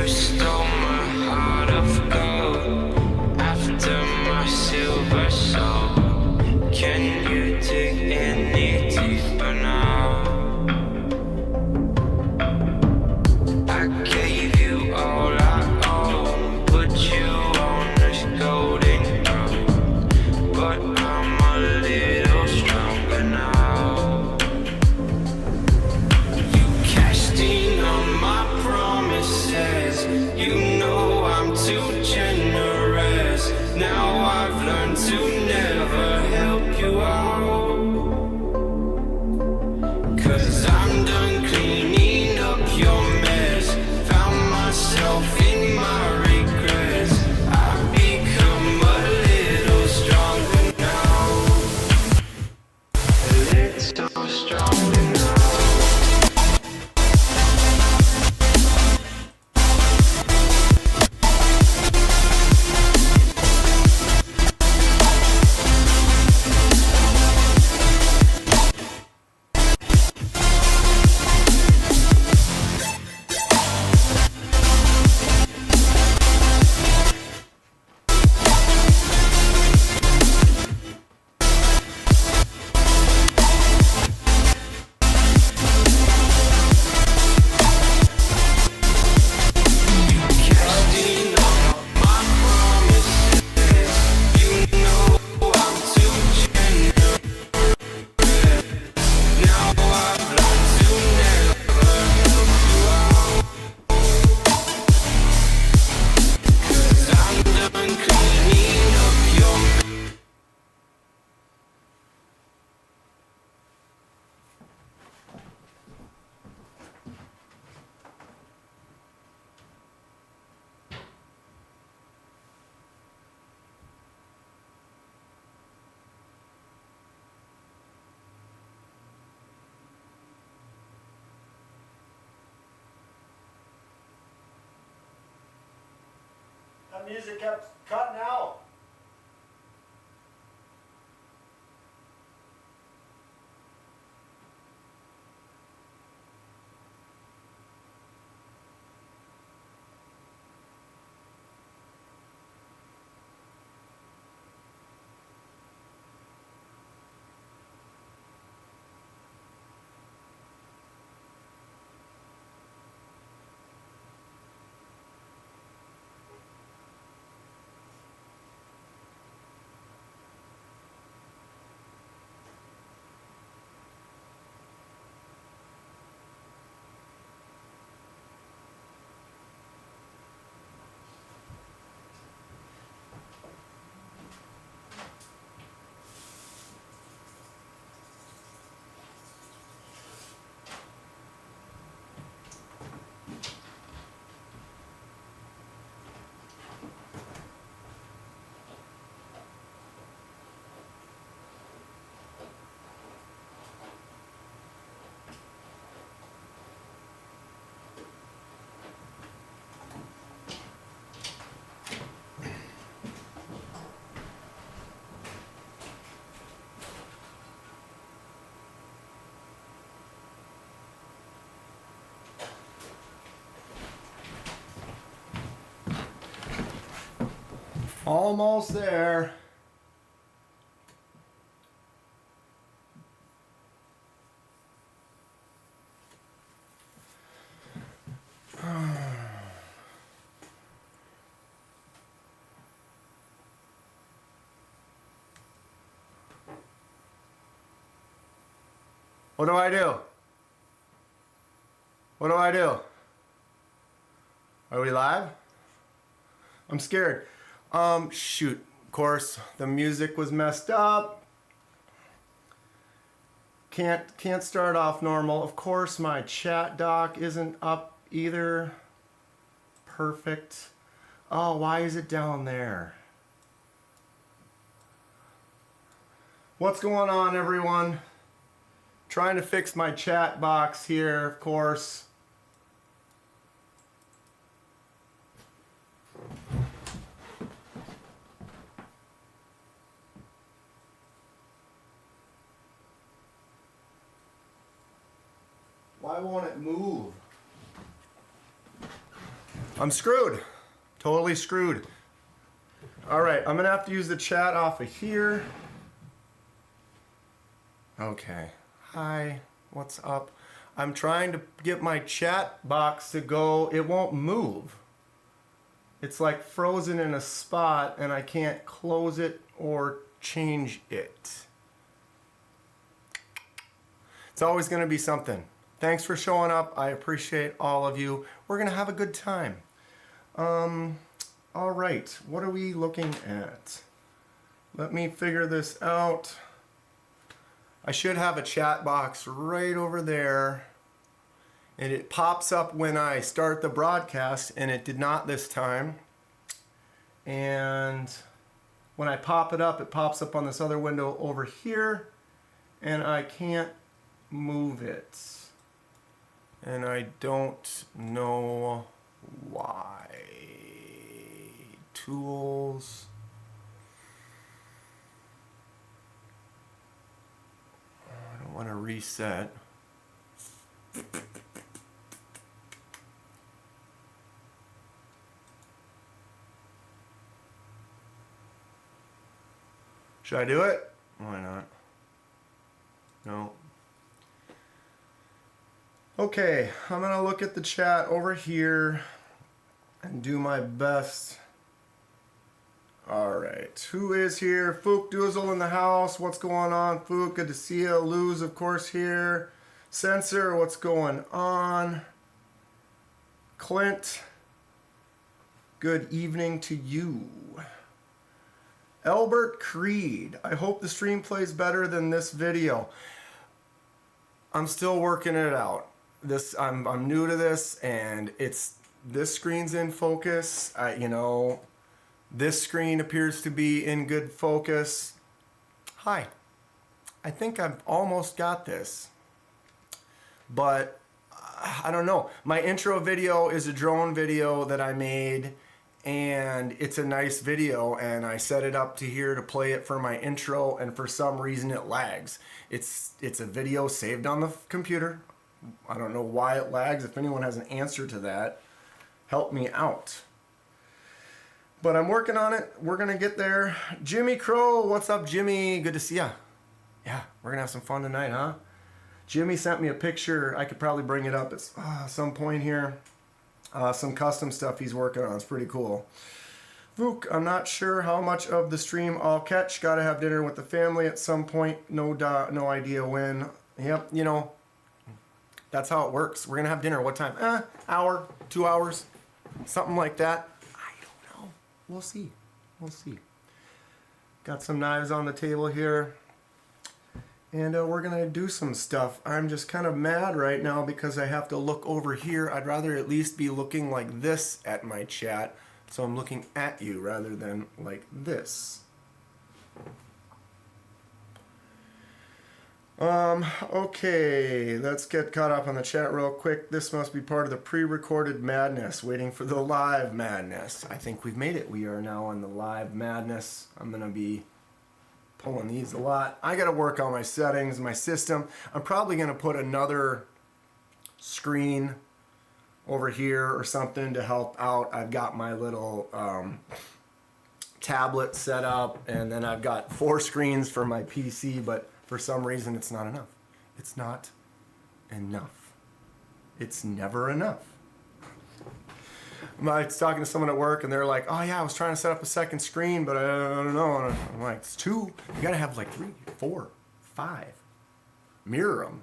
You stole my heart of gold after my silver soul. Can you dig any deeper now? I gave you all I own, put you on this golden road, but I'm a little stronger now. You cashed in on my promises, you know I'm too generous. Now I've learned to never help you out, 'cause I'm done cleaning up your mess. Found myself in my regrets. I've become a little stronger now, a little stronger now. That music kept cutting out. Almost there. What do I do? What do I do? Are we live? I'm scared. Shoot. Of course, the music was messed up. Can't start off normal. Of course, my chat doc isn't up either. Perfect. Oh, why is it down there? What's going on, everyone? Trying to fix my chat box here, of course. Why won't it move? I'm screwed. Totally screwed. All right, I'm gonna have to use the chat off of here. Okay. Hi, what's up? I'm trying to get my chat box to go. It won't move. It's like frozen in a spot and I can't close it or change it. It's always gonna be something. Thanks for showing up. I appreciate all of you. We're gonna have a good time. All right, what are we looking at? Let me figure this out. I should have a chat box right over there. And it pops up when I start the broadcast, and it did not this time. And when I pop it pops up on this other window over here, and I can't move it. And I don't know why. Tools. I don't want to reset. Should I do it? Why not? No. Okay, I'm gonna look at the chat over here and do my best. All right, who is here? Fook Doozle in the house. What's going on, Fook? Good to see you. Lou's, of course, here. Censor, what's going on? Clint, good evening to you. Albert Creed, I hope the stream plays better than this video. I'm still working it out. I'm new to this, and this screen's in focus. This screen appears to be in good focus. Hi. I think I've almost got this. But I don't know. My intro video is a drone video that I made, and it's a nice video, and I set it up to here to play it for my intro, and for some reason it lags. It's a video saved on the computer. I don't know why it lags. If anyone has an answer to that, help me out. But I'm working on it. We're gonna get there. Jimmy Crow, what's up, Jimmy? Good to see ya. Yeah, we're gonna have some fun tonight, huh? Jimmy sent me a picture. I could probably bring it up at some point here. Some custom stuff he's working on. It's pretty cool. Vuk, I'm not sure how much of the stream I'll catch. Gotta have dinner with the family at some point. No idea when. Yep, that's how it works. We're gonna have dinner. What time? Hour, 2 hours, something like that. I don't know. We'll see. We'll see. Got some knives on the table here. And we're gonna do some stuff. I'm just kind of mad right now because I have to look over here. I'd rather at least be looking like this at my chat. So I'm looking at you rather than like this. Okay, let's get caught up on the chat real quick. This must be part of the pre-recorded madness, waiting for the live madness. I think we've made it. We are now on the live madness. I'm gonna be pulling these a lot. I gotta work on my settings, my system. I'm probably gonna put another screen over here or something to help out. I've got my little tablet set up, and then I've got 4 screens for my PC, but for some reason it's not enough. It's not enough. It's never enough. I was talking to someone at work, and they're like, oh yeah, I was trying to set up a second screen, but I don't know. And I'm like, it's 2. You gotta have like 3, 4, 5. Mirror them.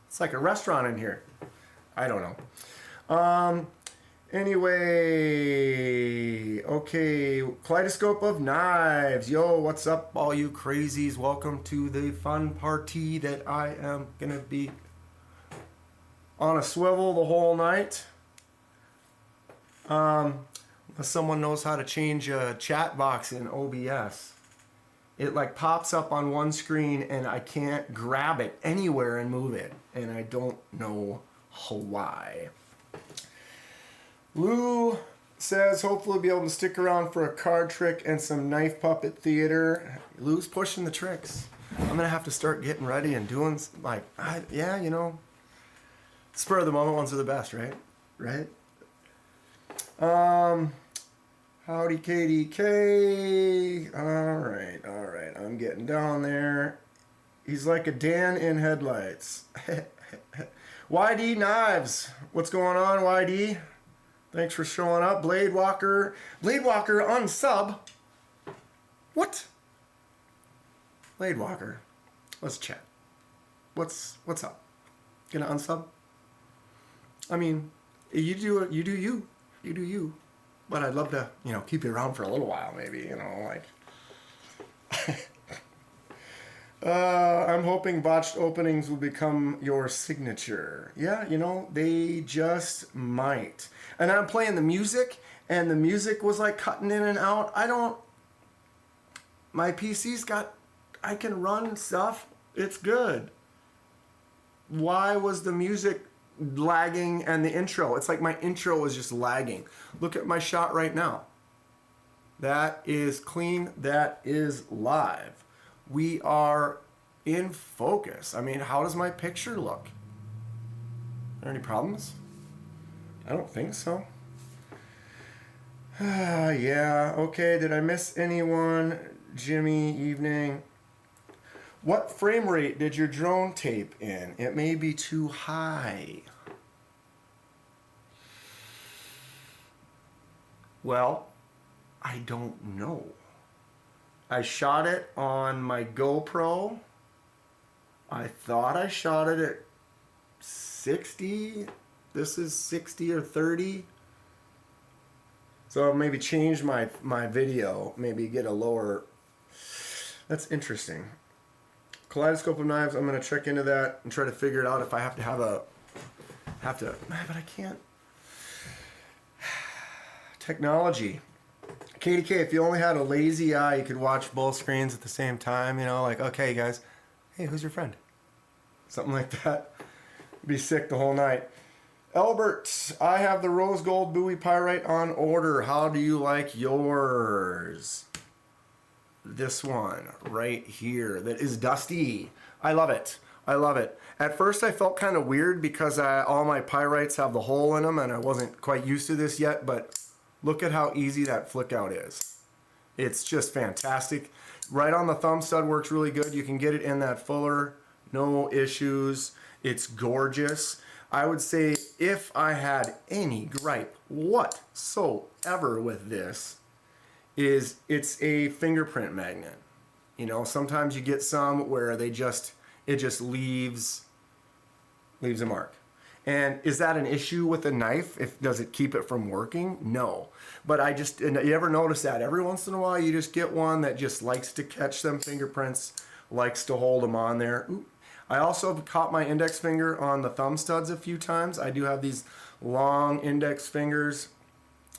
It's like a restaurant in here. I don't know. Anyway, okay, Kaleidoscope of Knives. Yo, what's up, all you crazies? Welcome to the fun party that I am gonna be on a swivel the whole night. Unless someone knows how to change a chat box in OBS. It like pops up on one screen and I can't grab it anywhere and move it. And I don't know why. Lou says hopefully be able to stick around for a card trick and some knife puppet theater. Lou's pushing the tricks. I'm gonna have to start getting ready and doing like, spur of the moment ones are the best, right? Right? Howdy KDK. All right. I'm getting down there. He's like a Dan in headlights. YD Knives. What's going on, YD? Thanks for showing up. Blade Walker unsub. What? Blade Walker. Let's chat. What's up? Gonna unsub? I mean, you do it. You do you. You do you. But I'd love to, keep you around for a little while, maybe. I'm hoping botched openings will become your signature. Yeah, they just might. And I'm playing the music, and the music was like cutting in and out. My PC's I can run stuff. It's good. Why was the music lagging and the intro? It's like my intro was just lagging. Look at my shot right now. That is clean. That is live. We are in focus. I mean, how does my picture look? Are there any problems? I don't think so. Yeah, okay. Did I miss anyone? Jimmy, evening. What frame rate did your drone tape in? It may be too high. Well, I don't know. I shot it on my GoPro. I thought I shot it at 60. This is 60 or 30. So I'll maybe change my video. Maybe get a lower. That's interesting. Kaleidoscope of knives. I'm going to check into that and try to figure it out if I have to but I can't. Technology. KDK, if you only had a lazy eye, you could watch both screens at the same time, like, okay, guys, hey, who's your friend? Something like that. Be sick the whole night. Albert, I have the rose gold Bowie pyrite on order. How do you like yours? This one right here that is dusty. I love it. I love it. At first I felt kind of weird because all my pyrites have the hole in them and I wasn't quite used to this yet, but look at how easy that flick out is. It's just fantastic. Right on the thumb stud works really good. You can get it in that fuller, no issues. It's gorgeous. I would say if I had any gripe whatsoever with this, is it's a fingerprint magnet. Sometimes you get some where it just leaves a mark. And is that an issue with the knife? Does it keep it from working? No. But and you ever notice that every once in a while you just get one that just likes to catch them fingerprints, likes to hold them on there. Ooh. I also have caught my index finger on the thumb studs a few times. I do have these long index fingers,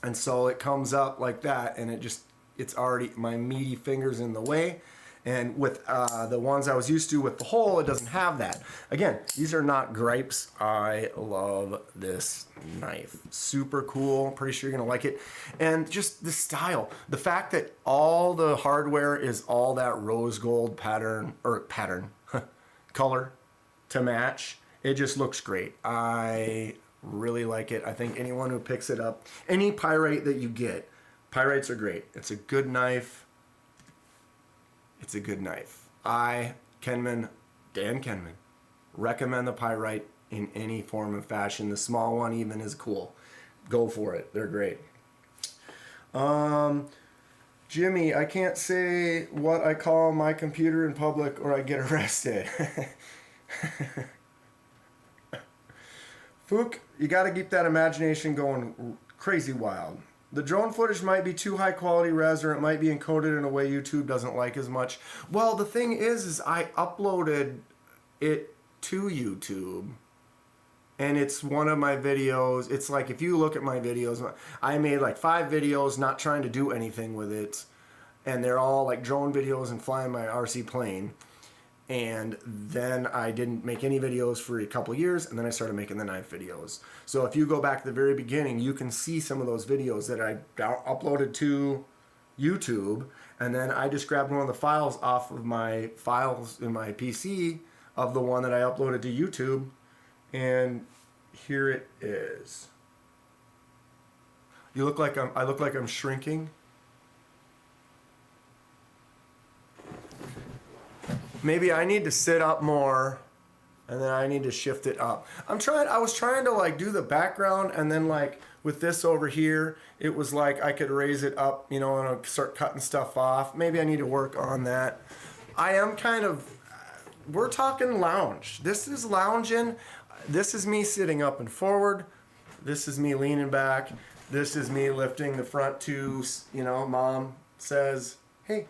and so it comes up like that, and it's already, my meaty finger's in the way. And with the ones I was used to with the hole, it doesn't have that. Again, these are not gripes. I love this knife. Super cool. Pretty sure you're going to like it. And just the style. The fact that all the hardware is all that rose gold color to match. It just looks great. I really like it. I think anyone who picks it up, any pyrite that you get, pyrites are great. It's a good knife. It's a good knife. Dan Kenman, recommend the pyrite in any form of fashion. The small one even is cool. Go for it. They're great. Jimmy, I can't say what I call my computer in public or I get arrested. Fook, you got to keep that imagination going crazy wild. The drone footage might be too high quality res, or it might be encoded in a way YouTube doesn't like as much. Well, the thing is I uploaded it to YouTube, and it's one of my videos. It's like, if you look at my videos, I made like 5 videos not trying to do anything with it, and they're all like drone videos and flying my RC plane. And then I didn't make any videos for a couple years, and then I started making the knife videos. So if you go back to the very beginning, you can see some of those videos that I uploaded to YouTube, and then I just grabbed one of the files off of my files in my PC of the one that I uploaded to YouTube, and here it is. You look like I look like I'm shrinking. Maybe I need to sit up more, and then I need to shift it up. I was trying to like do the background, and then like with this over here, it was like I could raise it up, you know, and I'll start cutting stuff off. Maybe I need to work on that. I am kind of, we're talking lounge. This is lounging. This is me sitting up and forward. This is me leaning back. This is me lifting the front two. You know, mom says, hey,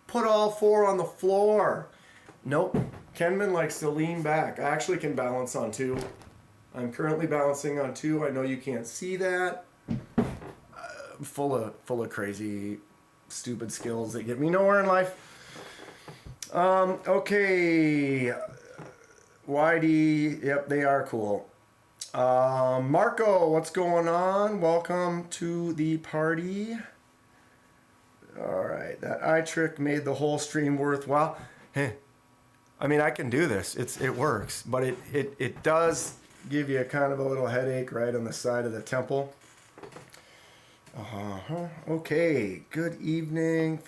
put all four on the floor. Nope. Kenman likes to lean back. I actually can balance on two. I'm currently balancing on two. I know you can't see that. Full of crazy, stupid skills that get me nowhere in life. Okay. YD, yep, they are cool. Marco, what's going on? Welcome to the party. All right, that eye trick made the whole stream worthwhile. I mean, I can do this. It works, but it does give you a kind of a little headache right on the side of the temple. Okay, good evening.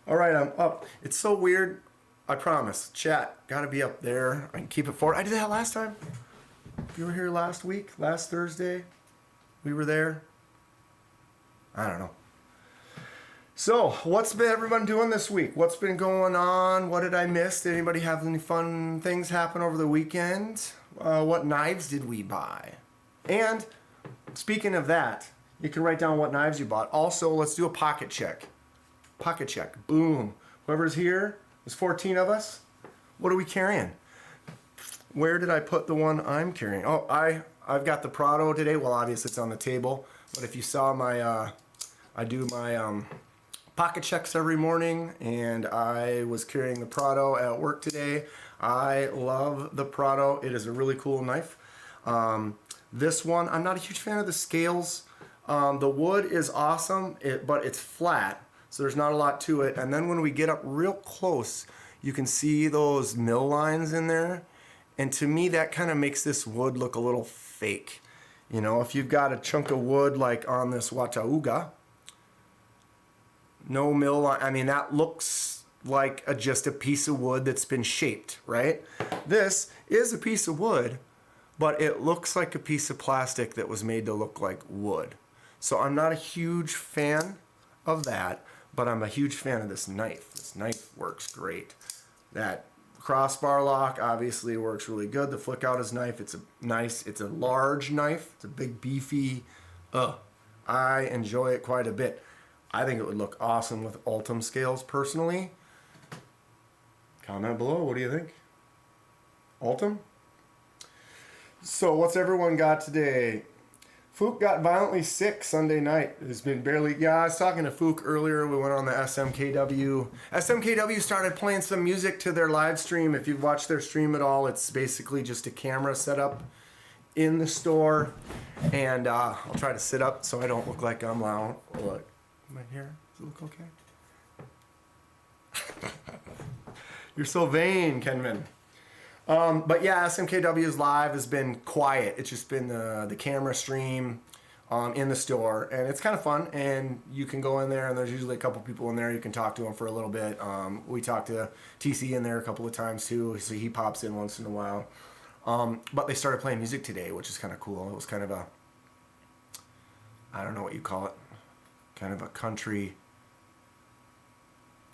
All right, I'm up. It's so weird. I promise. Chat, gotta be up there. I can keep it forward. I did that last time. You were here last week, last Thursday. We were there. I don't know. So, what's been everyone doing this week? What's been going on? What did I miss? Did anybody have any fun things happen over the weekend? What knives did we buy? And speaking of that, you can write down what knives you bought. Also, let's do a pocket check. Pocket check. Boom. Whoever's here, there's 14 of us. What are we carrying? Where did I put the one I'm carrying? Oh, I've got the Prado today. Well, obviously it's on the table. But if you saw my, I do my pocket checks every morning, and I was carrying the Prado at work today. I love the Prado. It is a really cool knife. This one, I'm not a huge fan of the scales. The wood is awesome, but it's flat, so there's not a lot to it. And then when we get up real close, you can see those mill lines in there. And to me, that kind of makes this wood look a little fake. You know, if you've got a chunk of wood like on this Watauga, no mill line, I mean, that looks like just a piece of wood that's been shaped, right? This is a piece of wood, but it looks like a piece of plastic that was made to look like wood. So I'm not a huge fan of that, but I'm a huge fan of this knife. This knife works great. That crossbar lock obviously works really good. The flick out is knife. It's a large knife. It's a big beefy, I enjoy it quite a bit. I think it would look awesome with Ultim scales personally. Comment below, what do you think? Ultim? So what's everyone got today? Fook got violently sick Sunday night. It's been barely, I was talking to Fook earlier. We went on the SMKW. SMKW started playing some music to their live stream. If you've watched their stream at all, it's basically just a camera set up in the store. And I'll try to sit up so I don't look like I'm loud. Look, my hair, does it look okay? You're so vain, Kenman. But yeah, SMKW's live has been quiet. It's just been the camera stream in the store, and it's kind of fun. And you can go in there, and there's usually a couple people in there. You can talk to them for a little bit. We talked to TC in there a couple of times too, so he pops in once in a while. But they started playing music today, which is kind of cool. It was kind of a, I don't know what you call it, kind of a country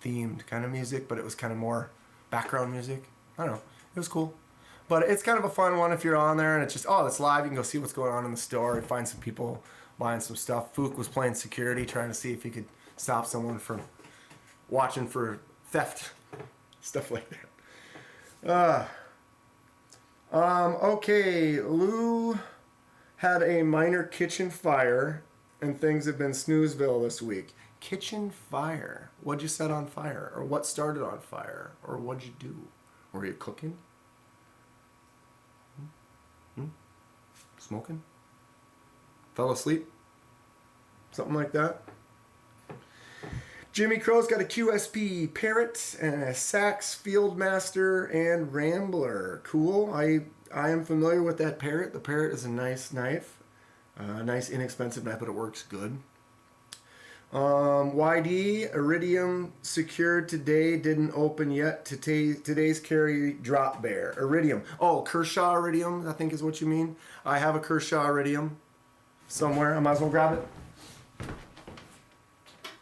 themed kind of music, but it was kind of more background music. I don't know. It was cool. But it's kind of a fun one if you're on there and it's just, it's live. You can go see what's going on in the store and find some people buying some stuff. Fook was playing security, trying to see if he could stop someone from watching for theft. Stuff like that. Okay, Lou had a minor kitchen fire and things have been snoozeville this week. Kitchen fire. What'd you set on fire? Or what started on fire? Or what'd you do? Were you cooking? Smoking? Fell asleep? Something like that? Jimmy Crow's got a QSP Parrot and a Sachs Fieldmaster and Rambler. Cool. I am familiar with that Parrot. The Parrot is a nice knife. Nice inexpensive knife, but it works good. YD, Iridium secured today, didn't open yet. Today's carry drop bear. Iridium. Oh, Kershaw Iridium, I think is what you mean. I have a Kershaw Iridium somewhere. I might as well grab it.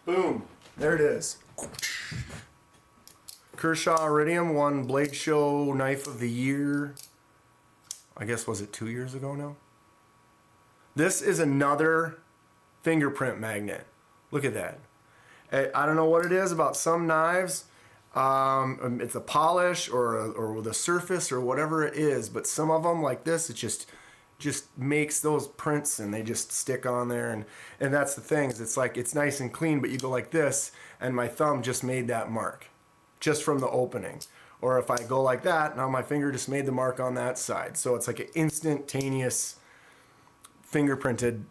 Boom. There it is. Kershaw Iridium won Blade Show Knife of the Year. I guess, was it 2 years ago now? This is another fingerprint magnet. Look at that. I don't know what it is about some knives. It's a polish or the surface or whatever it is, but some of them like this, it just makes those prints and they just stick on there. And that's the thing, is it's like it's nice and clean, but you go like this and my thumb just made that mark just from the opening. Or if I go like that, now my finger just made the mark on that side. So it's like an instantaneous fingerprinted.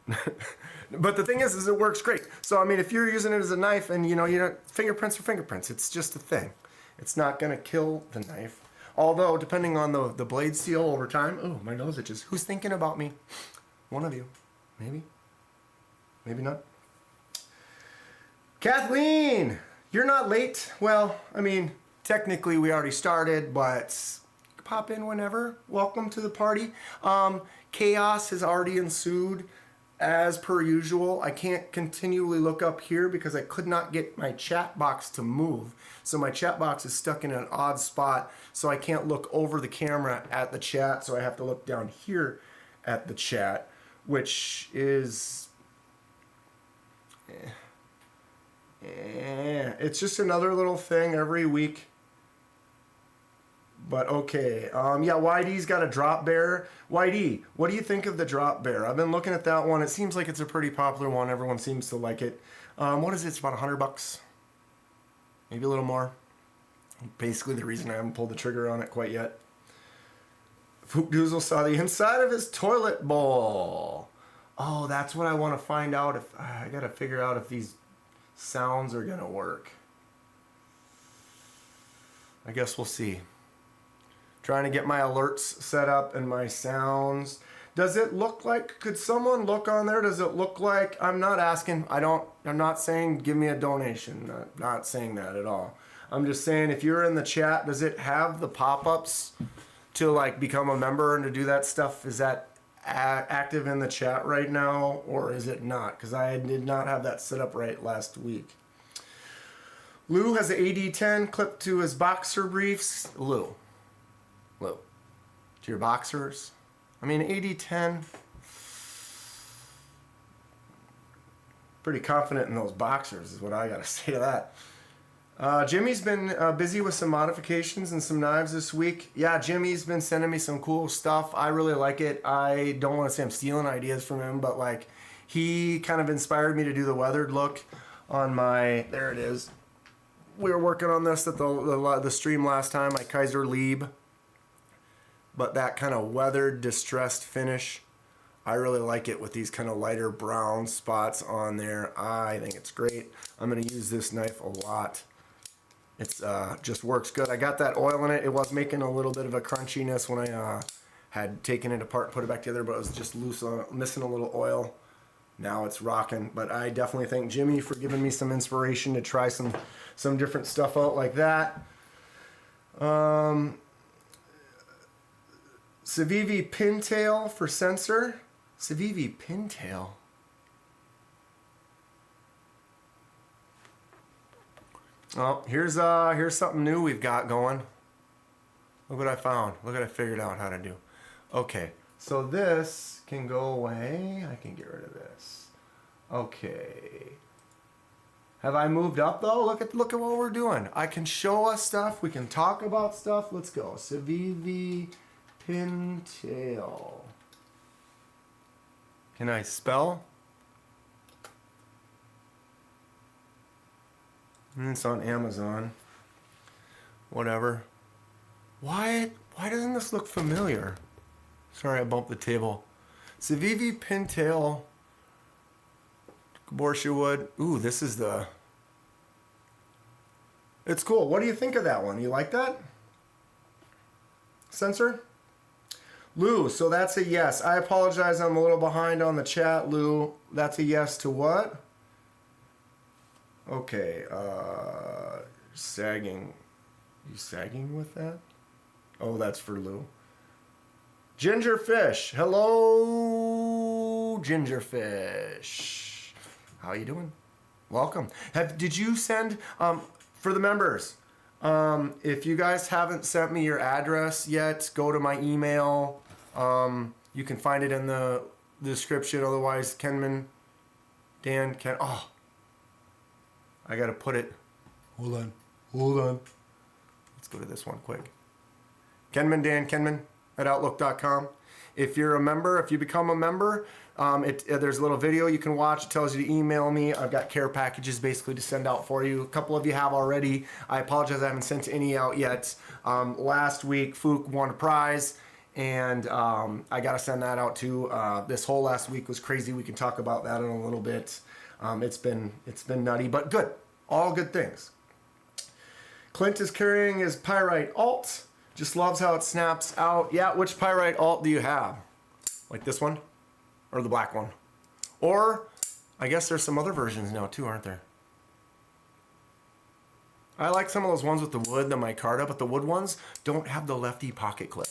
But the thing is it works great. So I mean, if you're using it as a knife and you know, fingerprints are fingerprints. It's just a thing. It's not gonna kill the knife. Although, depending on the blade seal over time, oh, my nose itches. Who's thinking about me? One of you, maybe, maybe not. Kathleen, you're not late. Well, I mean, technically we already started, but pop in whenever. Welcome to the party. Chaos has already ensued. As per usual, I can't continually look up here because I could not get my chat box to move. So my chat box is stuck in an odd spot, so I can't look over the camera at the chat, so I have to look down here at the chat, which is... it's just another little thing every week. But okay, yeah, YD's got a drop bear. YD, what do you think of the drop bear? I've been looking at that one. It seems like it's a pretty popular one. Everyone seems to like it. What is it? It's about $100, maybe a little more. Basically the reason I haven't pulled the trigger on it quite yet. Fookdoozle saw the inside of his toilet bowl. Oh, that's what I want to find out. If I gotta figure out if these sounds are gonna work. I guess we'll see. Trying to get my alerts set up and my sounds. Does it look like, could someone look on there? Does it look like, I'm not asking, I'm not saying give me a donation. Not saying that at all. I'm just saying if you're in the chat, does it have the pop-ups to like become a member and to do that stuff? Is that active in the chat right now or is it not? Because I did not have that set up right last week. Lou has an AD10 clipped to his boxer briefs. Lou. To your boxers. I mean, AD10. Pretty confident in those boxers is what I gotta say to that. Jimmy's been busy with some modifications and some knives this week. Yeah, Jimmy's been sending me some cool stuff. I really like it. I don't want to say I'm stealing ideas from him, but like he kind of inspired me to do the weathered look on my, there it is. We were working on this at the stream last time, my Kaiser Lieb. But that kind of weathered, distressed finish, I really like it with these kind of lighter brown spots on there. I think it's great. I'm going to use this knife a lot. It's just works good. I got that oil in it. It was making a little bit of a crunchiness when I had taken it apart and put it back together, but it was just loose, missing a little oil. Now it's rocking. But I definitely thank Jimmy for giving me some inspiration to try some different stuff out like that. Civivi pintail for sensor. Civivi pintail. Oh, here's something new we've got going. Look what I found. Look what I figured out how to do. Okay, so this can go away. I can get rid of this. Okay. Have I moved up though? Look at what we're doing. I can show us stuff. We can talk about stuff. Let's go. Civivi pintail. Can I spell? It's on Amazon. Whatever. Why doesn't this look familiar? Sorry, I bumped the table. Civivi pintail. Borsche wood. Ooh, this is the... It's cool. What do you think of that one? You like that? Sensor? Lou, so that's a yes. I apologize, I'm a little behind on the chat, Lou. That's a yes to what? Okay, sagging. You sagging with that? Oh, that's for Lou. Gingerfish. Hello, Gingerfish. How you doing? Welcome. Did you send, for the members, if you guys haven't sent me your address yet, go to my email. You can find it in the description. Otherwise, Kenman, Dan, oh, I got to put it. Hold on. Let's go to this one quick. Kenman, Dan, Kenman at Outlook.com. If you're a member, if you become a member, there's a little video you can watch. It tells you to email me. I've got care packages basically to send out for you. A couple of you have already. I apologize, I haven't sent any out yet. Last week, Fook won a prize, and I got to send that out too. This whole last week was crazy. We can talk about that in a little bit. It's been nutty, but good. All good things. Clint is carrying his Pyrite Alt. Just loves how it snaps out. Yeah, which Pyrite Alt do you have? Like this one? Or the black one? Or, I guess there's some other versions now too, aren't there? I like some of those ones with the wood, the micarta, but the wood ones don't have the lefty pocket clip.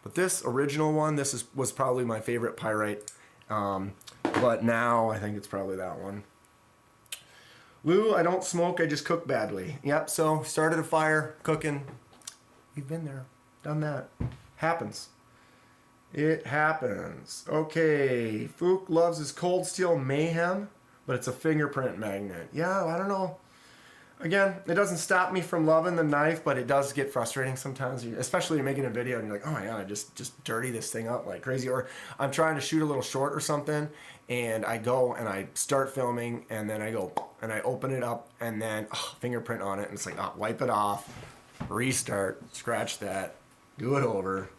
But this original one, was probably my favorite Pyrite. But now I think it's probably that one. Lou, I don't smoke, I just cook badly. Yep, so started a fire, cooking. We've been there, done that. Happens. It happens. Okay, Fook loves his Cold Steel Mayhem, but it's a fingerprint magnet. Yeah, I don't know. Again, it doesn't stop me from loving the knife, but it does get frustrating sometimes, especially you're making a video and you're like, oh my god, I just dirty this thing up like crazy. Or I'm trying to shoot a little short or something, and I go and I start filming, and then I go and I open it up, and then fingerprint on it, and it's like, wipe it off, restart, scratch that, do it over.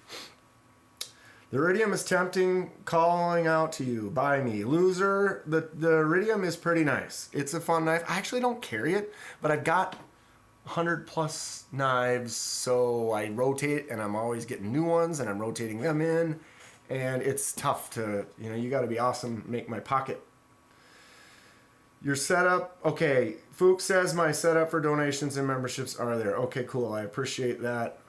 The Iridium is tempting, calling out to you, buy me. Loser, the Iridium is pretty nice. It's a fun knife. I actually don't carry it, but I've got 100 plus knives, so I rotate, and I'm always getting new ones, and I'm rotating them in, and it's tough to, you got to be awesome, make my pocket. Your setup, okay, Fook says my setup for donations and memberships are there. Okay, cool, I appreciate that.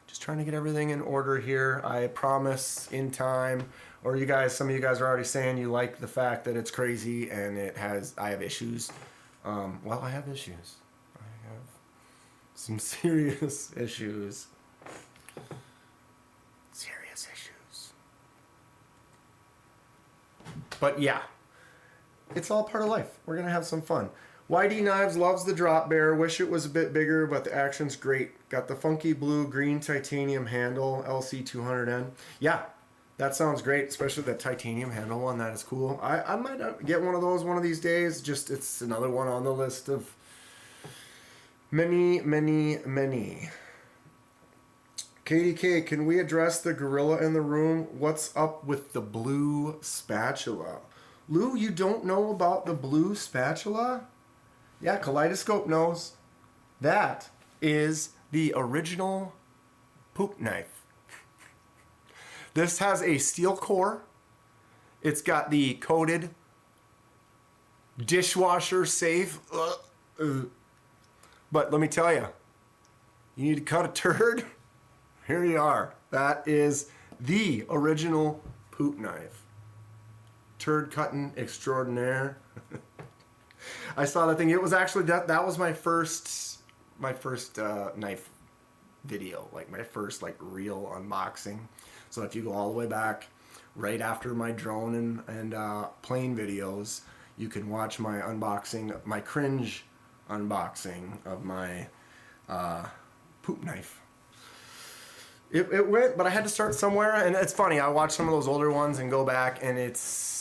Just trying to get everything in order here. I promise in time. Or some of you guys are already saying you like the fact that it's crazy and I have issues. Well, I have issues. I have some serious issues. Serious issues. But yeah, it's all part of life. We're gonna have some fun. YD Knives loves the drop bear. Wish it was a bit bigger, but the action's great. Got the funky blue green titanium handle, LC200N. Yeah, that sounds great, especially the titanium handle one. That is cool. I might get one of those one of these days. Just it's another one on the list of many. KDK, can we address the gorilla in the room? What's up with the blue spatula? Lou, you don't know about the blue spatula? Yeah, Kaleidoscope knows. That is the original poop knife. This has a steel core. It's got the coated dishwasher safe. But let me tell you, you need to cut a turd. Here you are. That is the original poop knife. Turd cutting extraordinaire. I saw that thing. It was actually that was my first knife video, like my first real unboxing. So if you go all the way back, right after my drone and plane videos, you can watch my unboxing, my cringe unboxing of my poop knife. It went, but I had to start somewhere, and it's funny. I watch some of those older ones and go back, and it's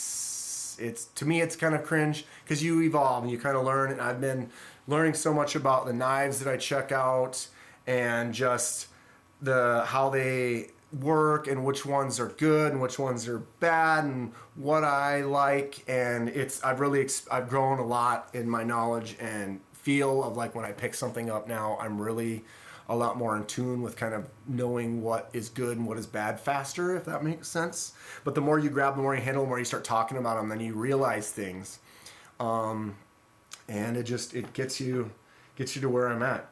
to me it's kind of cringe because you evolve and you kind of learn. And I've been learning so much about the knives that I check out and just how they work and which ones are good and which ones are bad and what I like. And I've grown a lot in my knowledge and feel of when I pick something up now. I'm really a lot more in tune with kind of knowing what is good and what is bad faster, if that makes sense. But the more you grab, the more you handle, the more you start talking about them, then you realize things. And it gets you to where I'm at.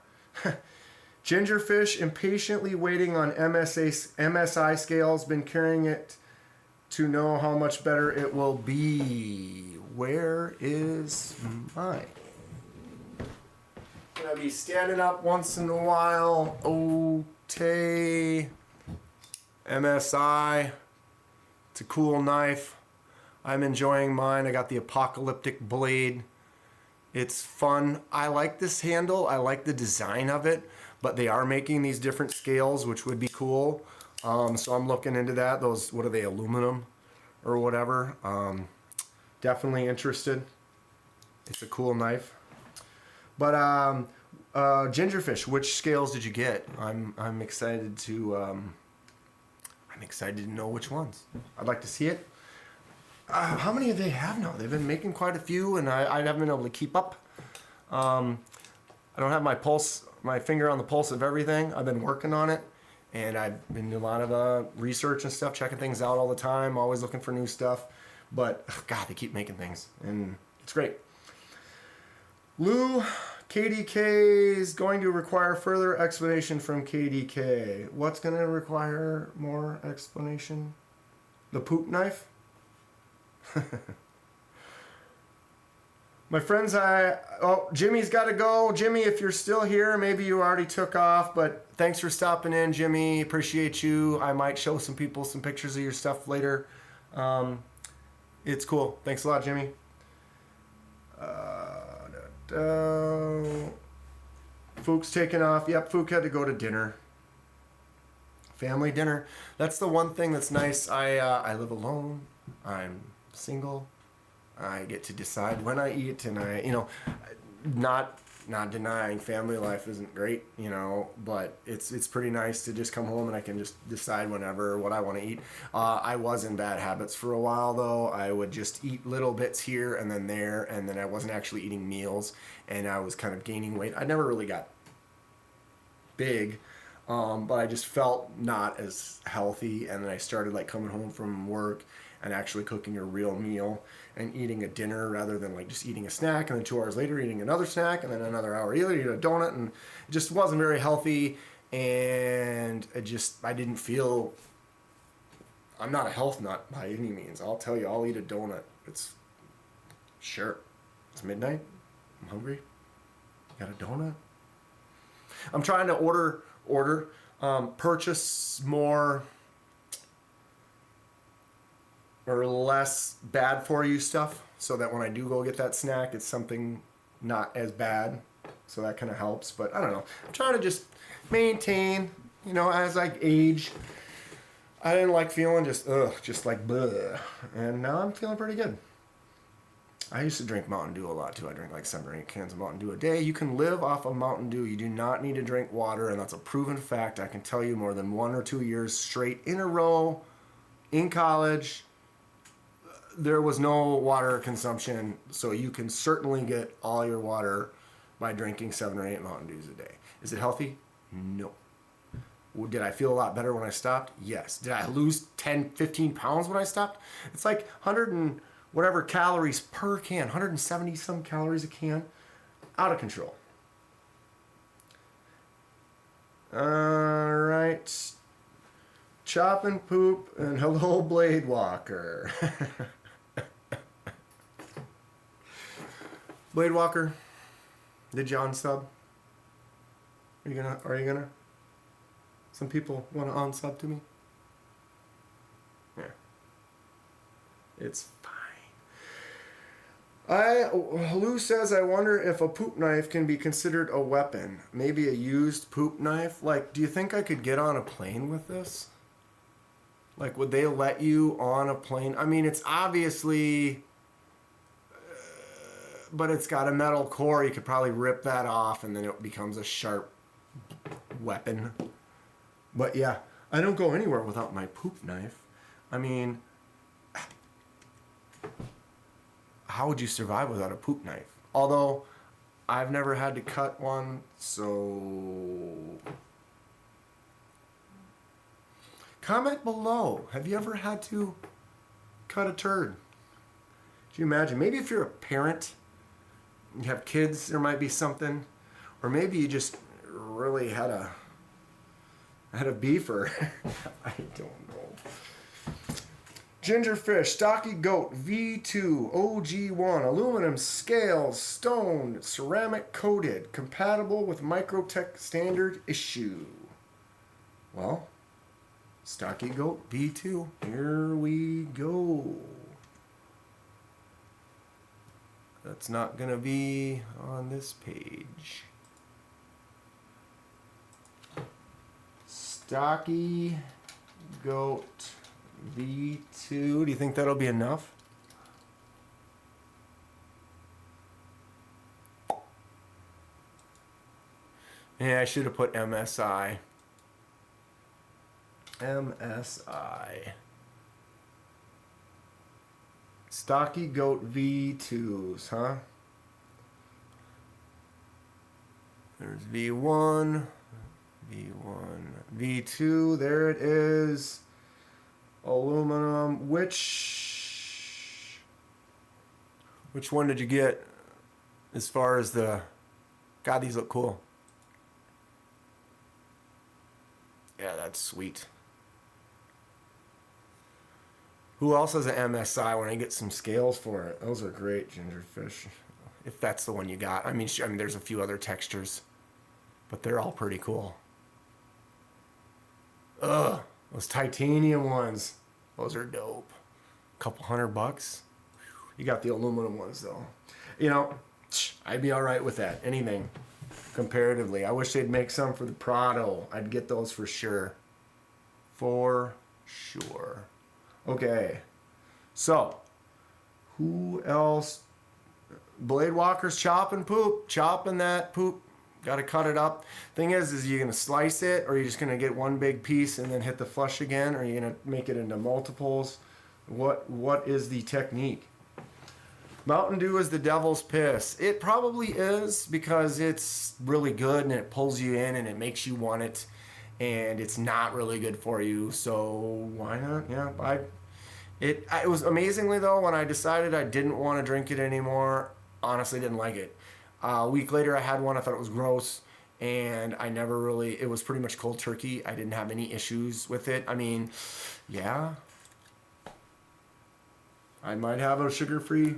Gingerfish impatiently waiting on MSI scales, been carrying it to know how much better it will be. Where is mine? Gonna be standing up once in a while. Okay. MSI. It's a cool knife. I'm enjoying mine. I got the apocalyptic blade. It's fun. I like this handle. I like the design of it, but they are making these different scales, which would be cool. So I'm looking into that. Those, what are they, aluminum or whatever? Definitely interested. It's a cool knife. But Gingerfish, which scales did you get? I'm excited to know which ones. I'd like to see it. How many do they have now? They've been making quite a few, and I haven't been able to keep up. I don't have my finger on the pulse of everything. I've been working on it, and I've been doing a lot of research and stuff, checking things out all the time, always looking for new stuff. But God, they keep making things, and it's great. Lou, KDK is going to require further explanation from KDK. What's going to require more explanation? The poop knife? My friends, Jimmy's got to go. Jimmy, if you're still here, maybe you already took off, but thanks for stopping in, Jimmy. Appreciate you. I might show some people some pictures of your stuff later. It's cool. Thanks a lot, Jimmy. Fook's taking off. Yep, Fook had to go to dinner. Family dinner. That's the one thing that's nice. I live alone. I'm single. I get to decide when I eat, and not denying family life isn't great, but it's pretty nice to just come home and I can just decide whenever what I want to eat. I was in bad habits for a while though. I would just eat little bits here and then there, and then I wasn't actually eating meals, and I was kind of gaining weight. I never really got big, but I just felt not as healthy, and then I started like coming home from work and actually cooking a real meal and eating a dinner rather than like just eating a snack and then 2 hours later eating another snack and then another hour later eating a donut, and it just wasn't very healthy, and I didn't feel. I'm not a health nut by any means. I'll tell you, I'll eat a donut. It's midnight. I'm hungry. Got a donut. I'm trying to purchase more or less bad for you stuff, so that when I do go get that snack, it's something not as bad. So that kind of helps. But I don't know. I'm trying to just maintain, as I age. I didn't like feeling just like bleh. And now I'm feeling pretty good. I used to drink Mountain Dew a lot too. I drink like 7 or 8 cans of Mountain Dew a day. You can live off of Mountain Dew. You do not need to drink water, and that's a proven fact. I can tell you, more than 1 or 2 years straight in a row in college, there was no water consumption, so you can certainly get all your water by drinking 7 or 8 Mountain Dews a day. Is it healthy? No. Did I feel a lot better when I stopped? Yes. Did I lose 10, 15 pounds when I stopped? It's like 100 and whatever calories per can, 170 some calories a can. Out of control. All right. Chop and poop and hello, Blade Walker. Blade Walker, did you unsub? Are you gonna? Some people want to unsub to me. Yeah. It's fine. Lou says, I wonder if a poop knife can be considered a weapon. Maybe a used poop knife. Like, do you think I could get on a plane with this? Like, would they let you on a plane? I mean, it's obviously, but it's got a metal core. You could probably rip that off and then it becomes a sharp weapon. But yeah, I don't go anywhere without my poop knife. I mean, how would you survive without a poop knife? Although, I've never had to cut one, so Comment below. Have you ever had to cut a turd? Do you imagine? Maybe if you're a parent, you have kids, there might be something. Or maybe you just really had a beefer. I don't know. Gingerfish, stocky goat, V2, OG1, aluminum scales, stone, ceramic coated, compatible with Microtech standard issue. Well, stocky goat, V2, here we go. That's not gonna be on this page. Stocky goat V2. Do you think that'll be enough? Yeah, I should have put MSI. MSI. Stocky goat V2s, huh? There's V1, V1, V2. There it is. Aluminum. Which one did you get as far as the... God, these look cool. Yeah, that's sweet. Who else has an MSI when I get some scales for it? Those are great, Gingerfish. If that's the one you got. I mean, there's a few other textures, but they're all pretty cool. Ugh, those titanium ones. Those are dope. A couple $100. You got the aluminum ones, though. You know, I'd be all right with that. Anything, comparatively. I wish they'd make some for the Prado. I'd get those for sure. For sure. Okay, so who else? Blade Walker's chopping poop, chopping that poop. Got to cut it up. Thing is you gonna slice it, or you're just gonna get one big piece and then hit the flush again, or are you gonna make it into multiples? What is the technique? Mountain Dew is the devil's piss. It probably is, because it's really good and it pulls you in and it makes you want it. And it's not really good for you, so why not? Yeah, it was amazingly though, when I decided I didn't want to drink it anymore, honestly didn't like it. A week later I had one, I thought it was gross, and I never really, it was pretty much cold turkey. I didn't have any issues with it. I mean, yeah, I might have a sugar-free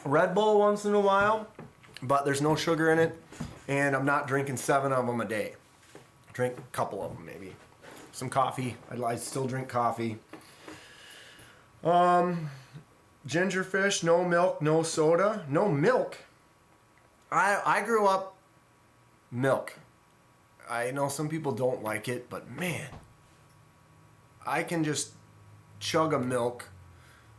Red Bull once in a while, but there's no sugar in it, and I'm not drinking 7 of them a day. Drink a couple of them, maybe. Some coffee. I still drink coffee. Gingerfish, no milk, no soda. No milk? I grew up milk. I know some people don't like it, but man, I can just chug a milk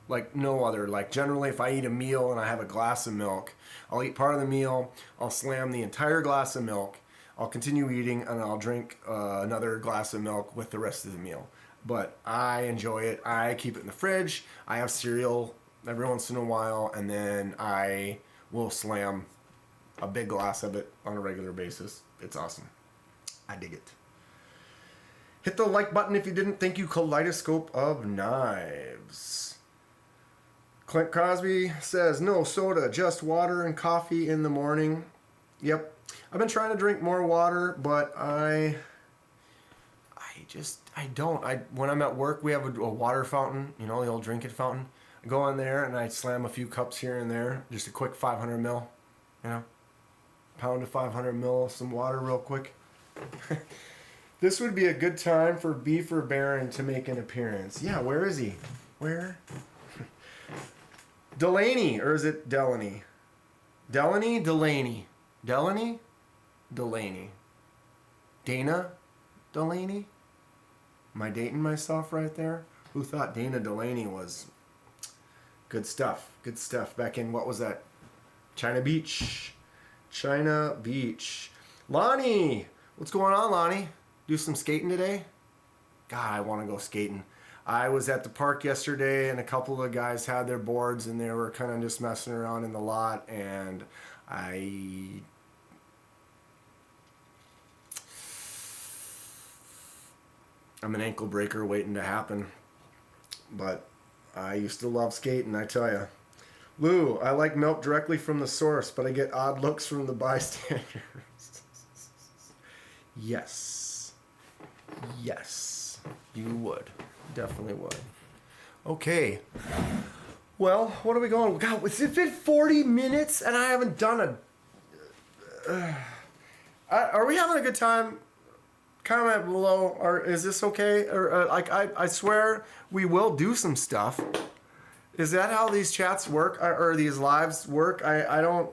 like no other. Like generally if I eat a meal and I have a glass of milk, I'll eat part of the meal, I'll slam the entire glass of milk, I'll continue eating, and I'll drink another glass of milk with the rest of the meal. But I enjoy it. I keep it in the fridge. I have cereal every once in a while, and then I will slam a big glass of it on a regular basis. It's awesome. I dig it. Hit the like button if you didn't. Thank you, Kaleidoscope of Knives. Clint Crosby says, no soda, just water and coffee in the morning. Yep. I've been trying to drink more water, but I don't. When I'm at work, we have a water fountain, you know, the old drinking fountain. I go on there and I slam a few cups here and there, just a quick 500 mil, you know, pound of 500 mil of some water real quick. This would be a good time for Beaver Baron to make an appearance. Yeah, where is he? Where? Delaney, or is it Delaney? Delaney? Delaney. Delaney? Delaney. Dana Delaney? Am I dating myself right there? Who thought Dana Delaney was good stuff? Good stuff. Back in, what was that? China Beach. China Beach. Lonnie! What's going on, Lonnie? Do some skating today? God, I want to go skating. I was at the park yesterday, and a couple of guys had their boards, and they were kind of just messing around in the lot, and I I'm an ankle breaker waiting to happen. But I used to love skating, I tell you. Lou, I like milk directly from the source, but I get odd looks from the bystanders. Yes. Yes. You would. Definitely would. Okay. Well, what are we going? God, it's been 40 minutes and I haven't done a... are we having a good time? Comment below, or is this okay? Or I swear we will do some stuff. Is that how these chats work, or these lives work? I don't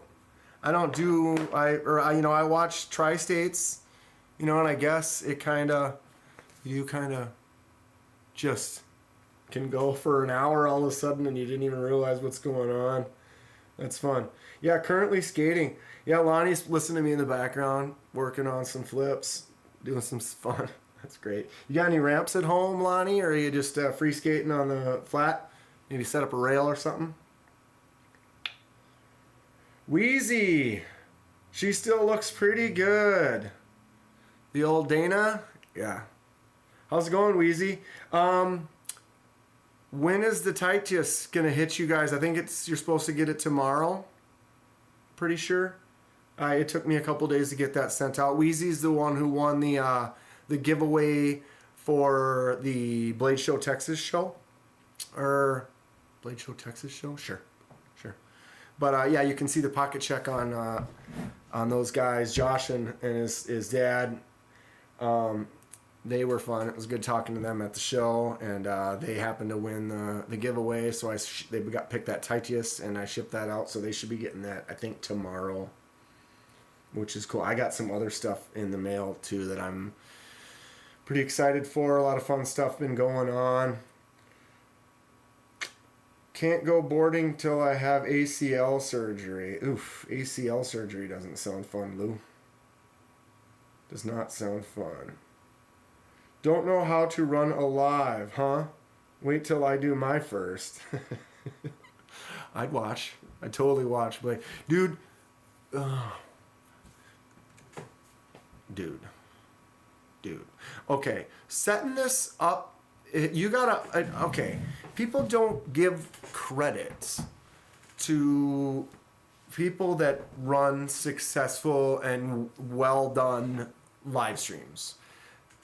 I watch Tri-States, and I guess it you kind of just can go for an hour all of a sudden and you didn't even realize what's going on. That's fun. Yeah, currently skating. Yeah, Lonnie's listening to me in the background, working on some flips, doing some fun. That's great. You got any ramps at home, Lonnie, or are you just free skating on the flat? Maybe set up a rail or something? Wheezy. She still looks pretty good. The old Dana? Yeah. How's it going, Wheezy? When is the Titus gonna hit you guys? I think you're supposed to get it tomorrow. Pretty sure. It took me a couple days to get that sent out. Wheezy's the one who won the giveaway for the Blade Show Texas show. Or Blade Show Texas show? Sure. But yeah, you can see the pocket check on those guys, Josh and his dad. They were fun. It was good talking to them at the show, and they happened to win the giveaway. So they got picked that Titus, and I shipped that out. So they should be getting that, I think, tomorrow, which is cool. I got some other stuff in the mail too that I'm pretty excited for. A lot of fun stuff been going on. Can't go boarding till I have ACL surgery. Oof, ACL surgery doesn't sound fun, Lou. Does not sound fun. Don't know how to run a live, huh? Wait till I do my first. I'd watch. I'd totally watch. But, dude. Dude. Okay, setting this up. You gotta, okay, people don't give credit to people that run successful and well done live streams.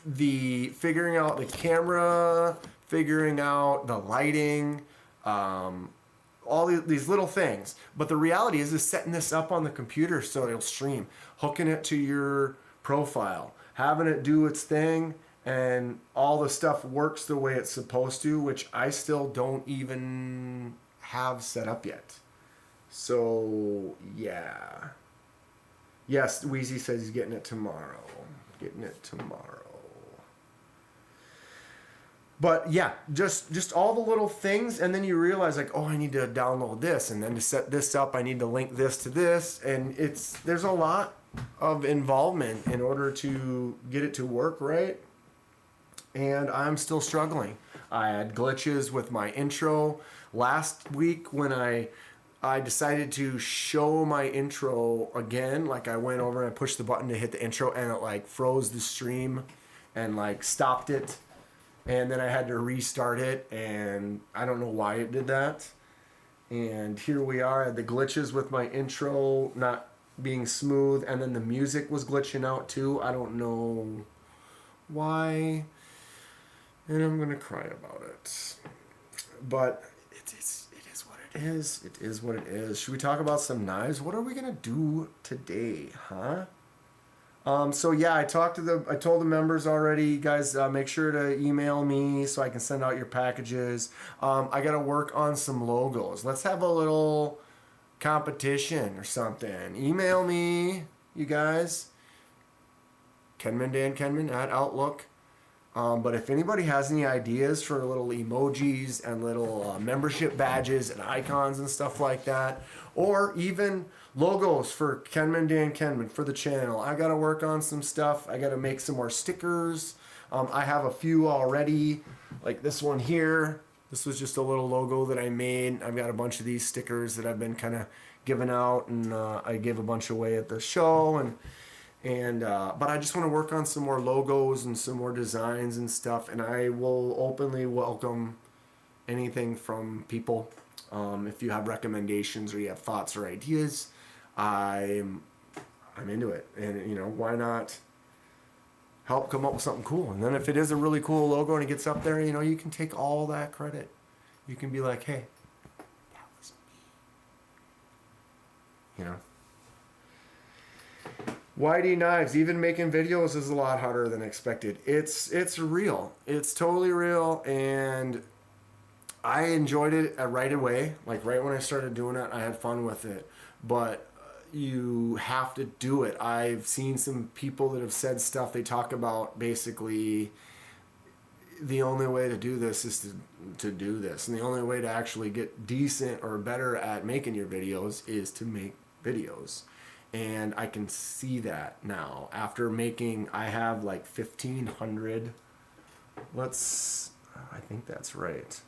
The figuring out the camera, figuring out the lighting, all these little things. But the reality is setting this up on the computer so it'll stream, hooking it to your profile, having it do its thing, and all the stuff works the way it's supposed to, which I still don't even have set up yet. So, yeah. Yes, Wheezy says he's getting it tomorrow. But yeah, just all the little things, and then you realize like, oh, I need to download this, and then to set this up, I need to link this to this, and there's a lot of involvement in order to get it to work right. And I'm still struggling. I had glitches with my intro last week when I decided to show my intro again. Like I went over and I pushed the button to hit the intro, and it like froze the stream and like stopped it. And then I had to restart it, and I don't know why it did that. And here we are. I had the glitches with my intro not being smooth, and then the music was glitching out too. I don't know why. And I'm going to cry about it. But it is what it is. It is what it is. Should we talk about some knives? What are we going to do today, huh? So yeah, I told the members already, guys, make sure to email me so I can send out your packages. I got to work on some logos. Let's have a little competition or something. Email me, you guys. Kenman at Outlook. But if anybody has any ideas for little emojis and little membership badges and icons and stuff like that, or even logos for Kenman for the channel, I got to work on some stuff. I got to make some more stickers. I have a few already, like this one here. This was just a little logo that I made. I've got a bunch of these stickers that I've been kind of giving out, and I gave a bunch away at the show, and And but I just want to work on some more logos and some more designs and stuff, and I will openly welcome anything from people. If you have recommendations or you have thoughts or ideas, I'm into it. And you know, why not help come up with something cool? And then if it is a really cool logo and it gets up there, you know, you can take all that credit. You can be like, hey, that was me. You know. YD Knives, even making videos is a lot harder than expected. It's real. It's totally real, and I enjoyed it right away. Like right when I started doing it, I had fun with it. But you have to do it. I've seen some people that have said stuff. They talk about basically the only way to do this is to do this, and the only way to actually get decent or better at making your videos is to make videos. And I can see that now after making, I have like 1,500. I think that's right.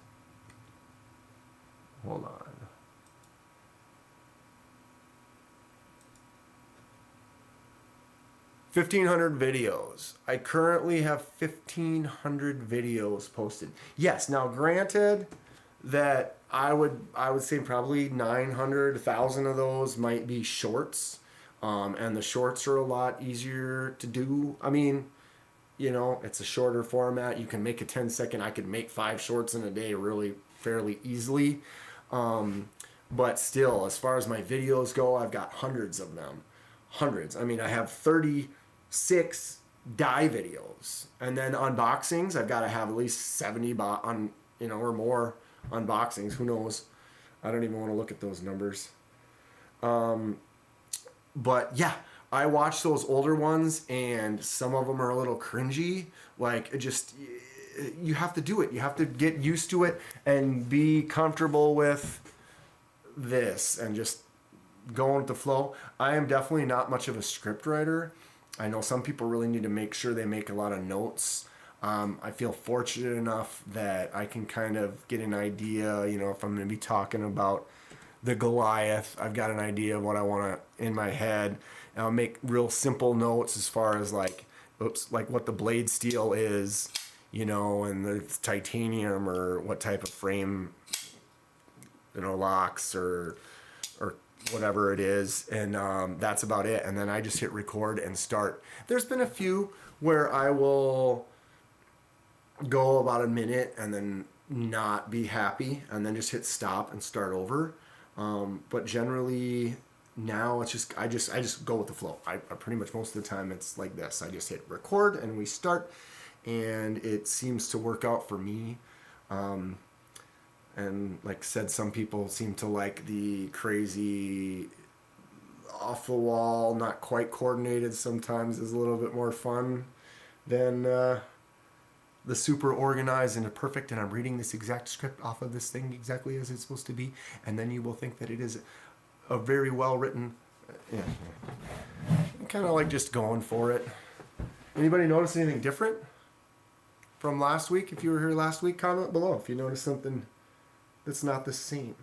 Hold on. $1,500 videos. I currently have 1,500 videos posted. Yes, now granted that I would say probably 900, 1,000 of those might be shorts. And the shorts are a lot easier to do. I mean, you know, it's a shorter format. You can make a 10-second. I could make 5 shorts in a day really fairly easily. But still, as far as my videos go, I've got hundreds of them. Hundreds. I mean, I have 36 dye videos. And then unboxings, I've got to have at least 70 or more unboxings. Who knows? I don't even want to look at those numbers. But yeah, I watch those older ones, and some of them are a little cringy. Like, you have to do it. You have to get used to it and be comfortable with this and just go with the flow. I am definitely not much of a script writer. I know some people really need to make sure they make a lot of notes. I feel fortunate enough that I can kind of get an idea, you know, if I'm going to be talking about the Goliath, I've got an idea of what I want to in my head. And I'll make real simple notes as far as like what the blade steel is, you know, and the titanium or what type of frame, you know, locks or whatever it is. And that's about it. And then I just hit record and start. There's been a few where I will go about a minute and then not be happy and then just hit stop and start over. But generally now it's just I just go with the flow. I pretty much most of the time it's like this. I just hit record and we start, and it seems to work out for me. And like I said, some people seem to like the crazy off the wall, not quite coordinated. Sometimes is a little bit more fun than the super organized and perfect, and I'm reading this exact script off of this thing exactly as it's supposed to be, and then you will think that it is a very well written. Yeah. I'm kind of like just going for it. Anybody notice anything different from last week? If you were here last week, comment below if you noticed something that's not the same.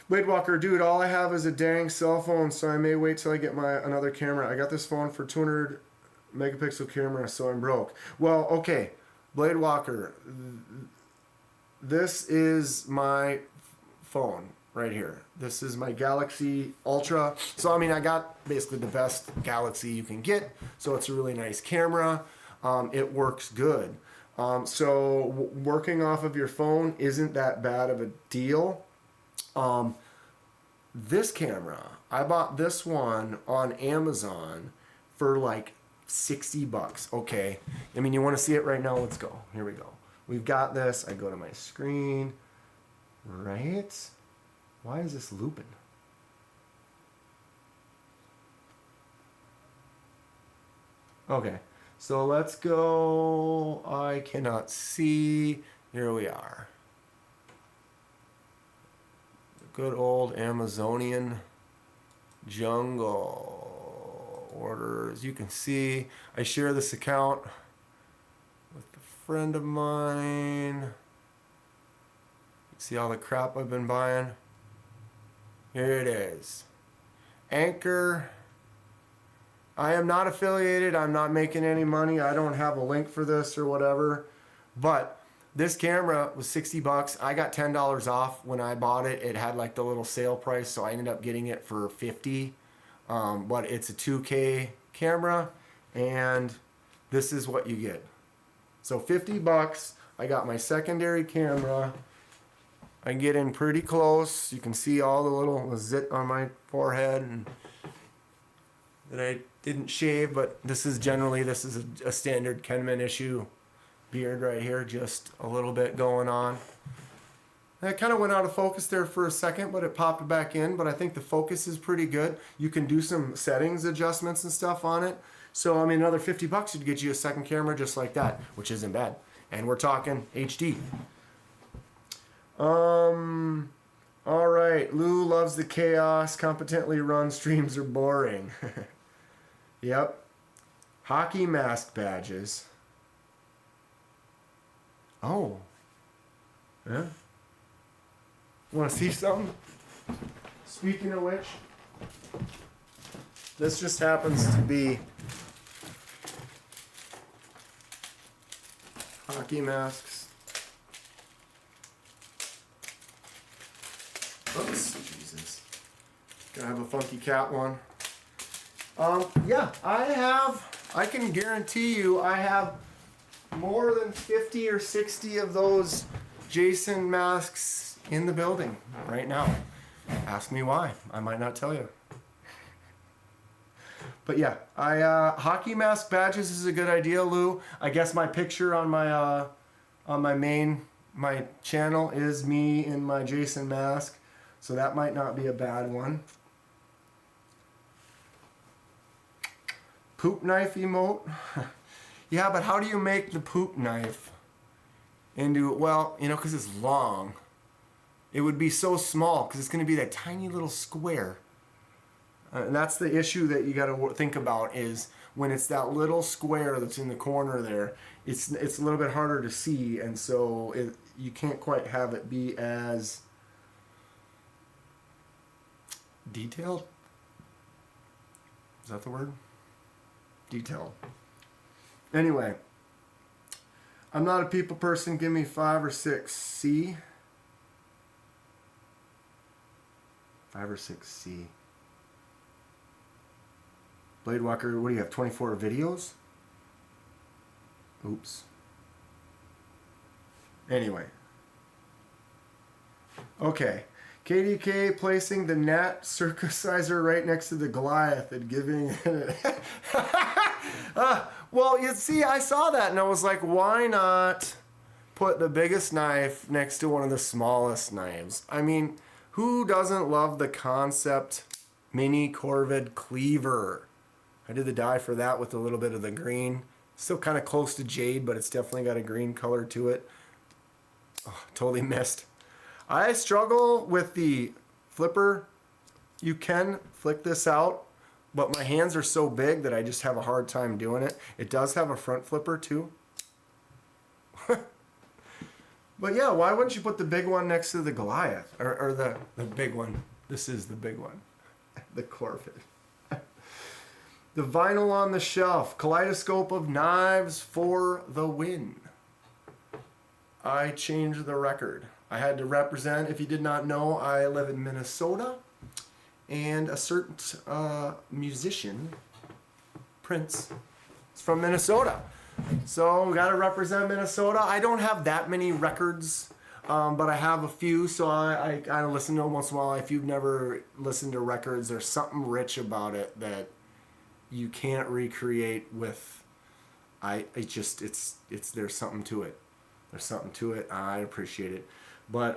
Blade Walker, dude, all I have is a dang cell phone, so I may wait till I get another camera. I got this phone for 200 megapixel camera, so I'm broke. Well, okay, Blade Walker, this is my phone right here. This is my Galaxy Ultra. So I mean, I got basically the best Galaxy you can get, so it's a really nice camera. It works good. So working off of your phone isn't that bad of a deal. This camera, I bought this one on Amazon for like $60. Okay. I mean, you want to see it right now? Let's go. Here we go. We've got this. I go to my screen. Right? Why is this looping? Okay. So let's go. I cannot see. Here we are. Good old Amazonian jungle. Orders. You can see I share this account with a friend of mine. See all the crap I've been buying? Here it is. Anchor I am not affiliated. I'm not making any money. I don't have a link for this or whatever. But this camera was 60 bucks. I got $10 off when I bought it. It had like the little sale price, so I ended up getting it for 50. But it's a 2K camera, and this is what you get. So 50 bucks. I got my secondary camera. I get in pretty close. You can see all the little zit on my forehead and that I didn't shave, but this is a standard Kenman issue beard right here, just a little bit going on. And it kind of went out of focus there for a second, but it popped back in. But I think the focus is pretty good. You can do some settings adjustments and stuff on it. So I mean, another 50 bucks would get you a second camera just like that, which isn't bad. And we're talking HD. All right. Lou loves the chaos. Competently run streams are boring. Yep. Hockey mask badges. Oh. Yeah. Want to see something? Speaking of which, this just happens to be hockey masks. Oops, Jesus. Gonna have a funky cat one. Yeah, I can guarantee you I have more than 50 or 60 of those Jason masks in the building right now. Ask me why. I might not tell you. But yeah, hockey mask badges is a good idea, Lou. I guess my picture on my channel is me in my Jason mask, so that might not be a bad one. Poop knife emote. Yeah, but how do you make the poop knife into, well, you know, because it's long. It would be so small because it's going to be that tiny little square. And that's the issue that you got to think about, is when it's that little square that's in the corner there, it's a little bit harder to see, and so you can't quite have it be as detailed. Is that the word? Detailed. Anyway, I'm not a people person. Give me 5 or 6 C. 5 or 6 C. Blade Walker, what do you have, 24 videos? Oops. Anyway. Okay. KDK placing the Nat circumciser right next to the Goliath and giving it... well, you see, I saw that and I was like, why not put the biggest knife next to one of the smallest knives? I mean, who doesn't love the concept mini corvid cleaver? I did the dye for that with a little bit of the green. Still kind of close to jade, but it's definitely got a green color to it. Oh, totally missed. I struggle with the flipper. You can flick this out, but my hands are so big that I just have a hard time doing it. It does have a front flipper too. But yeah, why wouldn't you put the big one next to the Goliath? Or the big one. This is the big one. The Corvid. The vinyl on the shelf. Kaleidoscope of knives for the win. I changed the record. I had to represent, if you did not know, I live in Minnesota. And a certain musician, Prince, is from Minnesota. So we got to represent Minnesota. I don't have that many records, but I have a few, so I listen to them once in a while. If you've never listened to records, there's something rich about it that you can't recreate with. There's something to it. There's something to it. I appreciate it. But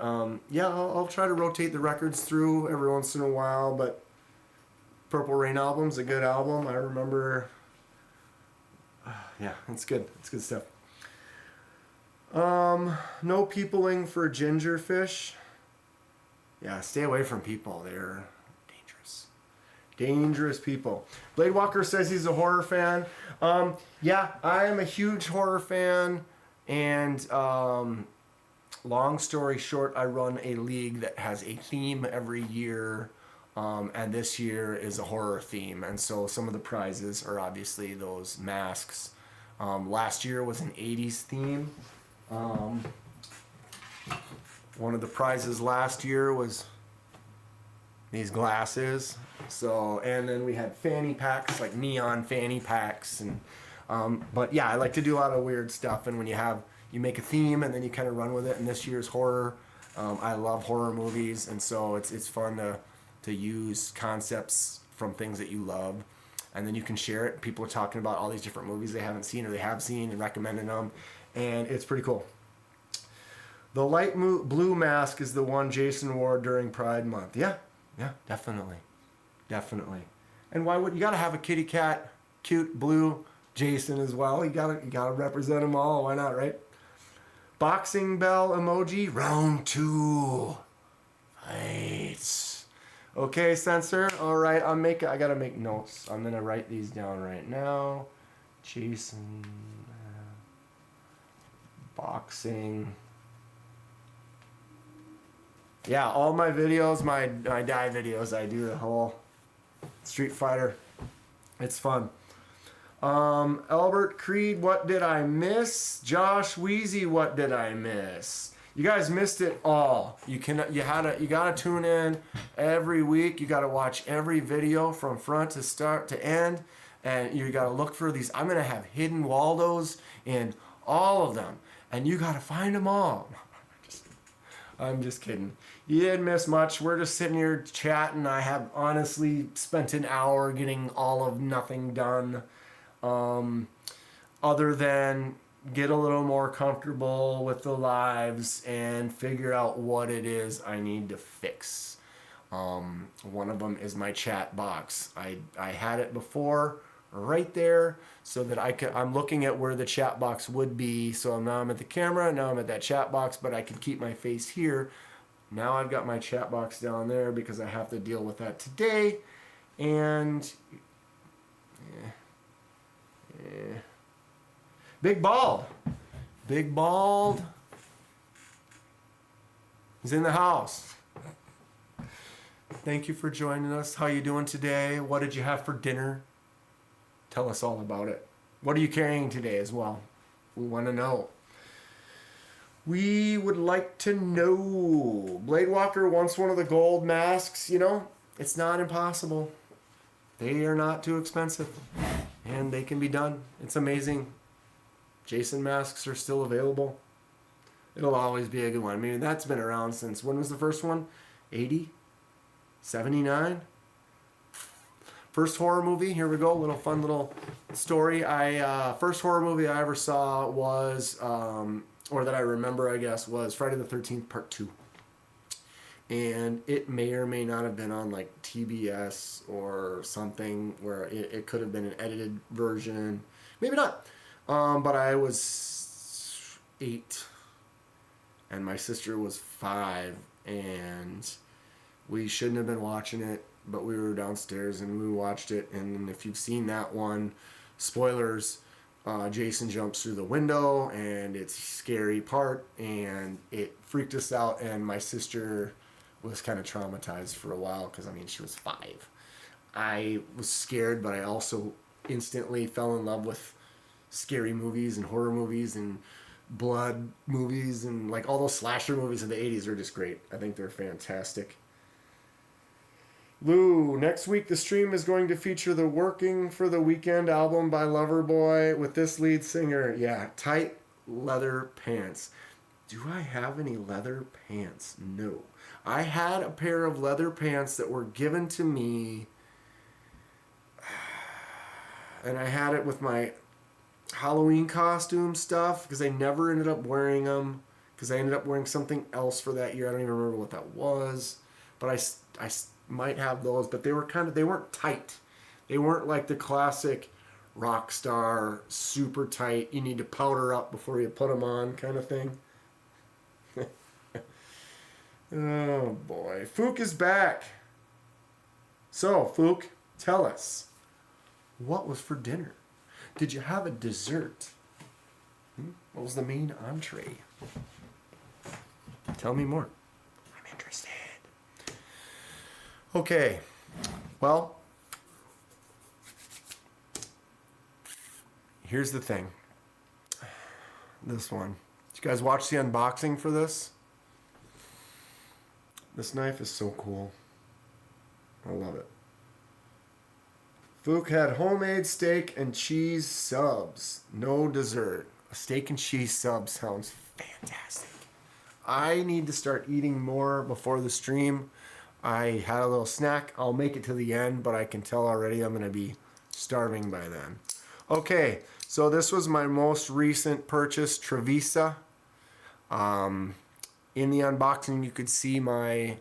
yeah, I'll try to rotate the records through every once in a while. But Purple Rain album's a good album. I remember. Yeah, it's good. It's good stuff. No peopling for gingerfish. Yeah, stay away from people. They're dangerous. Dangerous people. Blade Walker says he's a horror fan. Yeah, I am a huge horror fan. And long story short, I run a league that has a theme every year. And this year is a horror theme, and so some of the prizes are obviously those masks. Last year was an 80s theme. One of the prizes last year was these glasses. So, and then we had fanny packs, like neon fanny packs, and but yeah, I like to do a lot of weird stuff. And when you make a theme and then you kind of run with it. And this year's horror. I love horror movies, and so it's fun to use concepts from things that you love, and then you can share it. People are talking about all these different movies they haven't seen or they have seen and recommending them, and it's pretty cool. The light blue mask is the one Jason wore during Pride Month. Yeah, definitely. And why would you gotta have a kitty cat, cute blue Jason as well? You gotta represent them all. Why not, right? Boxing bell emoji, round 2. Fights. Okay, censor. All right, I gotta make notes. I'm gonna write these down right now. Jason, boxing. Yeah, all my videos, my die videos, I do the whole Street Fighter. It's fun. Albert Creed, what did I miss? Josh Wheezy, what did I miss? You guys missed it all. You gotta tune in every week. You gotta watch every video from front to start to end, and you gotta look for these. I'm gonna have hidden Waldos in all of them, and you gotta find them all. I'm just kidding. You didn't miss much. We're just sitting here chatting. I have honestly spent an hour getting all of nothing done, other than get a little more comfortable with the lives and figure out what it is I need to fix. One of them is my chat box. I had it before right there so that I'm looking at where the chat box would be. So now I'm at the camera, now I'm at that chat box, but I can keep my face here. Now I've got my chat box down there because I have to deal with that today. And Big Bald is in the house. Thank you for joining us. How you doing today? What did you have for dinner? Tell us all about it. What are you carrying today as well? We want to know. We would like to know. Blade Walker wants one of the gold masks. It's not impossible. They are not too expensive. And they can be done. It's amazing. Jason masks are still available. It'll always be a good one. I mean, that's been around since, when was the first one? 80? 79? First horror movie, here we go, fun little story. First horror movie I ever saw was, or that I remember, I guess, was Friday the 13th Part 2. And it may or may not have been on like TBS or something where it could have been an edited version. Maybe not. But I was 8 and my sister was 5, and we shouldn't have been watching it, but we were downstairs and we watched it. And if you've seen that one, spoilers, Jason jumps through the window and it's a scary part, and it freaked us out, and my sister was kind of traumatized for a while because, she was 5. I was scared, but I also instantly fell in love with scary movies and horror movies and blood movies, and like all those slasher movies of the 80s are just great. I think they're fantastic. Lou, next week the stream is going to feature the Working for the Weekend album by Loverboy with this lead singer. Yeah, tight leather pants. Do I have any leather pants? No. I had a pair of leather pants that were given to me, and I had it with my Halloween costume stuff because I never ended up wearing them because I ended up wearing something else for that year. I don't even remember what that was, but I might have those, but they weren't tight. They weren't like the classic rock star super tight, you need to powder up before you put them on kind of thing. Oh boy. Fook is back. So, Fook, tell us, what was for dinner? Did you have a dessert? What was the main entree? Tell me more. I'm interested. Okay, well, here's the thing. This one. Did you guys watch the unboxing for this? This knife is so cool. I love it. Fook had homemade steak and cheese subs. No dessert. A steak and cheese sub sounds fantastic. I need to start eating more before the stream. I had a little snack. I'll make it to the end, but I can tell already I'm going to be starving by then. Okay, so this was my most recent purchase, Trevisa. In the unboxing, you could see my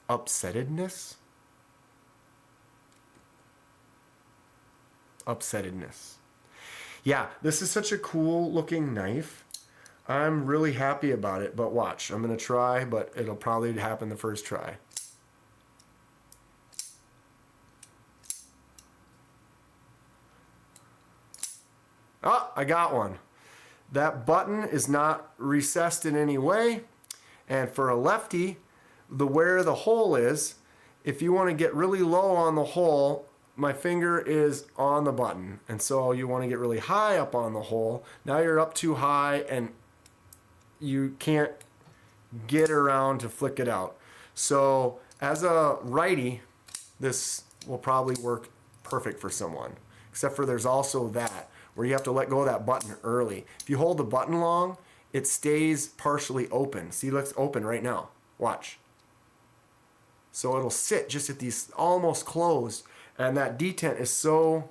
upsettedness. Yeah, this is such a cool looking knife. I'm really happy about it, but watch. I'm going to try, but it'll probably happen the first try. Oh, I got one. That button is not recessed in any way. And for a lefty, where the hole is, if you want to get really low on the hole, my finger is on the button. And so you want to get really high up on the hole. Now you're up too high and you can't get around to flick it out. So as a righty, this will probably work perfect for someone. Except for there's also that, where you have to let go of that button early. If you hold the button long, it stays partially open. See, it's open right now. Watch. So it'll sit just at these almost closed. And that detent is so...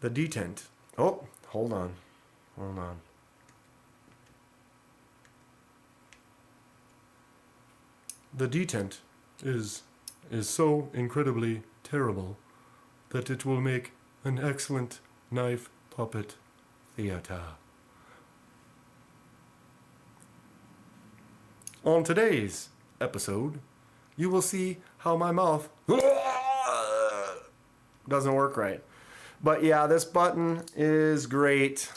The detent. Oh, hold on. Hold on. The detent is so incredibly terrible that it will make an excellent knife puppet theater. On today's episode, you will see how my mouth doesn't work right. But yeah, this button is great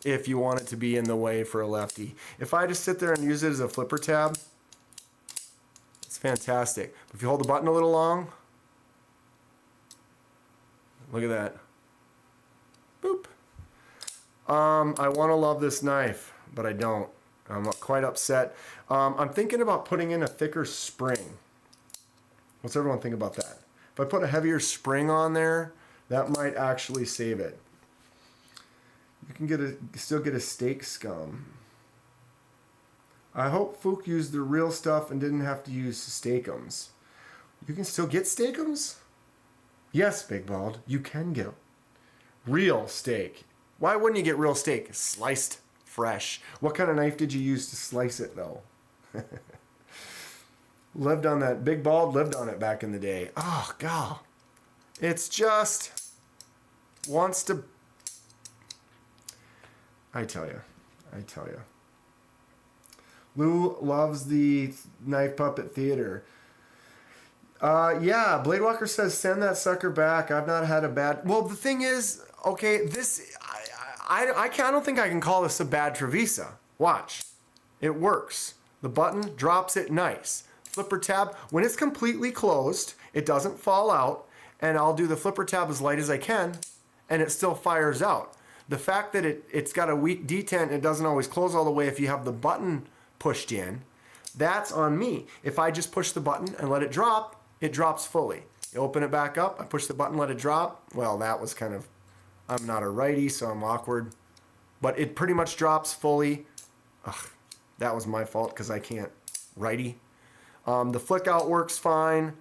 if you want it to be in the way for a lefty. If I just sit there and use it as a flipper tab, it's fantastic. If you hold the button a little long, look at that. Boop. I want to love this knife, but I don't. I'm quite upset. I'm thinking about putting in a thicker spring. What's everyone think about that? If I put a heavier spring on there, that might actually save it. You can still get a steak scum. I hope Fook used the real stuff and didn't have to use steakums. You can still get steakums? Yes, Big Bald, you can get real steak. Why wouldn't you get real steak? Sliced fresh. What kind of knife did you use to slice it, though? Lived on that. Big Bald lived on it back in the day. Oh, God. It's just wants to... I tell you. Lou loves the knife puppet theater. Yeah, Blade Walker says send that sucker back. I've not had a bad... Well, the thing is, okay, this... I don't think I can call this a bad Trevisa. Watch. It works. The button drops it nice. Flipper tab, when it's completely closed, it doesn't fall out, and I'll do the flipper tab as light as I can, and it still fires out. The fact that it's got a weak detent, it doesn't always close all the way if you have the button pushed in, that's on me. If I just push the button and let it drops fully. You open it back up, I push the button, let it drop. Well, that was kind of, I'm not a righty, so I'm awkward. But it pretty much drops fully. Ugh, that was my fault because I can't righty. The flick out works fine.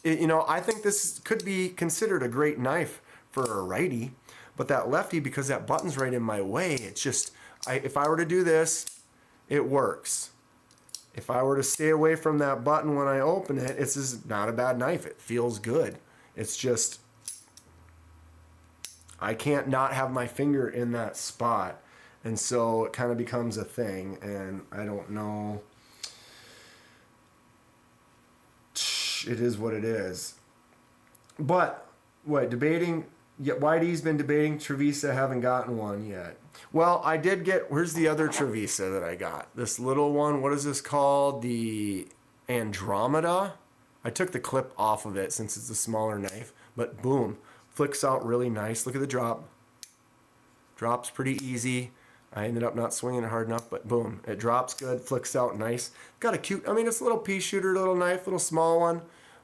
I think this could be considered a great knife for a righty. But that lefty, because that button's right in my way, it's just, if I were to do this, it works. If I were to stay away from that button when I open it, it's just not a bad knife. It feels good. It's just, I can't not have my finger in that spot. And so it kind of becomes a thing. And I don't know. It is what it is. But, what, debating... Yeah, Whitey's been debating Trevisa, haven't gotten one yet. Well, I did get, where's the other Trevisa that I got? This little one, what is this called? The Andromeda? I took the clip off of it since it's a smaller knife, but boom, flicks out really nice. Look at the drop. Drops pretty easy. I ended up not swinging it hard enough, but boom, it drops good, flicks out nice. Got a cute, I mean, it's a little pea shooter, little knife, little small one,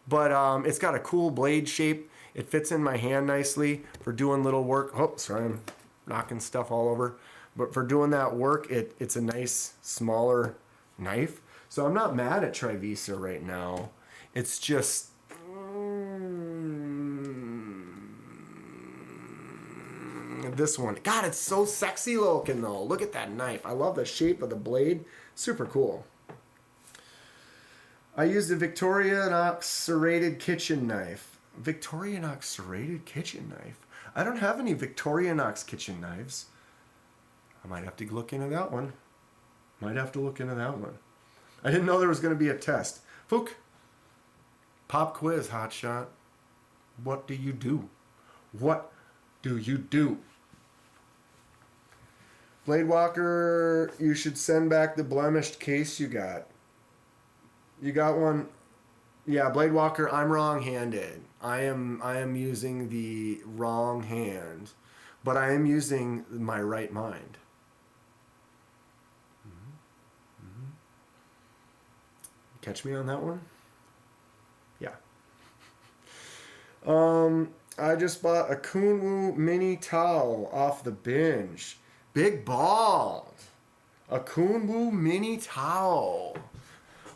but it's got a cool blade shape. It fits in my hand nicely for doing little work. Oh, sorry, I'm knocking stuff all over. But for doing that work, it's a nice, smaller knife. So I'm not mad at Trevisa right now. It's just, this one. God, it's so sexy looking though. Look at that knife. I love the shape of the blade. Super cool. I used a Victorinox serrated kitchen knife. Victorinox serrated kitchen knife? I don't have any Victorinox kitchen knives. I might have to look into that one. Might have to look into that one. I didn't know there was going to be a test. Fook. Pop quiz, hotshot. What do you do? What do you do? Blade Walker, you should send back the blemished case you got. You got one? Yeah, Blade Walker, I'm wrong-handed. I am using the wrong hand, but I am using my right mind. Catch me on that one? Yeah. I just bought a Kunwu mini towel off the binge. Big ball. A Kunwu mini towel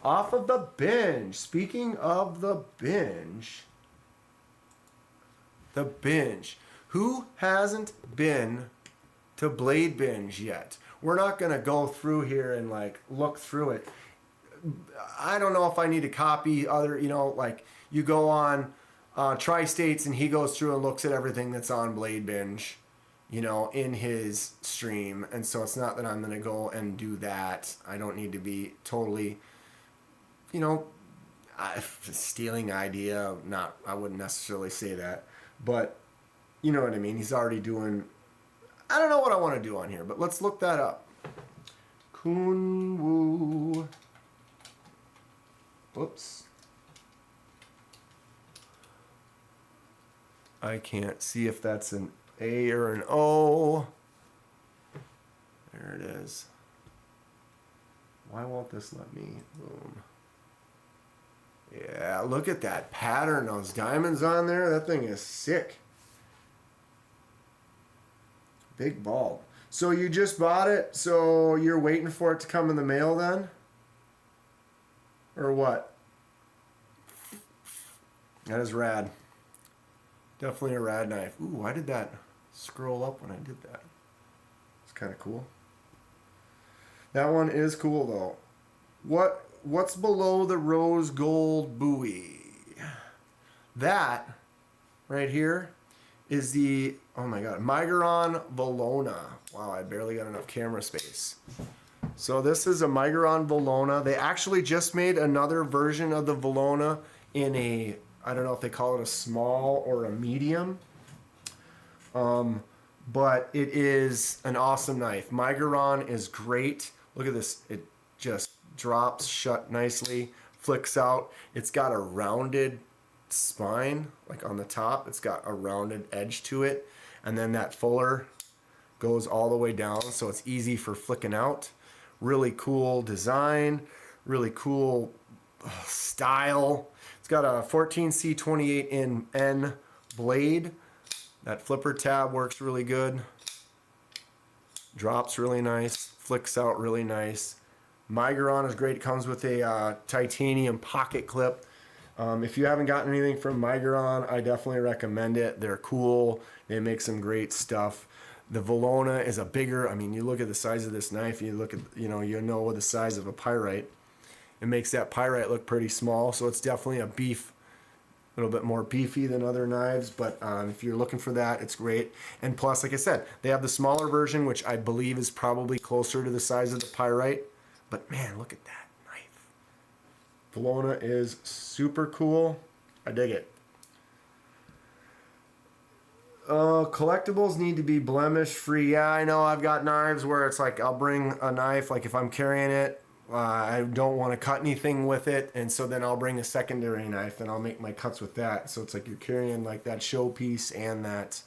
off of the binge. Speaking of the binge. The binge. Who hasn't been to Blade Binge yet? We're not going to go through here and like look through it. I don't know if I need to copy other, like you go on Tri-States and he goes through and looks at everything that's on Blade Binge, in his stream. And so it's not that I'm going to go and do that. I don't need to be totally, stealing idea. I wouldn't necessarily say that, but you know what I mean? He's already doing, I don't know what I want to do on here, but let's look that up. Kunwu. Oops. I can't see if that's an A or an O. There it is. Why won't this let me? Boom. Yeah, look at that pattern. Those diamonds on there. That thing is sick. Big ball. So you just bought it, so you're waiting for it to come in the mail then? Or what? That is rad. Definitely a rad knife. Ooh, why did that scroll up when I did that? It's kind of cool. That one is cool though. What's below the rose gold buoy? That right here is the, oh my god, Migron Valona. Wow, I barely got enough camera space. So this is a Migron Valona. They actually just made another version of the Valona in a, I don't know if they call it a small or a medium. But it is an awesome knife. Migron is great. Look at this. It just drops shut nicely, flicks out. It's got a rounded spine, like on the top. It's got a rounded edge to it. And then that fuller goes all the way down, so it's easy for flicking out. Really cool design, really cool style. It's got a 14C28 in N blade. That flipper tab works really good. Drops really nice, flicks out really nice. Migron is great. It comes with a titanium pocket clip. If you haven't gotten anything from Migron, I definitely recommend it. They're cool. They make some great stuff. The Valona is a bigger, I mean, you look at the size of this knife, you look at, you know the size of a pyrite. It makes that pyrite look pretty small, so it's definitely a little bit more beefy than other knives, but if you're looking for that, it's great. And plus, like I said, they have the smaller version, which I believe is probably closer to the size of the pyrite. But man, look at that knife. Valona is super cool. I dig it. Collectibles need to be blemish free. Yeah, I know. I've got knives where it's like I'll bring a knife, like if I'm carrying it, I don't want to cut anything with it, and so then I'll bring a secondary knife and I'll make my cuts with that. So it's like you're carrying like that showpiece and that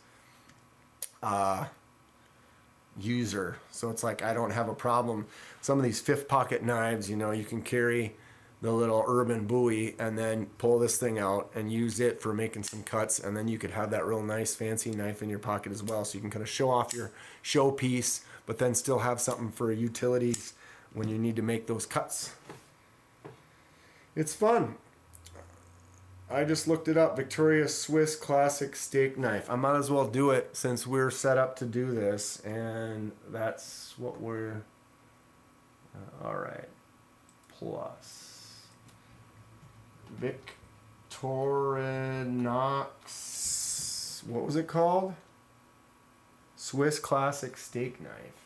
user. So it's like I don't have a problem. Some of these fifth pocket knives, you know, you can carry the little urban buoy and then pull this thing out and use it for making some cuts, and then you could have that real nice fancy knife in your pocket as well, so you can kind of show off your showpiece but then still have something for utilities when you need to make those cuts. It's fun. I just looked it up, Victoria Swiss Classic Steak Knife. I might as well do it since we're set up to do this, and that's what we're all right, plus Victorinox, what was it called? Swiss Classic Steak Knife.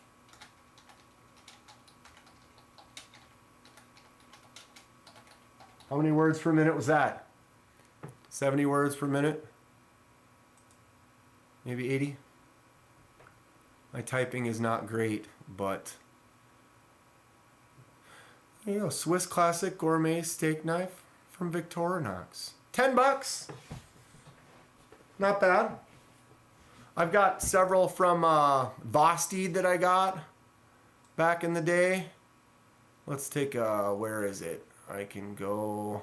How many words per minute was that? 70 words per minute? Maybe 80? My typing is not great, but you know, Swiss Classic Gourmet Steak Knife from Victorinox. $10. Not bad. I've got several from Vosteed that I got back in the day. Let's take where is it? I can go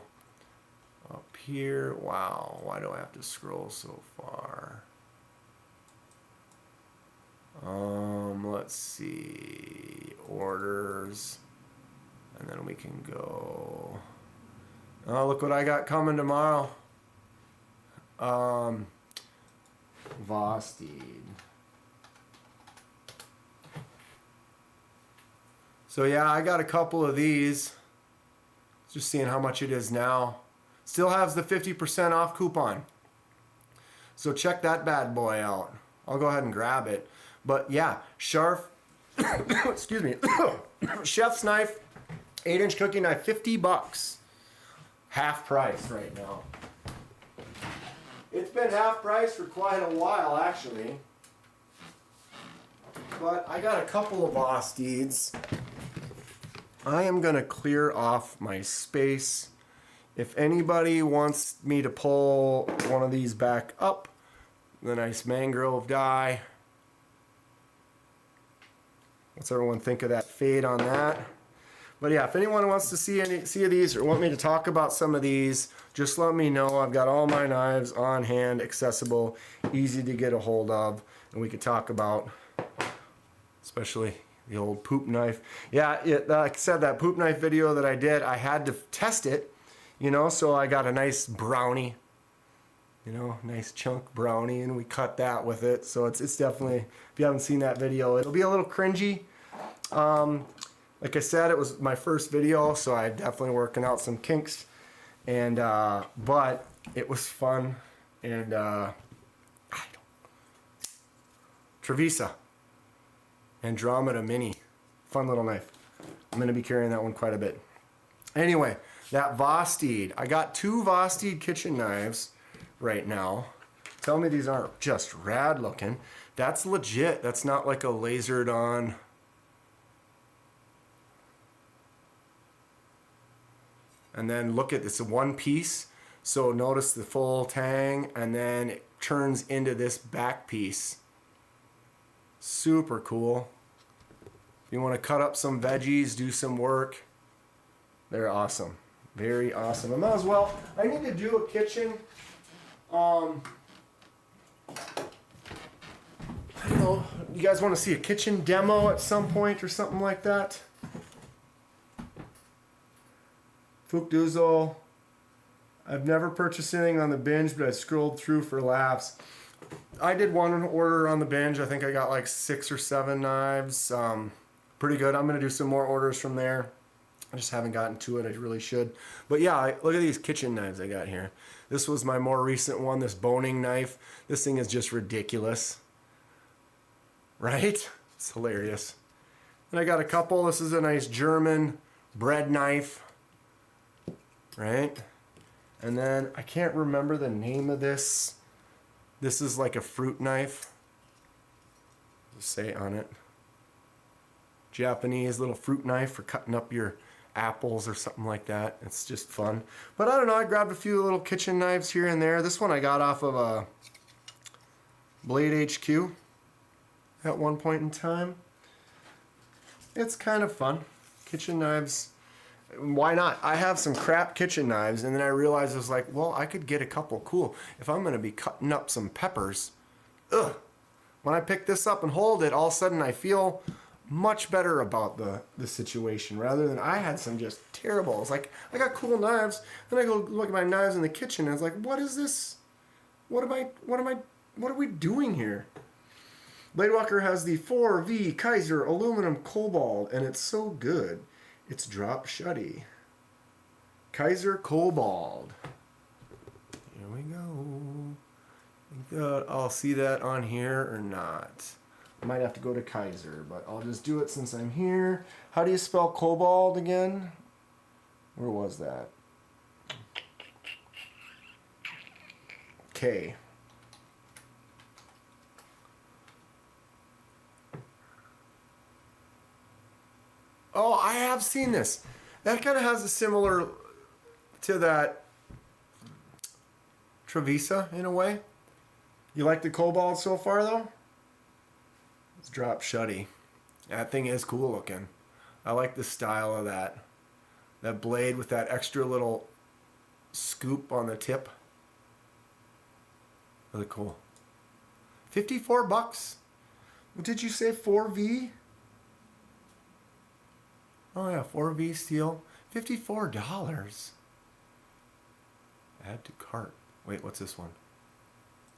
up here. Wow, why do I have to scroll so far? Let's see. Orders. And then we can go. Oh, look what I got coming tomorrow. Vosteed. So yeah, I got a couple of these. Just seeing how much it is now. Still has the 50% off coupon. So check that bad boy out. I'll go ahead and grab it. But yeah, Sharp, excuse me, chef's knife, 8-inch cooking knife, $50. Half price right now. It's been half price for quite a while, actually. But I got a couple of Vosteeds. I am going to clear off my space. If anybody wants me to pull one of these back up, the nice mangrove dye. What's everyone think of that fade on that? But yeah, if anyone wants to see any of these or want me to talk about some of these, just let me know. I've got all my knives on hand, accessible, easy to get a hold of, and we could talk about, especially the old poop knife. Yeah, like I said, that poop knife video that I did, I had to test it, you know, so I got a nice brownie, you know, nice chunk brownie, and we cut that with it. So it's definitely, if you haven't seen that video, it'll be a little cringy. Like I said, it was my first video, so I'm definitely working out some kinks, and but it was fun. And Trevisa Andromeda Mini, fun little knife. I'm going to be carrying that one quite a bit. Anyway, that Vosteed, I got 2 Vosteed kitchen knives right now. Tell me these aren't just rad looking. That's legit. That's not like a lasered on. And then look at this, one piece. So notice the full tang, and then it turns into this back piece. Super cool. If you want to cut up some veggies, do some work, they're awesome. Very awesome. I might as well, I need to do a kitchen. I don't know, you guys want to see a kitchen demo at some point or something like that? Fukduzo. I've never purchased anything on the binge, but I scrolled through for laughs. I did one order on the binge. I think I got like 6 or 7 knives. Pretty good. I'm going to do some more orders from there. I just haven't gotten to it. I really should. But yeah, look at these kitchen knives I got here. This was my more recent one, this boning knife. This thing is just ridiculous. Right? It's hilarious. And I got a couple. This is a nice German bread knife. Right? And then I can't remember the name of this This is like a fruit knife. Just say on it. Japanese little fruit knife for cutting up your apples or something like that. It's just fun. But I don't know, I grabbed a few little kitchen knives here and there. This one I got off of a Blade HQ at one point in time. It's kind of fun. Kitchen knives, why not? I have some crap kitchen knives, and then I realized I was like, well, I could get a couple cool. If I'm going to be cutting up some peppers, when I pick this up and hold it, all of a sudden I feel much better about the situation, rather than I had some just terrible. It's like, I got cool knives, then I go look at my knives in the kitchen, and it's like, what is this? What are we doing here? Bladewalker has the 4V Kaiser aluminum cobalt, and it's so good. It's drop shutty. Kaiser Cobalt. Here we go. I'll see that on here or not. I might have to go to Kaiser, but I'll just do it since I'm here. How do you spell cobalt again? Where was that? K. Oh, I have seen this. That kind of has a similar to that Trevisa in a way. You like the Cobalt so far though? It's drop shutty. That thing is cool looking. I like the style of that. That blade with that extra little scoop on the tip. Really cool. 54 bucks. What did you say, 4V? Oh yeah, 4V steel, $54. Add to cart. Wait, what's this one?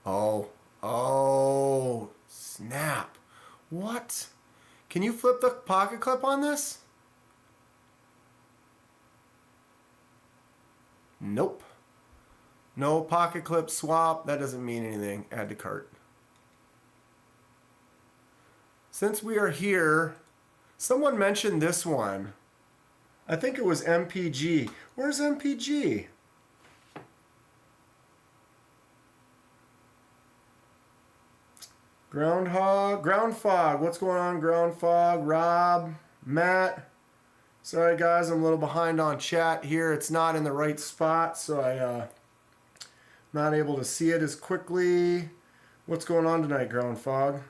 Oh, snap. What? Can you flip the pocket clip on this? Nope. No pocket clip swap. That doesn't mean anything. Add to cart. Since we are here, someone mentioned this one. I think it was MPG. Where's MPG? Ground Fog. What's going on, Ground Fog? Rob, Matt. Sorry guys, I'm a little behind on chat here. It's not in the right spot, so I'm not able to see it as quickly. What's going on tonight, Ground Fog?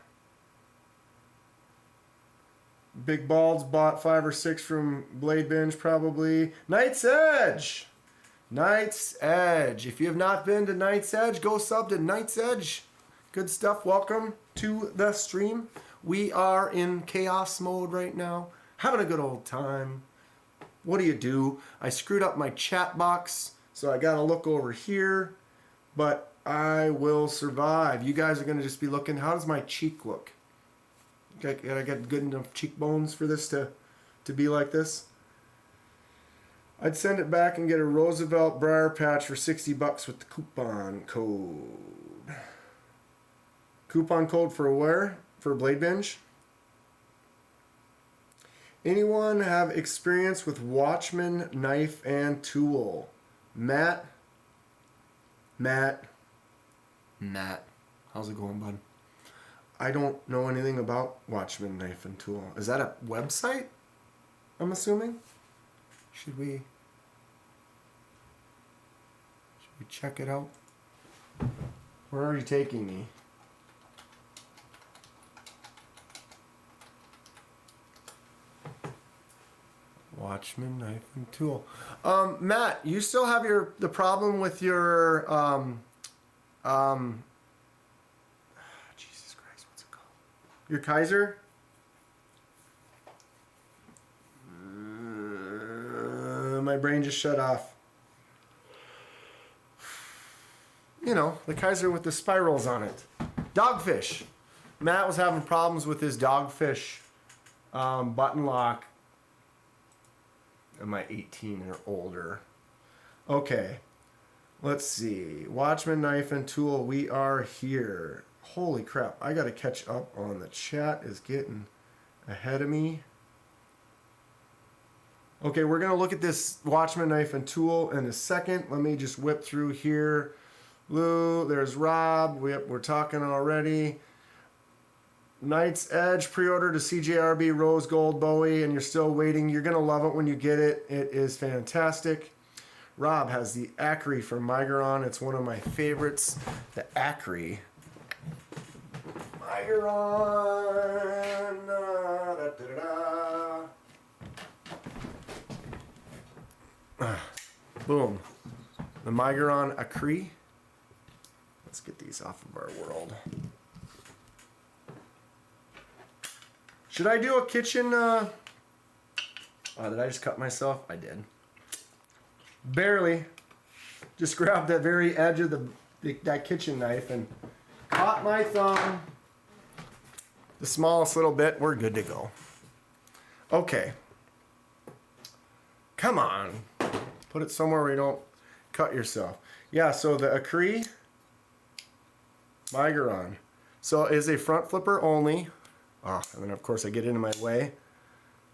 Big Balds bought 5 or 6 from Blade Binge probably. Knight's Edge! Knight's Edge. If you have not been to Knight's Edge, go sub to Knight's Edge. Good stuff. Welcome to the stream. We are in chaos mode right now. Having a good old time. What do? I screwed up my chat box, so I gotta look over here. But I will survive. You guys are gonna just be looking, how does my cheek look? Gotta get good enough cheekbones for this to be like this. I'd send it back and get a Roosevelt Briar Patch for 60 bucks with the coupon code. Coupon code for where? For Blade Binge? Anyone have experience with Watchman knife and tool? Matt? How's it going, bud? I don't know anything about Watchman knife and tool. Is that a website? I'm assuming. Should we check it out? Where are you taking me? Watchman knife and tool. Matt, you still have the problem with your Jesus Christ, what's it called? Your Kaiser? My brain just shut off. You know, the Kaiser with the spirals on it. Dogfish. Matt was having problems with his Dogfish button lock. Am I 18 or older? Okay. Let's see. Watchman knife and tool. We are here. Holy crap. I got to catch up on the chat is getting ahead of me. Okay, we're going to look at this Watchman knife and tool in a second. Let me just whip through here. Lou, there's Rob. We're talking already. Knight's Edge pre-order to CJRB Rose Gold Bowie, and you're still waiting. You're going to love it when you get it. It is fantastic. Rob has the Acri from Migron. It's one of my favorites. The Acri. Migron. Boom. The Migron Acri. Let's get these off of our world. Should I do a kitchen? Oh, did I just cut myself? I did. Barely. Just grabbed that very edge of that kitchen knife and caught my thumb. The smallest little bit. We're good to go. Okay. Come on. Put it somewhere where you don't cut yourself. Yeah, so the Acri Migron. So it is a front flipper only. Oh, and then of course I get into my way.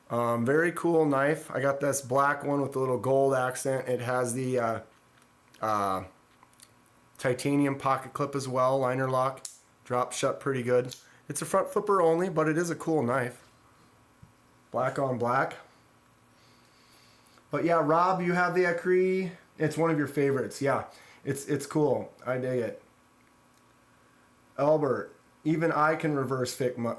Very cool knife. I got this black one with the little gold accent. It has the titanium pocket clip as well, liner lock. Drops shut pretty good. It's a front flipper only, but it is a cool knife. Black on black. But yeah, Rob, you have the Acri. It's one of your favorites. Yeah, it's cool. I dig it. Albert, even I can reverse flick my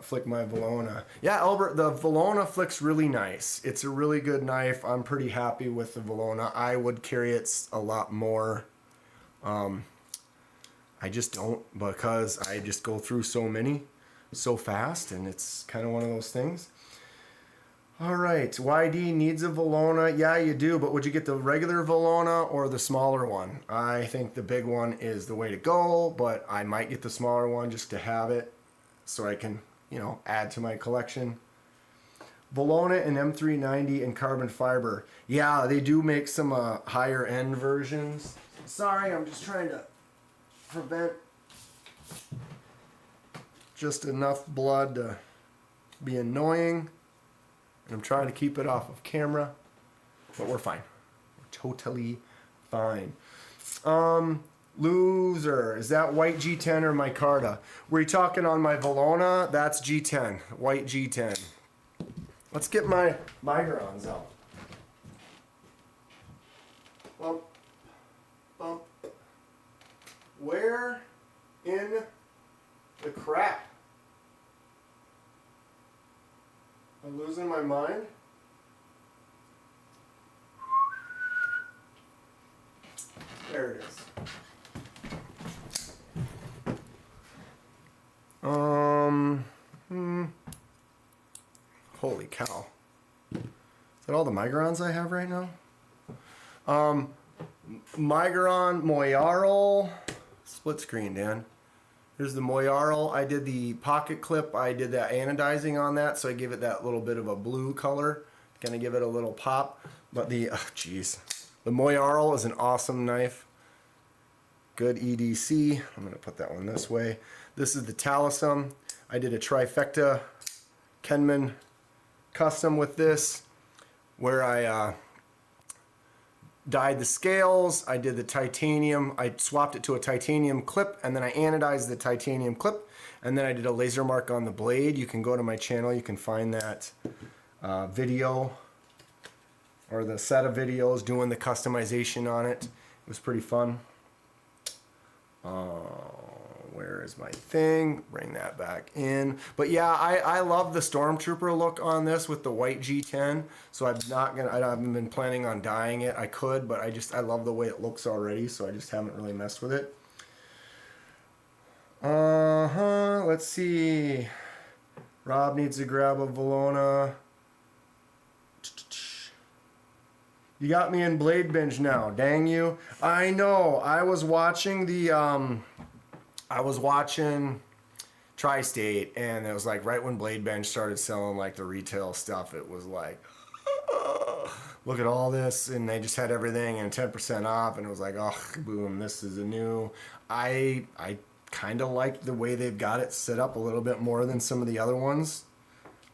Valona. Yeah, Albert, the Valona flicks really nice. It's a really good knife. I'm pretty happy with the Valona. I would carry it a lot more. I just don't, because I just go through so many so fast, and it's kind of one of those things. All right, YD needs a Valona. Yeah, you do, but would you get the regular Valona or the smaller one? I think the big one is the way to go, but I might get the smaller one just to have it so I can, you know, add to my collection. Valona and M390 and carbon fiber. Yeah, they do make some higher end versions. Sorry, I'm just trying to prevent just enough blood to be annoying. I'm trying to keep it off of camera, but we're fine. We're totally fine. Loser, is that white G10 or micarta? Were you talking on my Valona? That's G10, white G10. Let's get my Migrons out. Bump, bump. Where in the crap? I'm losing my mind. There it is. Holy cow. Is that all the Migrons I have right now? Migron Moyarl. Split screen, Dan. Here's the Moyarl. I did the pocket clip. I did that anodizing on that, so I give it that little bit of a blue color. Gonna give it a little pop. But the, oh geez. The Moyarl is an awesome knife. Good EDC. I'm gonna put that one this way. This is the Talisman. I did a trifecta Kenman custom with this, where I dyed the scales, I did the titanium, I swapped it to a titanium clip, and then I anodized the titanium clip, and then I did a laser mark on the blade. You can go to my channel, you can find that video, or the set of videos doing the customization on it. It was pretty fun. Where is my thing? Bring that back in. But yeah, I love the Stormtrooper look on this with the white G10. So I haven't been planning on dyeing it. I could, but I love the way it looks already, so I just haven't really messed with it. Let's see. Rob needs to grab a Valona. You got me in Blade Binge now, dang you. I know, I was watching Tri-State, and it was like right when Blade Bench started selling like the retail stuff, it was like, look at all this, and they just had everything and 10% off, and it was like, oh, boom, this is a new. I kind of like the way they've got it set up a little bit more than some of the other ones.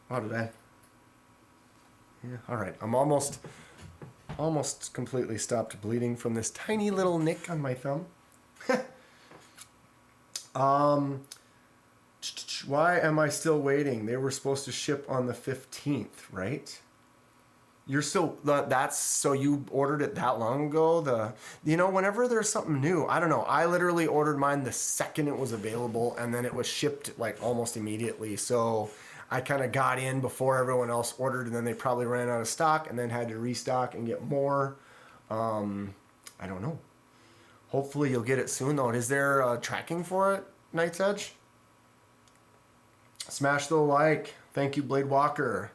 How did I? Yeah, all right, I'm almost completely stopped bleeding from this tiny little nick on my thumb. Why am I still waiting? They were supposed to ship on the 15th, right? You're still, that's, so you ordered it that long ago? Whenever there's something new, I don't know. I literally ordered mine the second it was available, and then it was shipped like almost immediately. So I kind of got in before everyone else ordered, and then they probably ran out of stock and then had to restock and get more. I don't know. Hopefully you'll get it soon though. Is there tracking for it, Night's Edge? Smash the like. Thank you, Blade Walker.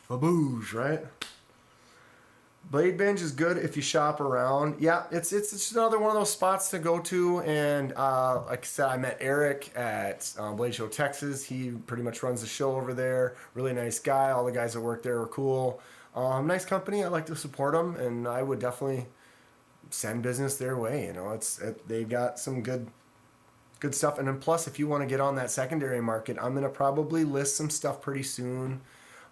Baboosh, right? Blade Binge is good if you shop around. Yeah, it's just another one of those spots to go to. And like I said, I met Eric at Blade Show Texas. He pretty much runs the show over there. Really nice guy. All the guys that work there are cool. Nice company. I like to support them, and I would definitely send business their way. They've got some good stuff. And then plus, if you want to get on that secondary market, I'm gonna probably list some stuff pretty soon.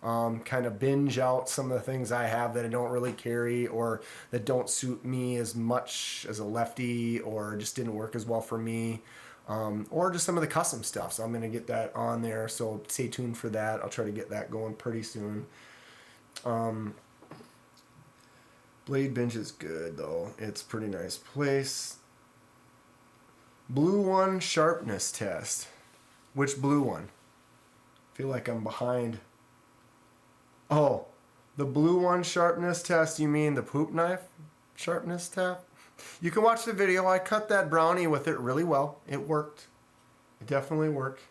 Kind of binge out some of the things I have that I don't really carry or that don't suit me as much as a lefty or just didn't work as well for me, or just some of the custom stuff. So I'm going to get that on there. So stay tuned for that. I'll try to get that going pretty soon. Blade Binge is good though. It's a pretty nice place. Blue one sharpness test. Which blue one? I feel like I'm behind. Oh, the blue one sharpness test, you mean the poop knife sharpness test? You can watch the video. I cut that brownie with it really well. It worked. It definitely worked.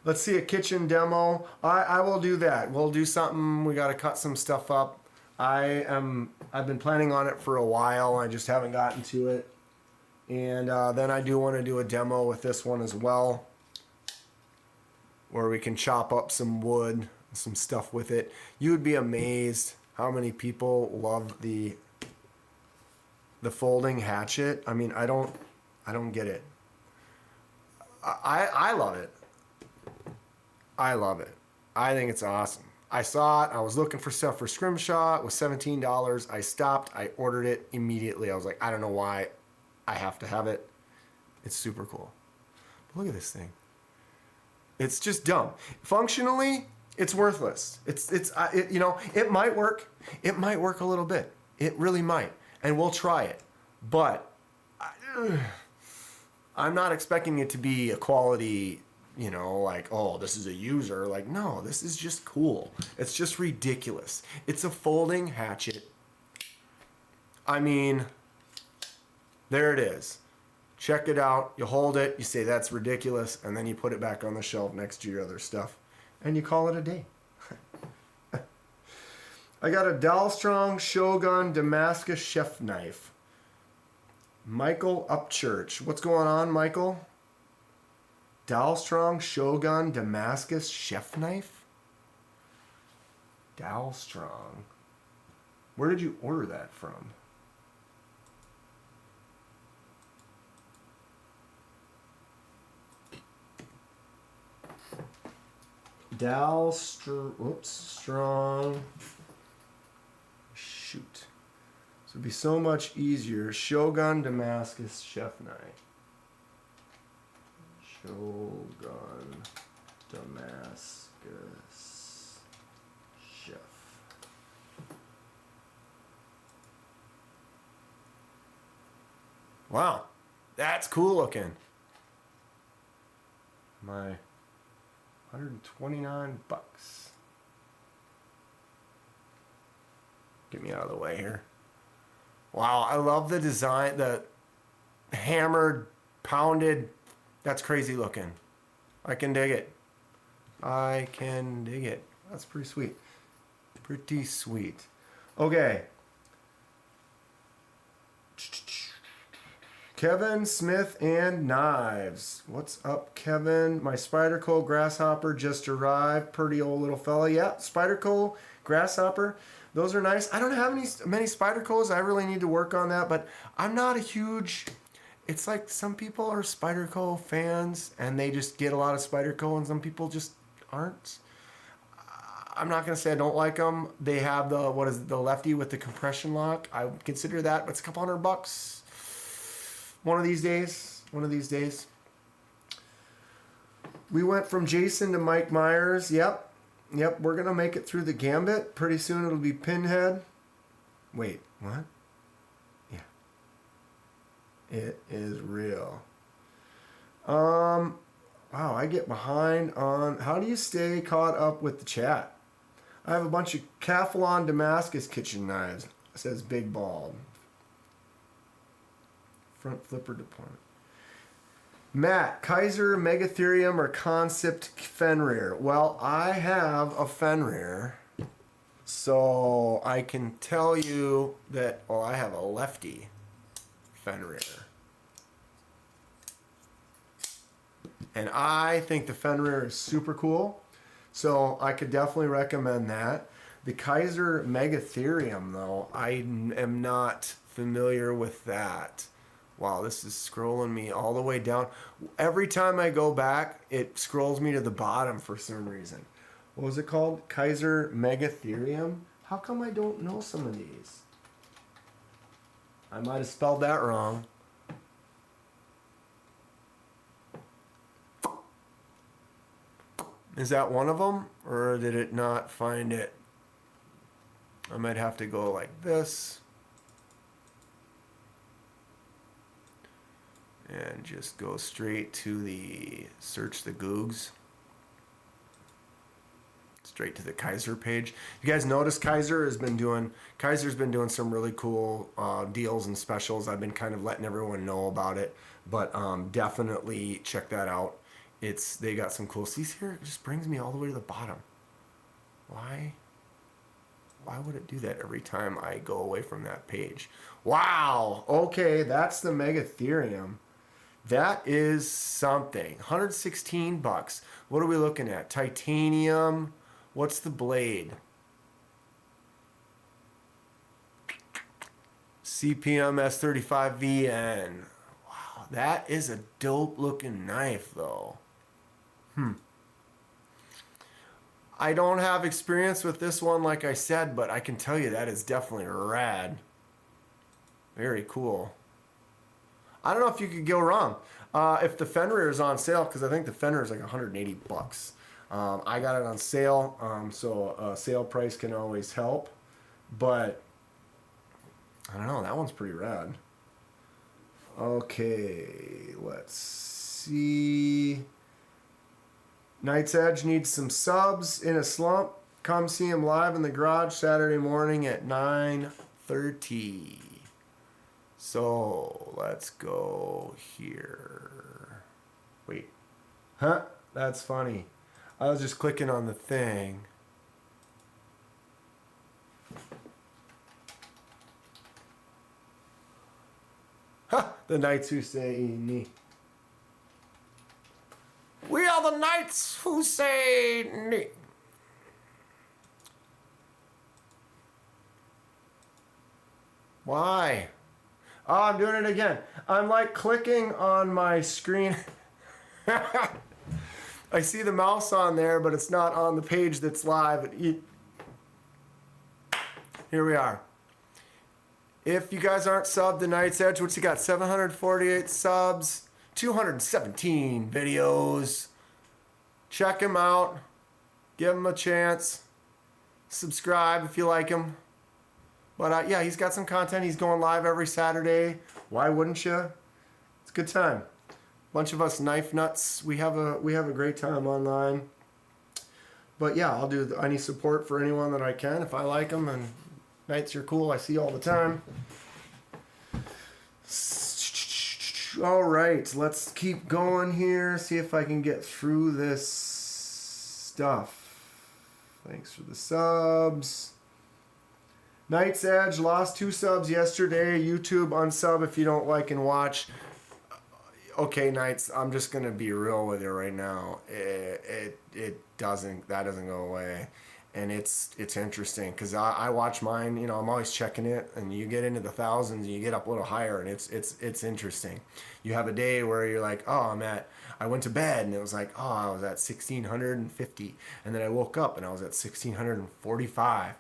Let's see a kitchen demo. I will do that. We'll do something. We got to cut some stuff up. I've been planning on it for a while. I just haven't gotten to it. And then I do want to do a demo with this one as well, where we can chop up some wood, some stuff with it. You would be amazed how many people love the folding hatchet. I mean, I don't get it. I love it. I love it. I think it's awesome. I saw it. I was looking for stuff for Scrimshaw. It was $17. I stopped. I ordered it immediately. I was like, I don't know why. I have to have it. It's super cool. But look at this thing. It's just dumb. Functionally, it's worthless. It might work. It might work a little bit. It really might. And we'll try it. But I'm not expecting it to be a quality, like, oh, this is a user. Like, no, this is just cool. It's just ridiculous. It's a folding hatchet. I mean, there it is. Check it out. You hold it. You say that's ridiculous, and then you put it back on the shelf next to your other stuff, and you call it a day. I got a Dalstrong Shogun Damascus chef knife. Michael Upchurch. What's going on, Michael? Dalstrong Shogun Damascus chef knife? Dalstrong. Where did you order that from? Strong. Shoot. So it'd be so much easier. Shogun Damascus chef knife. Shogun Damascus chef. Wow. That's cool looking. My $129. Get me out of the way here. Wow, I love the design, the hammered, pounded. That's crazy looking. I can dig it. I can dig it. That's pretty sweet. Pretty sweet. Okay. Kevin Smith and Knives. What's up, Kevin? My Spyderco Grasshopper just arrived. Pretty old little fella. Yeah, Spyderco Grasshopper. Those are nice. I don't have many Spydercos. I really need to work on that, but I'm not a huge... It's like some people are Spyderco fans, and they just get a lot of Spyderco, and some people just aren't. I'm not going to say I don't like them. They have the lefty with the compression lock. I would consider that, but it's a couple $100. One of these days. One of these days. We went from Jason to Mike Myers. Yep. Yep, we're going to make it through the gambit. Pretty soon it'll be Pinhead. Wait, what? Yeah. It is real. Wow, I get behind on... How do you stay caught up with the chat? I have a bunch of Calphalon Damascus kitchen knives. It says Big Bald. Front flipper deployment. Matt, Kaiser, Megatherium, or Concept Fenrir? Well, I have a Fenrir, so I can tell you that, well, I have a lefty Fenrir. And I think the Fenrir is super cool, so I could definitely recommend that. The Kaiser Megatherium, though, I am not familiar with that. Wow, this is scrolling me all the way down. Every time I go back, it scrolls me to the bottom for some reason. What was it called? Kaiser Megatherium? How come I don't know some of these? I might have spelled that wrong. Is that one of them? Or did it not find it? I might have to go like this. And just go straight to the search the Googs. Straight to the Kaiser page. You guys notice Kaiser's been doing some really cool deals and specials. I've been kind of letting everyone know about it, but definitely check that out. They got some cool. See here, it just brings me all the way to the bottom. Why would it do that every time I go away from that page? Wow. Okay, that's the Megatherium. That is something. 116 bucks. What are we looking at? Titanium. What's the blade? CPM S35VN. Wow, that is a dope looking knife though. I don't have experience with this one like I said, but I can tell you that is definitely rad. Very cool. I don't know if you could go wrong. If the Fenrir is on sale, because I think the Fenrir is like 180 bucks. I got it on sale, so a sale price can always help. But I don't know, that one's pretty rad. Okay, let's see. Knight's Edge needs some subs in a slump. Come see him live in the garage Saturday morning at 9:30. So let's go here. Wait. Huh? That's funny. I was just clicking on the thing. Ha! The Knights who say me. We are the Knights who say me. Why? Oh, I'm doing it again. I'm like clicking on my screen. I see the mouse on there, but it's not on the page that's live. Here we are. If you guys aren't subbed to Knight's Edge, what's he got? 748 subs, 217 videos. Check him out. Give him a chance. Subscribe if you like him. But yeah, he's got some content. He's going live every Saturday. Why wouldn't you? It's a good time. Bunch of us knife nuts. We have a great time online. But yeah, I'll do any support for anyone that I can if I like them. And Knights, you're cool. I see you all the time. All right, let's keep going here. See if I can get through this stuff. Thanks for the subs. Knight's Edge lost 2 subs yesterday. YouTube unsub if you don't like and watch. Okay, Knights, I'm just gonna be real with you right now. That doesn't go away, and it's interesting because I watch mine. You know, I'm always checking it, and you get into the thousands, and you get up a little higher, and it's interesting. You have a day where you're like, oh, I went to bed, and it was like, oh, I was at 1,650, and then I woke up, and I was at 1,645.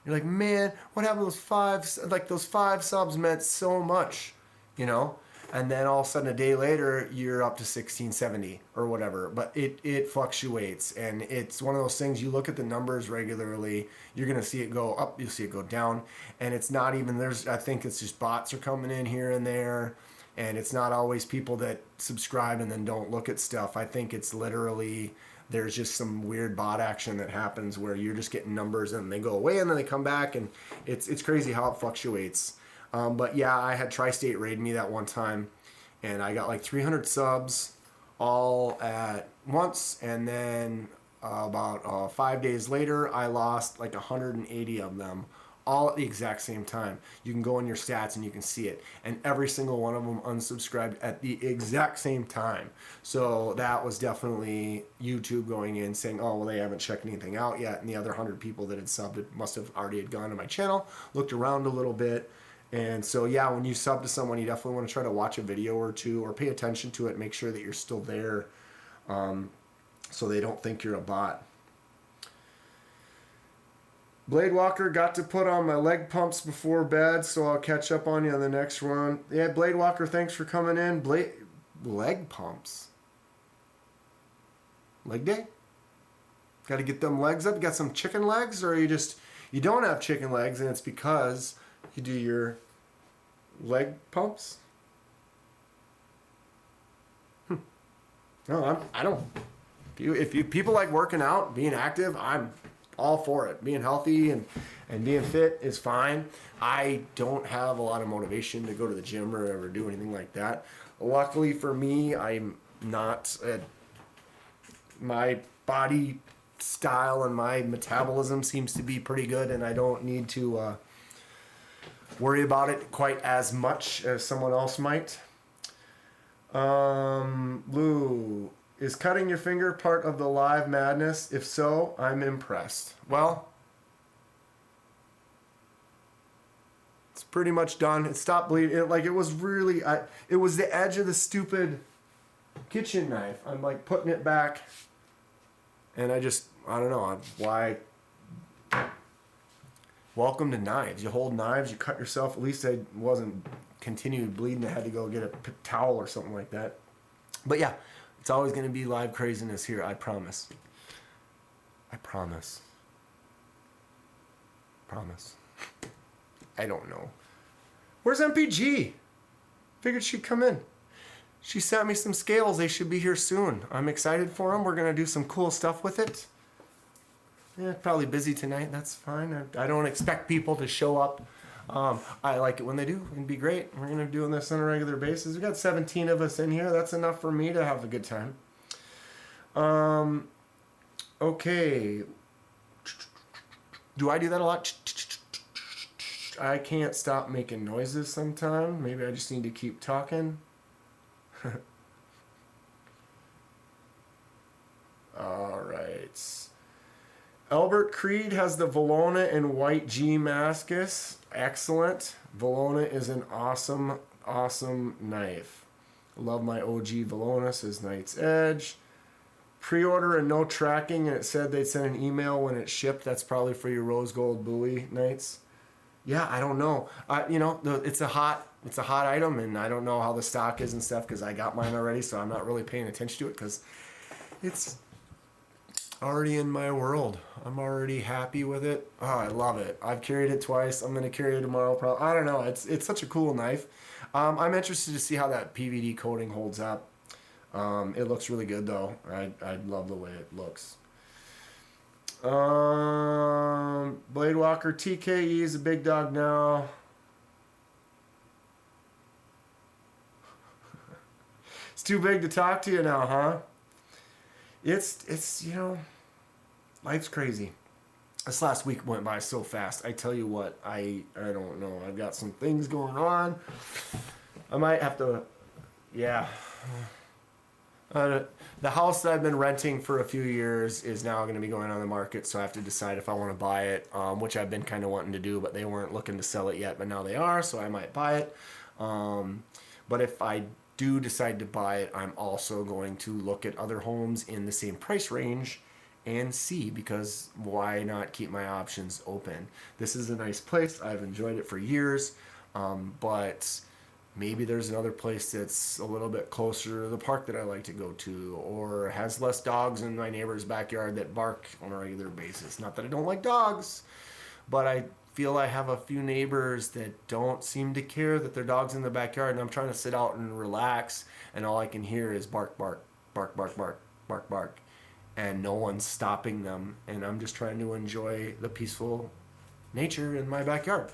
You're like, man, what happened to those 5? Like those 5 subs meant so much, you know. and then all of a sudden a day later you're up to 1670 or whatever. But it fluctuates, and it's one of those things, you look at the numbers regularly, you're going to see it go up, you'll see it go down, and it's not even, I think it's just bots are coming in here and there, and it's not always people that subscribe and then don't look at stuff. I think it's literally, there's just some weird bot action that happens where you're just getting numbers and they go away and then they come back, and it's crazy how it fluctuates. But yeah, I had Tri-State raid me that one time, and I got like 300 subs all at once, and then about 5 days later, I lost like 180 of them, all at the exact same time. You can go in your stats and you can see it, and every single one of them unsubscribed at the exact same time. So that was definitely YouTube going in saying, oh, well, they haven't checked anything out yet, and the other 100 people that had subbed it must have already had gone to my channel, looked around a little bit. And so, yeah, when you sub to someone, you definitely want to try to watch a video or two or pay attention to it, make sure that you're still there, so they don't think you're a bot. Blade Walker, got to put on my leg pumps before bed, so I'll catch up on you on the next one. Yeah, Blade Walker, thanks for coming in. Leg pumps? Leg day? Got to get them legs up? You got some chicken legs, or you don't have chicken legs and it's because you do your leg pumps? No, I don't. If you people like working out, being active, I'm all for it. Being healthy and being fit is fine. I don't have a lot of motivation to go to the gym or ever do anything like that. Luckily for me, I'm not my body style and my metabolism seems to be pretty good, and I don't need to worry about it quite as much as someone else might. Lou, is cutting your finger part of the live madness? If so, I'm impressed. Well, it's pretty much done. It stopped bleeding. It was really, it was the edge of the stupid kitchen knife. I'm like putting it back, and I don't know why. Welcome to knives. You hold knives, you cut yourself. At least I wasn't continued bleeding. I had to go get a towel or something like that. But yeah, it's always going to be live craziness here. I promise. I promise. Promise. I don't know. Where's MPG? Figured she'd come in. She sent me some scales. They should be here soon. I'm excited for them. We're going to do some cool stuff with it. Yeah, probably busy tonight. That's fine. I don't expect people to show up. I like it when they do. It'd be great. We're going to be doing this on a regular basis. We got 17 of us in here. That's enough for me to have a good time. Okay. Do I do that a lot? I can't stop making noises sometimes. Maybe I just need to keep talking. All right. Albert Creed has the Valona in white G Mascus. Excellent. Valona is an awesome, awesome knife. Love my OG Valona, says Knight's Edge. Pre-order and no tracking, and it said they'd send an email when it shipped. That's probably for your rose gold buoy, Knights. Yeah, I don't know. It's a hot item, and I don't know how the stock is and stuff because I got mine already, so I'm not really paying attention to it because it's already in my world. I'm already happy with it. Oh, I love it. I've carried it twice. I'm going to carry it tomorrow. Probably. I don't know. It's such a cool knife. I'm interested to see how that PVD coating holds up. It looks really good, though. I love the way it looks. Blade Walker TKE is a big dog now. It's too big to talk to you now, huh? It's life's crazy. This last week went by so fast. I tell you what, I don't know. I've got some things going on. I might have to, yeah. The house that I've been renting for a few years is now going to be going on the market, so I have to decide if I want to buy it, which I've been kind of wanting to do, but they weren't looking to sell it yet, but now they are, so I might buy it. But if I do decide to buy it, I'm also going to look at other homes in the same price range and see, because why not keep my options open? This is a nice place. I've enjoyed it for years, but maybe there's another place that's a little bit closer to the park that I like to go to, or has less dogs in my neighbor's backyard that bark on a regular basis. Not that I don't like dogs, but I feel I have a few neighbors that don't seem to care that their dog's in the backyard, and I'm trying to sit out and relax, and all I can hear is bark, bark, bark, bark, bark, bark, bark, and no one's stopping them, and I'm just trying to enjoy the peaceful nature in my backyard.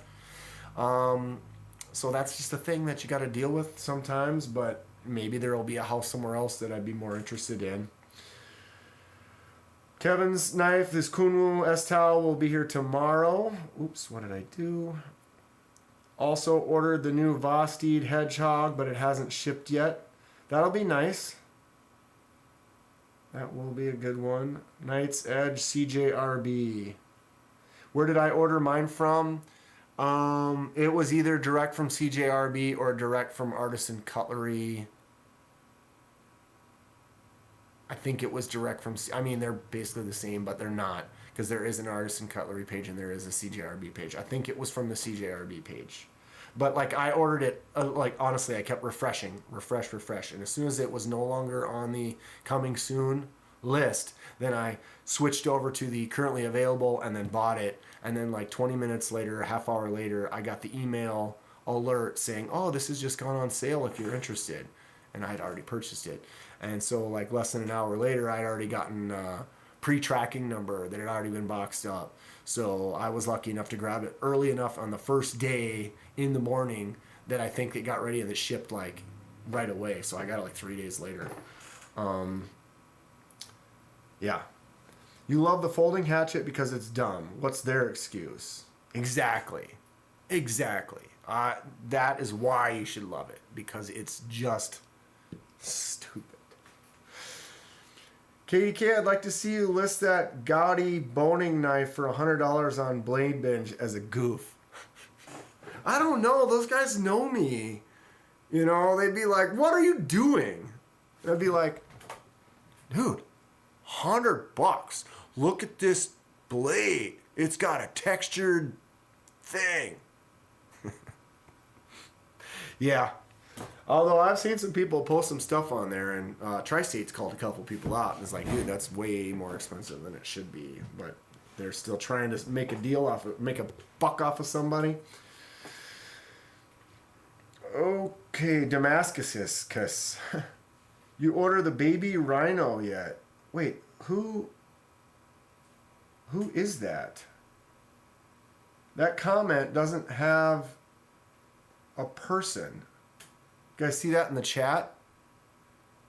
So that's just a thing that you got to deal with sometimes, but maybe there will be a house somewhere else that I'd be more interested in. Kevin's knife, this Kunwu S-Towel will be here tomorrow. Oops, what did I do? Also ordered the new Vosteed Hedgehog, but it hasn't shipped yet. That'll be nice. That will be a good one. Knight's Edge CJRB. Where did I order mine from? It was either direct from CJRB or direct from Artisan Cutlery. I think it was direct from, I mean, they're basically the same, but they're not, because there is an Artisan Cutlery page and there is a CJRB page. I think it was from the CJRB page. But like I ordered it, like honestly, I kept refreshing, refresh. And as soon as it was no longer on the coming soon list, then I switched over to the currently available and then bought it. And then like 20 minutes later, a half hour later, I got the email alert saying, oh, this has just gone on sale if you're interested. And I had already purchased it. And so like less than an hour later, I'd already gotten a pre-tracking number that had already been boxed up. So I was lucky enough to grab it early enough on the first day in the morning that I think it got ready and it shipped like right away. So I got it like 3 days later. Yeah. You love the folding hatchet because it's dumb. What's their excuse? Exactly. That is why you should love it, because it's just stupid. KDK, I'd like to see you list that gaudy boning knife for $100 on Blade Binge as a goof. I don't know. Those guys know me. You know, they'd be like, what are you doing? And I'd be like, dude, $100. Look at this blade. It's got a textured thing. Yeah. Although I've seen some people post some stuff on there, and Tri-State's called a couple people out, and it's like, dude, that's way more expensive than it should be. But they're still trying to make a deal make a buck off of somebody. Okay, Damascus, cause you order the baby rhino yet? Wait, who is that? That comment doesn't have a person. You guys see that in the chat?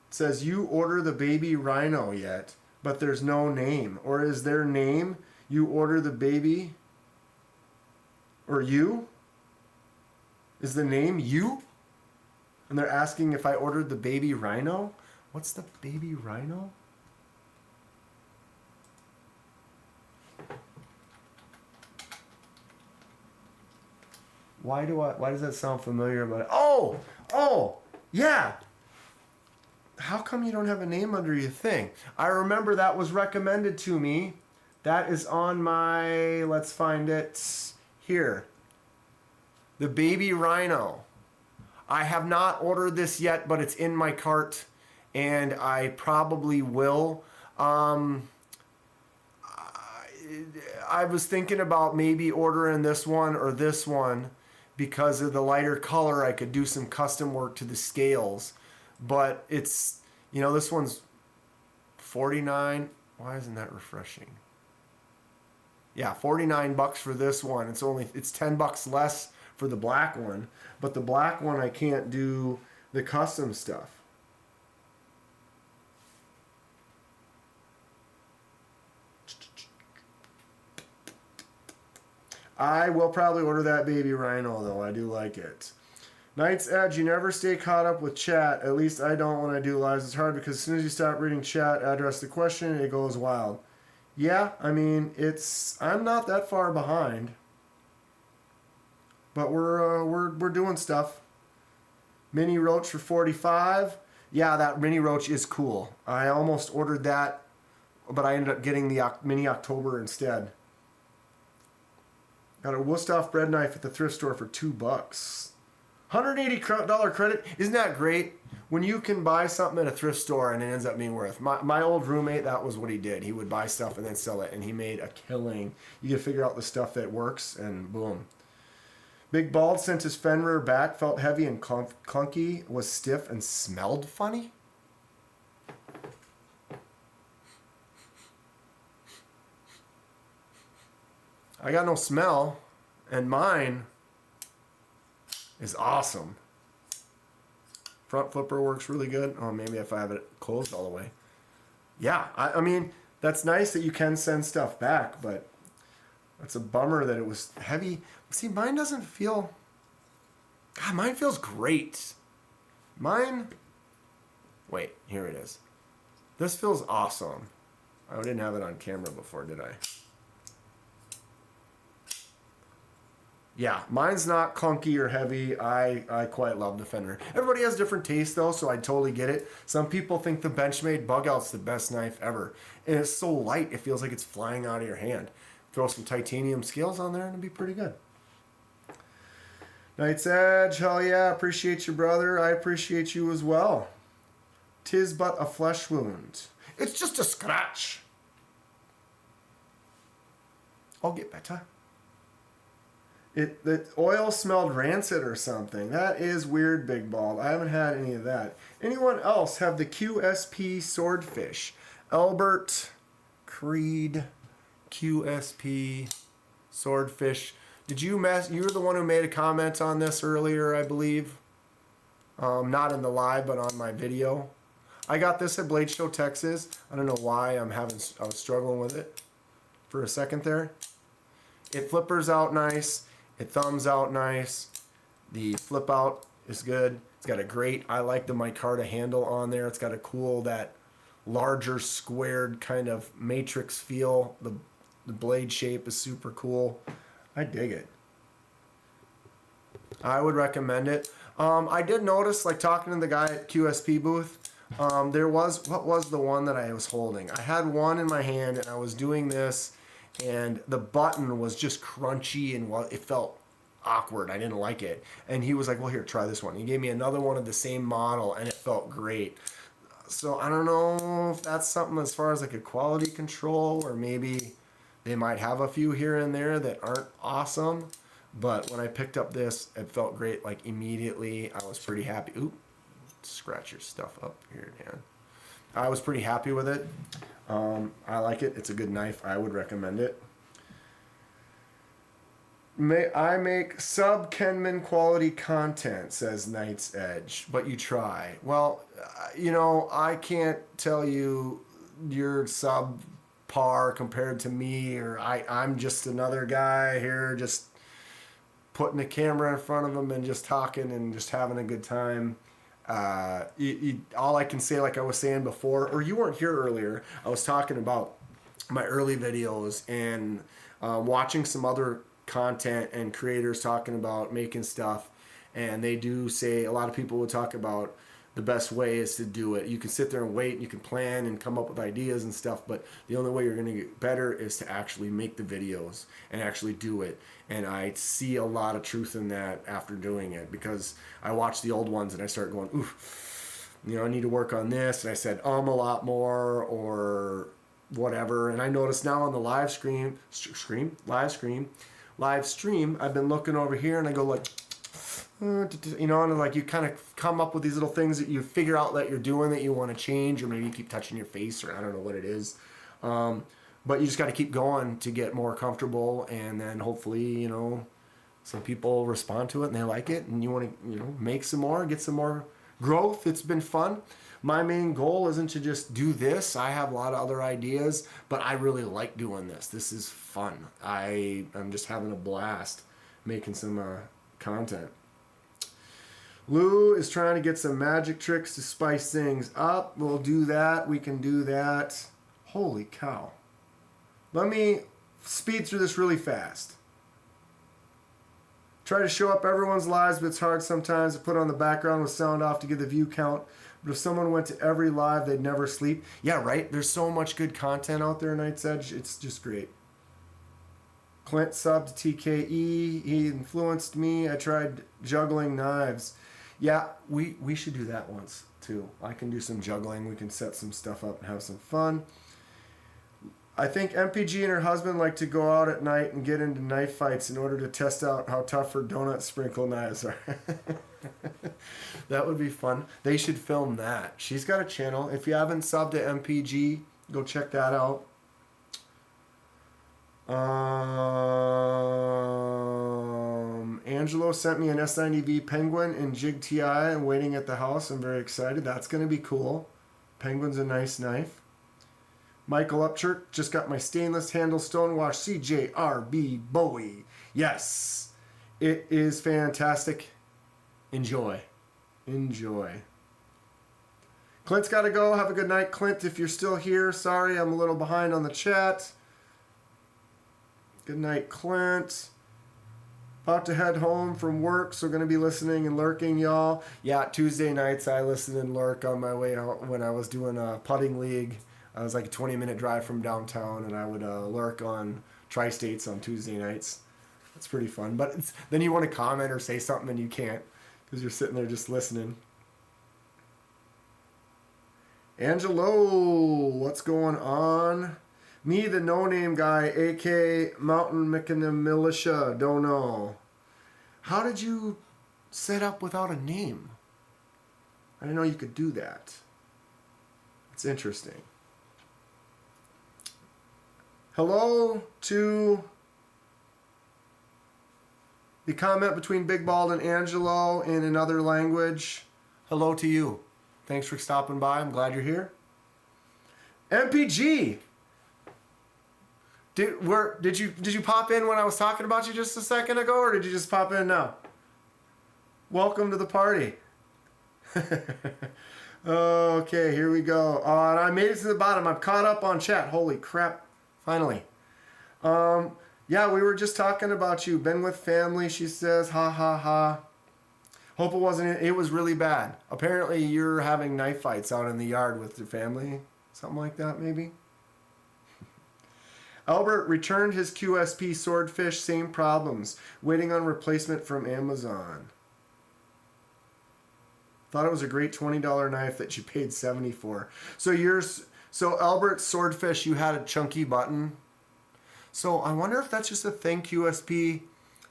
It says, you order the baby rhino yet, but there's no name. Or is their name, you order the baby, or you? Is the name you? And they're asking if I ordered the baby rhino? What's the baby rhino? Why does that sound familiar? But oh, yeah. How come you don't have a name under your thing? I remember that was recommended to me. That is on my, let's find it here. The baby rhino. I have not ordered this yet, but it's in my cart, and I probably will. I was thinking about maybe ordering this one or this one because of the lighter color. I could do some custom work to the scales, but it's, you know, this one's $49. Why isn't that refreshing? Yeah, $49 for this one. It's $10 less for the black one, but the black one I can't do the custom stuff. I will probably order that baby rhino though. I do like it. Knight's Edge, you never stay caught up with chat. At least I don't when I do lives. It's hard because as soon as you stop reading chat, address the question, it goes wild. Yeah, I mean, I'm not that far behind. But we're doing stuff. Mini roach for $45. Yeah, that mini roach is cool. I almost ordered that, but I ended up getting the mini October instead. Got a Wusthof bread knife at the thrift store for $2. $180 credit. Isn't that great? When you can buy something at a thrift store and it ends up being worth. My old roommate, that was what he did. He would buy stuff and then sell it, and he made a killing. You can figure out the stuff that works, and boom. Big Bald sent his Fenrir back, felt heavy and clunky, was stiff and smelled funny. I got no smell, and mine is awesome. Front flipper works really good. Oh, maybe if I have it closed all the way. Yeah, I mean, that's nice that you can send stuff back, but it's a bummer that it was heavy. See, mine doesn't feel... God, mine feels great. Mine... Wait, here it is. This feels awesome. I didn't have it on camera before, did I? Yeah, mine's not clunky or heavy. I quite love the Fenrir. Everybody has different tastes though, so I totally get it. Some people think the Benchmade Bug Out's the best knife ever. And it's so light, it feels like it's flying out of your hand. Throw some titanium scales on there and it'll be pretty good. Night's Edge, hell yeah, appreciate you, brother. I appreciate you as well. 'Tis but a flesh wound. It's just a scratch. I'll get better. The oil smelled rancid or something. That is weird, Big Bald. I haven't had any of that. Anyone else have the QSP Swordfish? Albert, Creed, QSP Swordfish. Did you mess? You were the one who made a comment on this earlier, I believe. Not in the live, but on my video. I got this at Blade Show, Texas. I don't know why I was struggling with it for a second there. It flippers out nice. It thumbs out nice. The flip out is good. It's got a great, I like the micarta handle on there. It's got a cool, that larger squared kind of matrix feel. The blade shape is super cool. I dig it. I would recommend it. I did notice, like talking to the guy at QSP booth, what was the one that I was holding? I had one in my hand and I was doing this, and the button was just crunchy and it felt awkward. I didn't like it. And he was like, well, here, try this one. He gave me another one of the same model and it felt great. So I don't know if that's something as far as like a quality control, or maybe they might have a few here and there that aren't awesome. But when I picked up this, it felt great. Like immediately, I was pretty happy. Oop, scratch your stuff up here, Dan. I was pretty happy with it. I like it. It's a good knife. I would recommend it. I make sub Kenman quality content, says Night's Edge, but you try. Well, you know, I can't tell you you're sub par compared to me, or I'm just another guy here just putting a camera in front of him and just talking and just having a good time. All I can say, like I was saying before, or you weren't here earlier, I was talking about my early videos and watching some other content and creators talking about making stuff, and they do say, a lot of people would talk about the best way is to do it. You can sit there and wait, and you can plan and come up with ideas and stuff, but the only way you're going to get better is to actually make the videos and actually do it. And I see a lot of truth in that after doing it, because I watch the old ones and I start going, ooh, you know, I need to work on this, and I said a lot more or whatever. And I notice now on the live stream, I've been looking over here and I go like, you know, and like you kind of come up with these little things that you figure out that you're doing that you want to change, or maybe you keep touching your face, or I don't know what it is. But you just got to keep going to get more comfortable, and then hopefully, you know, some people respond to it and they like it, and you want to, you know, make some more, get some more growth. It's been fun. My main goal isn't to just do this. I have a lot of other ideas, but I really like doing this. This is fun. I'm just having a blast making some content. Lou is trying to get some magic tricks to spice things up. We'll do that. We can do that. Holy cow. Let me speed through this really fast. Try to show up everyone's lives, but it's hard sometimes to put on the background with sound off to get the view count. But if someone went to every live, they'd never sleep. Yeah, right? There's so much good content out there, Night's Edge. It's just great. Clint subbed TKE. He influenced me. I tried juggling knives. Yeah, we should do that once too. I can do some juggling. We can set some stuff up and have some fun. I think MPG and her husband like to go out at night and get into knife fights in order to test out how tough her donut sprinkle knives are. That would be fun. They should film that. She's got a channel. If you haven't subbed to MPG, go check that out. Angelo sent me an S90V Penguin in Jig TI. I'm waiting at the house. I'm very excited. That's going to be cool. Penguin's a nice knife. Michael Upchurch, just got my stainless handle stonewash CJRB Bowie. Yes, it is fantastic. Enjoy. Enjoy. Clint's got to go. Have a good night, Clint, if you're still here. Sorry, I'm a little behind on the chat. Good night, Clint. About to head home from work, so going to be listening and lurking, y'all. Yeah, Tuesday nights I listen and lurk on my way out when I was doing a putting league. I was like a 20-minute drive from downtown, and I would lurk on Tri-States on Tuesday nights. It's pretty fun. But then you want to comment or say something, and you can't because you're sitting there just listening. Angelo, what's going on? Me, the no-name guy, AK Mountain Militia, don't know. How did you set up without a name? I didn't know you could do that. It's interesting. Hello to the comment between Big Bald and Angelo in another language. Hello to you. Thanks for stopping by. I'm glad you're here. MPG. Did you pop in when I was talking about you just a second ago, or did you just pop in now? Welcome to the party. Okay, here we go. And I made it to the bottom. I'm caught up on chat. Holy crap. Finally. Yeah, we were just talking about you. Been with family, she says. Ha ha ha. Hope it wasn't. It was really bad. Apparently you're having knife fights out in the yard with your family. Something like that, maybe. Albert returned his QSP swordfish. Same problems. Waiting on replacement from Amazon. Thought it was a great $20 knife that you paid $70 for. So Albert's swordfish, you had a chunky button. So I wonder if that's just a thing, QSP.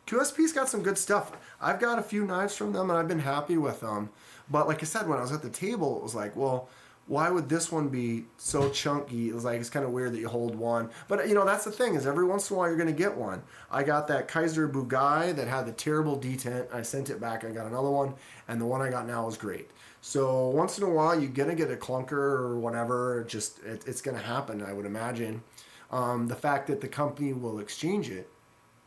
QSP's got some good stuff. I've got a few knives from them and I've been happy with them. But like I said, when I was at the table, it was like, well, why would this one be so chunky? It was like, it's kind of weird that you hold one. But, you know, that's the thing, is every once in a while you're going to get one. I got that Kaiser Bugai that had the terrible detent. I sent it back. I got another one. And the one I got now is great. So once in a while you're going to get a clunker or whatever. It's going to happen, I would imagine. The fact that the company will exchange it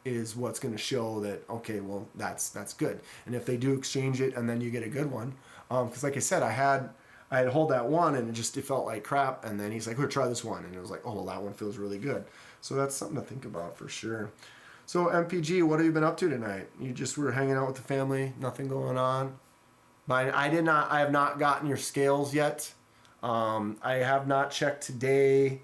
is what's going to show that, okay, well, that's good. And if they do exchange it and then you get a good one, because like I said, I had to hold that one and it felt like crap. And then he's like, "Here, try this one." And it was like, "Oh, well, that one feels really good." So that's something to think about for sure. So MPG, what have you been up to tonight? You just were hanging out with the family, nothing going on? I have not gotten your scales yet. I have not checked today.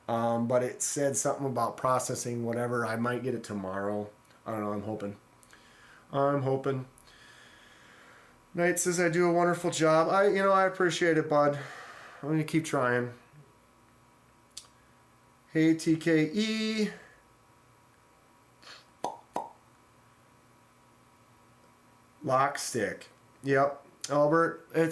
But it said something about processing whatever. I might get it tomorrow. I don't know. I'm hoping. Knight says I do a wonderful job. I appreciate it, bud. I'm going to keep trying. Hey, TKE. Lock stick. Yep. Albert, I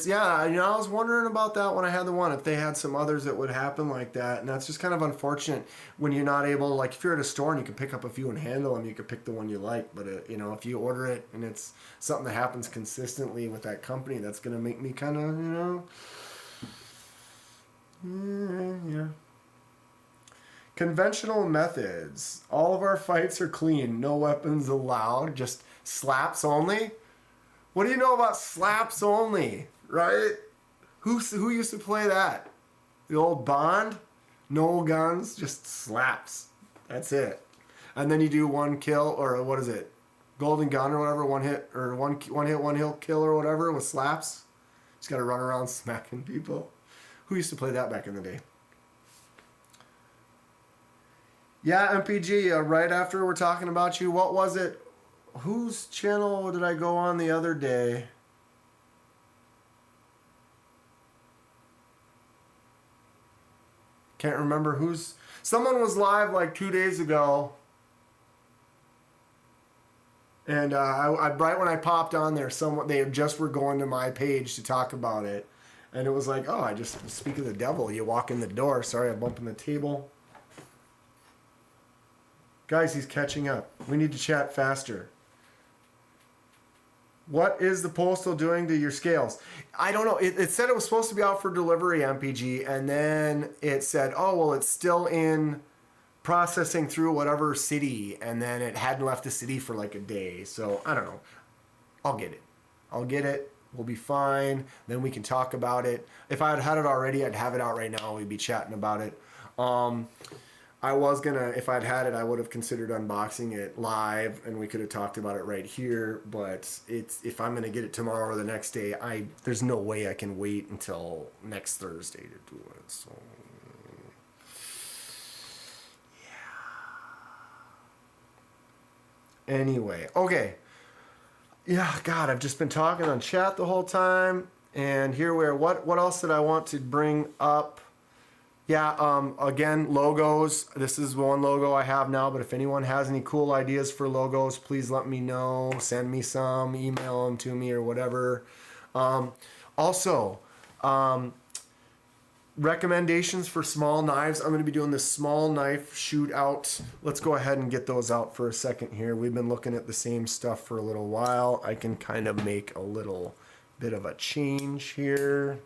was wondering about that when I had the one, if they had some others that would happen like that. And that's just kind of unfortunate when you're not able, like if you're at a store and you can pick up a few and handle them, you can pick the one you like. But, if you order it and it's something that happens consistently with that company, that's going to make me kind of, yeah. Conventional methods. All of our fights are clean. No weapons allowed. Just slaps only. What do you know about slaps only, right? Who used to play that? The old Bond? No guns, just slaps. That's it. And then you do one kill, or what is it? Golden gun or whatever, one hit kill or whatever with slaps. Just got to run around smacking people. Who used to play that back in the day? Yeah, MPG, right after we're talking about you, what was it? Whose channel did I go on the other day? Can't remember who's... Someone was live like 2 days ago. And right when I popped on there, they just were going to my page to talk about it. And it was like, oh, I just speak of the devil. You walk in the door. Sorry, I'm bumping the table. Guys, he's catching up. We need to chat faster. What is the postal doing to your scales? I don't know. It said it was supposed to be out for delivery, MPG, and then it said, oh, well, it's still in processing through whatever city, and then it hadn't left the city for like a day. So, I don't know. I'll get it. We'll be fine. Then we can talk about it. If I had had it already, I'd have it out right now. We'd be chatting about it. I was gonna, if I'd had it, I would have considered unboxing it live, and we could have talked about it right here. But if I'm gonna get it tomorrow or the next day, there's no way I can wait until next Thursday to do it. So yeah. Anyway, okay. Yeah, God, I've just been talking on chat the whole time, and here we are. What else did I want to bring up? Yeah, again, logos. This is one logo I have now, but if anyone has any cool ideas for logos, please let me know. Send me some, email them to me or whatever. Also, recommendations for small knives. I'm going to be doing this small knife shootout. Let's go ahead and get those out for a second here. We've been looking at the same stuff for a little while. I can kind of make a little bit of a change here.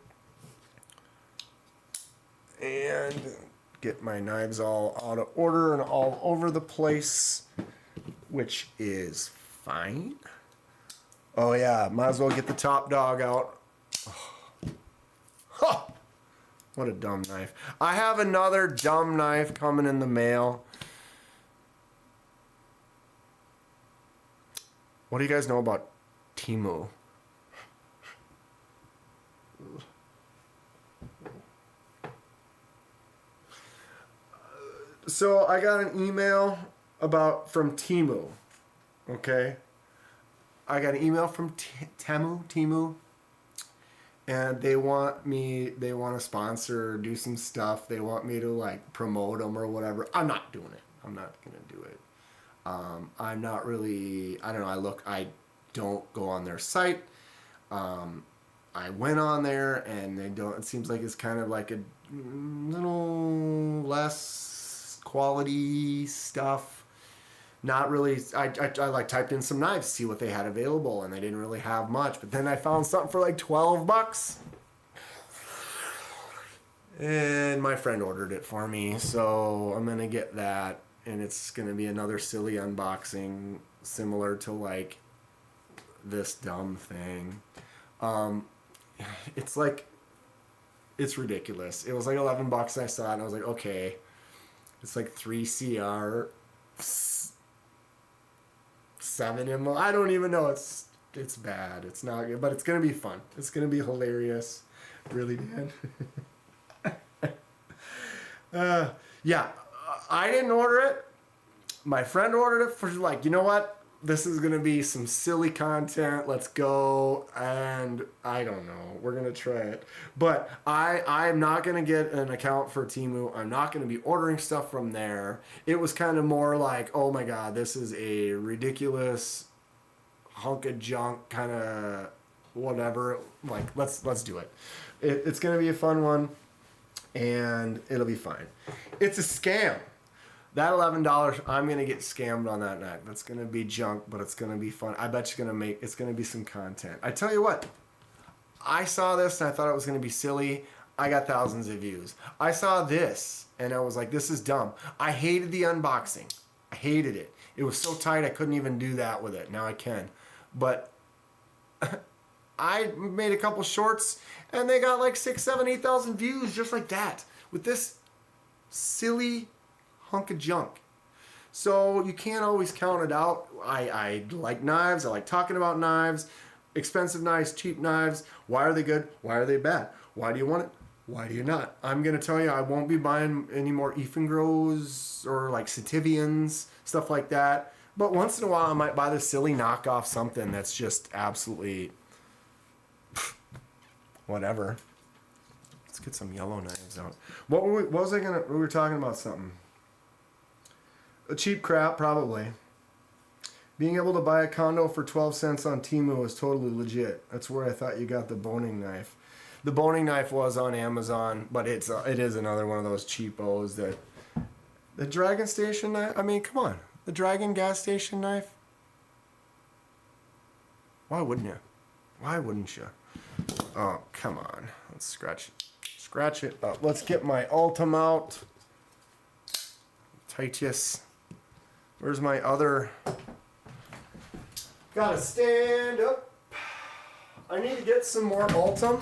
And get my knives all out of order and all over the place, which is fine. Oh yeah, might as well get the top dog out. Oh. Huh. What a dumb knife. I have another dumb knife coming in the mail. What do you guys know about Temu? So I got an email from Temu, okay? I got an email from Temu, and they want to sponsor, do some stuff. They want me to like promote them or whatever. I'm not doing it. I'm not gonna do it. I'm not really, I don't know, I don't go on their site. I went on there and it seems like it's kind of like a little less quality stuff. Not really. I like typed in some knives, see what they had available, and they didn't really have much. But then I found something for like $12, and my friend ordered it for me, so I'm gonna get that, and it's gonna be another silly unboxing, similar to like this dumb thing. It's ridiculous. It was like $11. I saw it, and I was like, okay. It's like 3 CR, 7 ML. I don't even know. It's bad. It's not good, but it's gonna be fun. It's gonna be hilarious. Really, Dan. Yeah, I didn't order it. My friend ordered it for like, you know what? This is gonna be some silly content. Let's go, and I don't know. We're gonna try it, but I'm not gonna get an account for Temu. I'm not gonna be ordering stuff from there. It was kind of more like, oh my god, this is a ridiculous hunk of junk, kind of whatever. Like, let's do it. It's gonna be a fun one, and it'll be fine. It's a scam. That $11, I'm going to get scammed on that knife. That's going to be junk, but it's going to be fun. I bet it's going to be some content. I tell you what, I saw this and I thought it was going to be silly. I got thousands of views. I saw this and I was like, this is dumb. I hated the unboxing. I hated it. It was so tight I couldn't even do that with it. Now I can. But I made a couple shorts and they got like 6, 7, 8,000 views just like that with this silly hunk of junk. So you can't always count it out. I like knives. I like talking about knives. Expensive knives, cheap knives. Why are they good? Why are they bad? Why do you want it? why do you not? I'm going to tell you, I won't be buying any more Efengrows or like Sativians, stuff like that. But once in a while, I might buy the silly knockoff something that's just absolutely whatever. Let's get some yellow knives out. What was I gonna? We were talking about something. A cheap crap, probably. Being able to buy a condo for 12 cents on Temu is totally legit. That's where I thought you got the boning knife. The boning knife was on Amazon, but it is another one of those cheapos that the Dragon Station knife. I mean, come on, the Dragon gas station knife. Why wouldn't you? Why wouldn't you? Oh, come on. Let's scratch it up. Let's get my Ultim out. Titus. Where's my other? Gotta stand up. I need to get some more Ultim.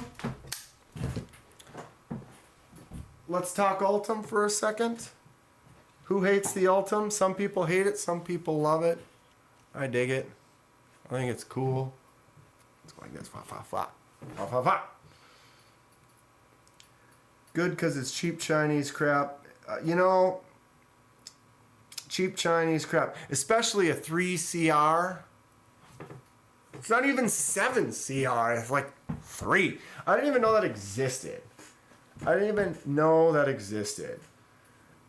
Let's talk Ultim for a second. Who hates the Ultim? Some people hate it, some people love it. I dig it. I think it's cool. It's like this. Fa, fa, fa. Fa, fa, fa. Good because it's cheap Chinese crap. You know, cheap Chinese crap. Especially a 3CR. It's not even 7CR. It's like 3. I didn't even know that existed.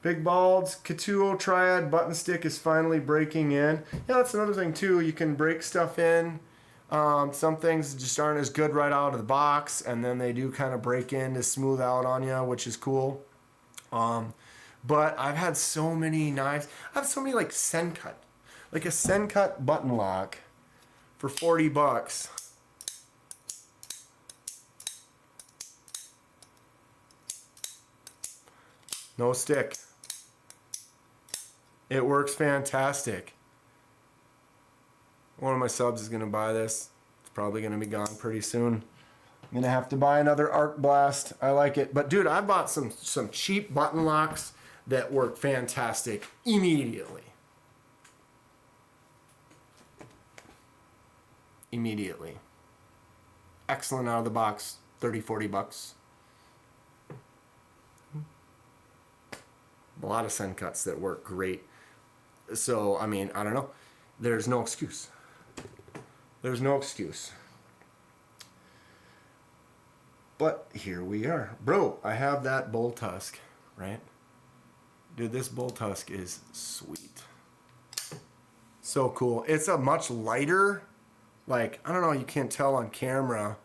Big Balds, Katuo Triad button stick is finally breaking in. Yeah, that's another thing too. You can break stuff in. Some things just aren't as good right out of the box, and then they do kind of break in to smooth out on you, which is cool. But I've had so many knives. I have so many like Sencut. Like a Sencut button lock for $40. No stick. It works fantastic. One of my subs is going to buy this. It's probably going to be gone pretty soon. I'm going to have to buy another Arc Blast. I like it. But dude, I bought some cheap button locks that work fantastic immediately. Excellent out of the box. $30-$40. A lot of Sencuts that work great. So, I mean, I don't know. There's no excuse. There's no excuse. But here we are. Bro, I have that bull tusk, right? Dude, this bull tusk is sweet. So cool. It's a much lighter, like, I don't know, you can't tell on camera.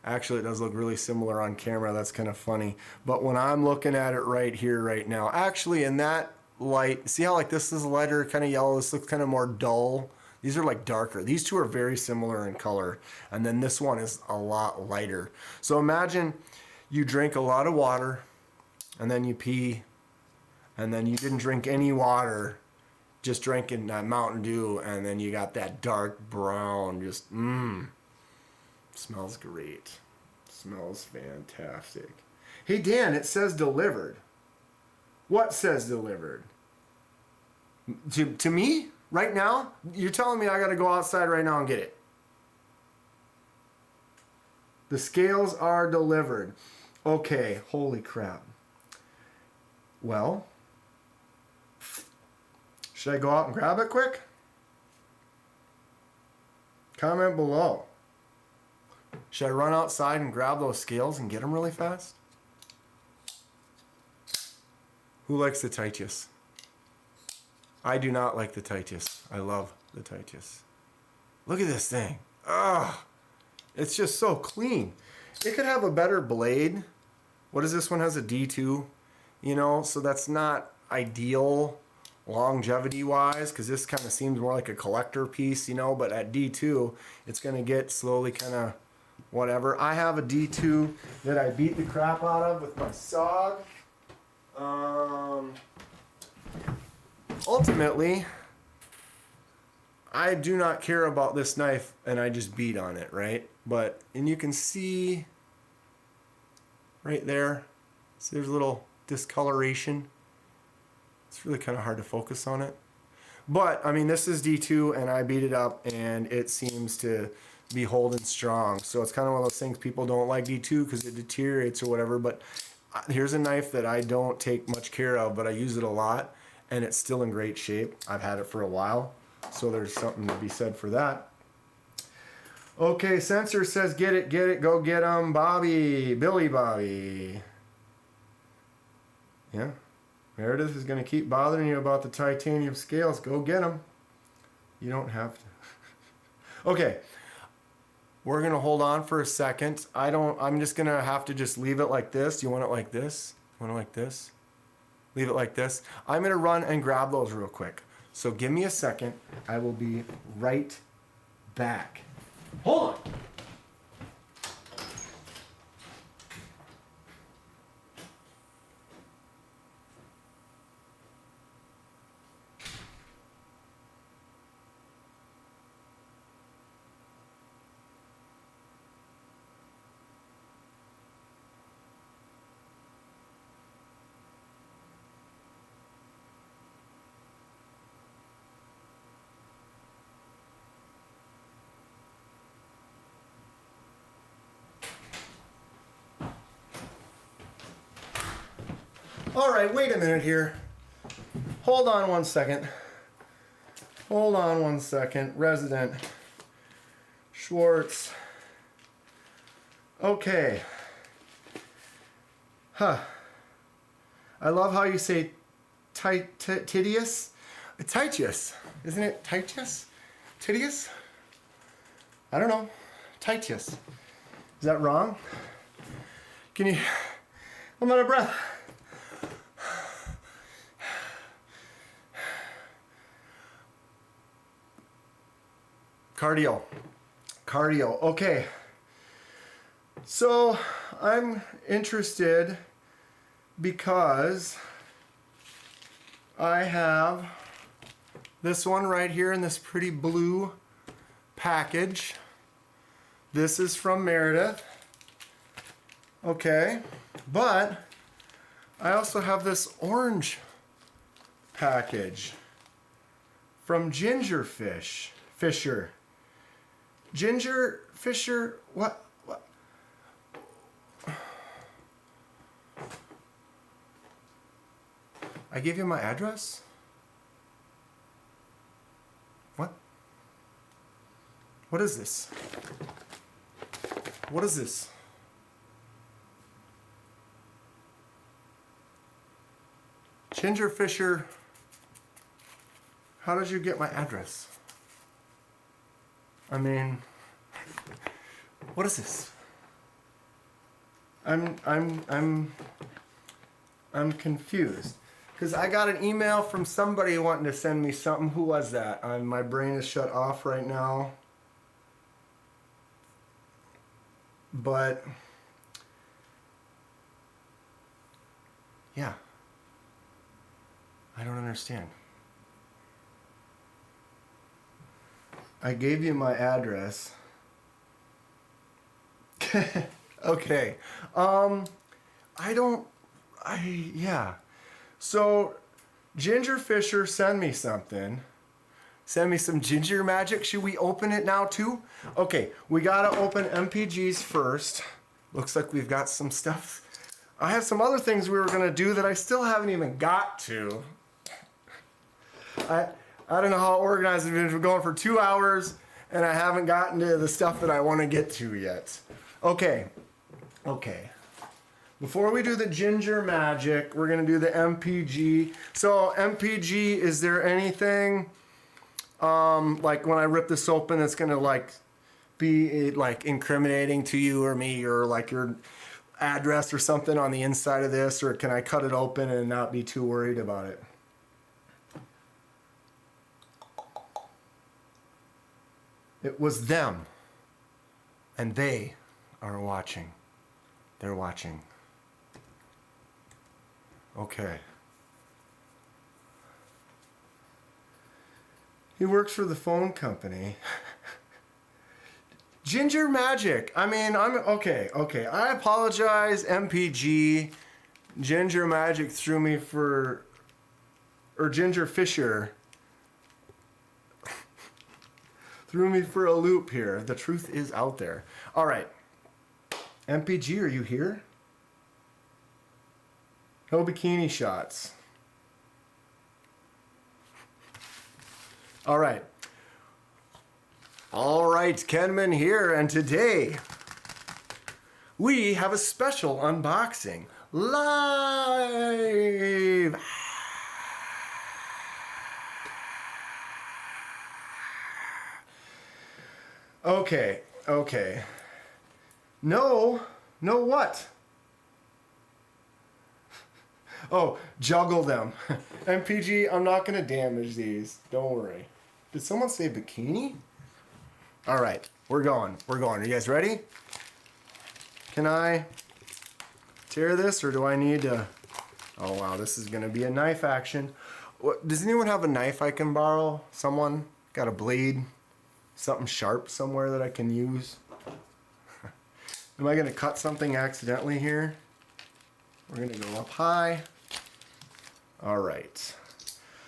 Actually, it does look really similar on camera. That's kind of funny. But when I'm looking at it right here, right now, actually in that light, see how like this is lighter, kind of yellow, this looks kind of more dull. These are like darker. These two are very similar in color. And then this one is a lot lighter. So imagine you drink a lot of water and then you pee and then you didn't drink any water, just drinking that Mountain Dew, and then you got that dark brown, just smells great. Smells fantastic. Hey Dan, it says delivered. What says delivered? To me? Right now? You're telling me I gotta go outside right now and get it? The scales are delivered. Okay, holy crap. Well, should I go out and grab it quick? Comment below. Should I run outside and grab those scales and get them really fast? Who likes the Titus? I do not like the Titus. I love the Titus. Look at this thing. Ah, it's just so clean. It could have a better blade. What is this one? Has a D2, you know, so that's not ideal longevity wise, because this kind of seems more like a collector piece, you know, but at D2 it's going to get slowly kind of whatever. I have a D2 that I beat the crap out of with my SOG. Ultimately, I do not care about this knife, and I just beat on it, right? And you can see right there, see there's a little discoloration. It's really kind of hard to focus on it. But, I mean, this is D2, and I beat it up, and it seems to be holding strong. So it's kind of one of those things people don't like D2 because it deteriorates or whatever. But here's a knife that I don't take much care of, but I use it a lot, and it's still in great shape. I've had it for a while, so there's something to be said for that. Okay, Sensor says, get it, go get 'em, Bobby, Billy Bobby. Yeah, Meredith is going to keep bothering you about the titanium scales. Go get them. You don't have to. Okay, we're going to hold on for a second. I'm just going to have to just leave it like this. Do you want it like this? Want it like this? Leave it like this. I'm going to run and grab those real quick. So give me a second. I will be right back. Hold on. All right, wait a minute here. Hold on one second. Hold on one second. Resident Schwartz. Okay. Huh. I love how you say Titius. Titius. Isn't it Titius? Titius? I don't know. Titius. Is that wrong? Can you... I'm out of breath. Cardio. Okay. So I'm interested because I have this one right here in this pretty blue package. This is from Meredith. Okay. But I also have this orange package from Fisher. Ginger Fisher, what? I gave you my address? What? What is this? What is this? Ginger Fisher, how did you get my address? I mean, what is this? I'm confused because I got an email from somebody wanting to send me something. Who was that? My brain is shut off right now. But yeah, I don't understand. I gave you my address. Okay. Yeah. So, Ginger Fisher, send me something. Send me some ginger magic. Should we open it now too? Okay, we gotta open MPGs first. Looks like we've got some stuff. I have some other things we were gonna do that I still haven't even got to. I don't know how organized I've been going for 2 hours and I haven't gotten to the stuff that I want to get to yet. Okay. Before we do the ginger magic, we're going to do the MPG. So MPG, is there anything like when I rip this open that's going to like be like incriminating to you or me, or like your address or something on the inside of this, or can I cut it open and not be too worried about it? It was them, and they are watching. They're watching. Okay. He works for the phone company. Ginger Magic. I mean, I'm okay. I apologize, MPG. Ginger Magic threw me for, or Ginger Fisher threw me for a loop here. The truth is out there. All right. MPG, are you here? No bikini shots. All right. All right, Kenman here, and today we have a special unboxing live. Okay. No what? Oh, juggle them. MPG, I'm not gonna damage these. Don't worry. Did someone say bikini? All right, we're going. Are you guys ready? Can I tear this, or do I need to? Oh wow, this is gonna be a knife action. What, does anyone have a knife I can borrow? Someone got a blade? Something sharp somewhere that I can use? Am I gonna cut something accidentally here? We're gonna go up high. All right.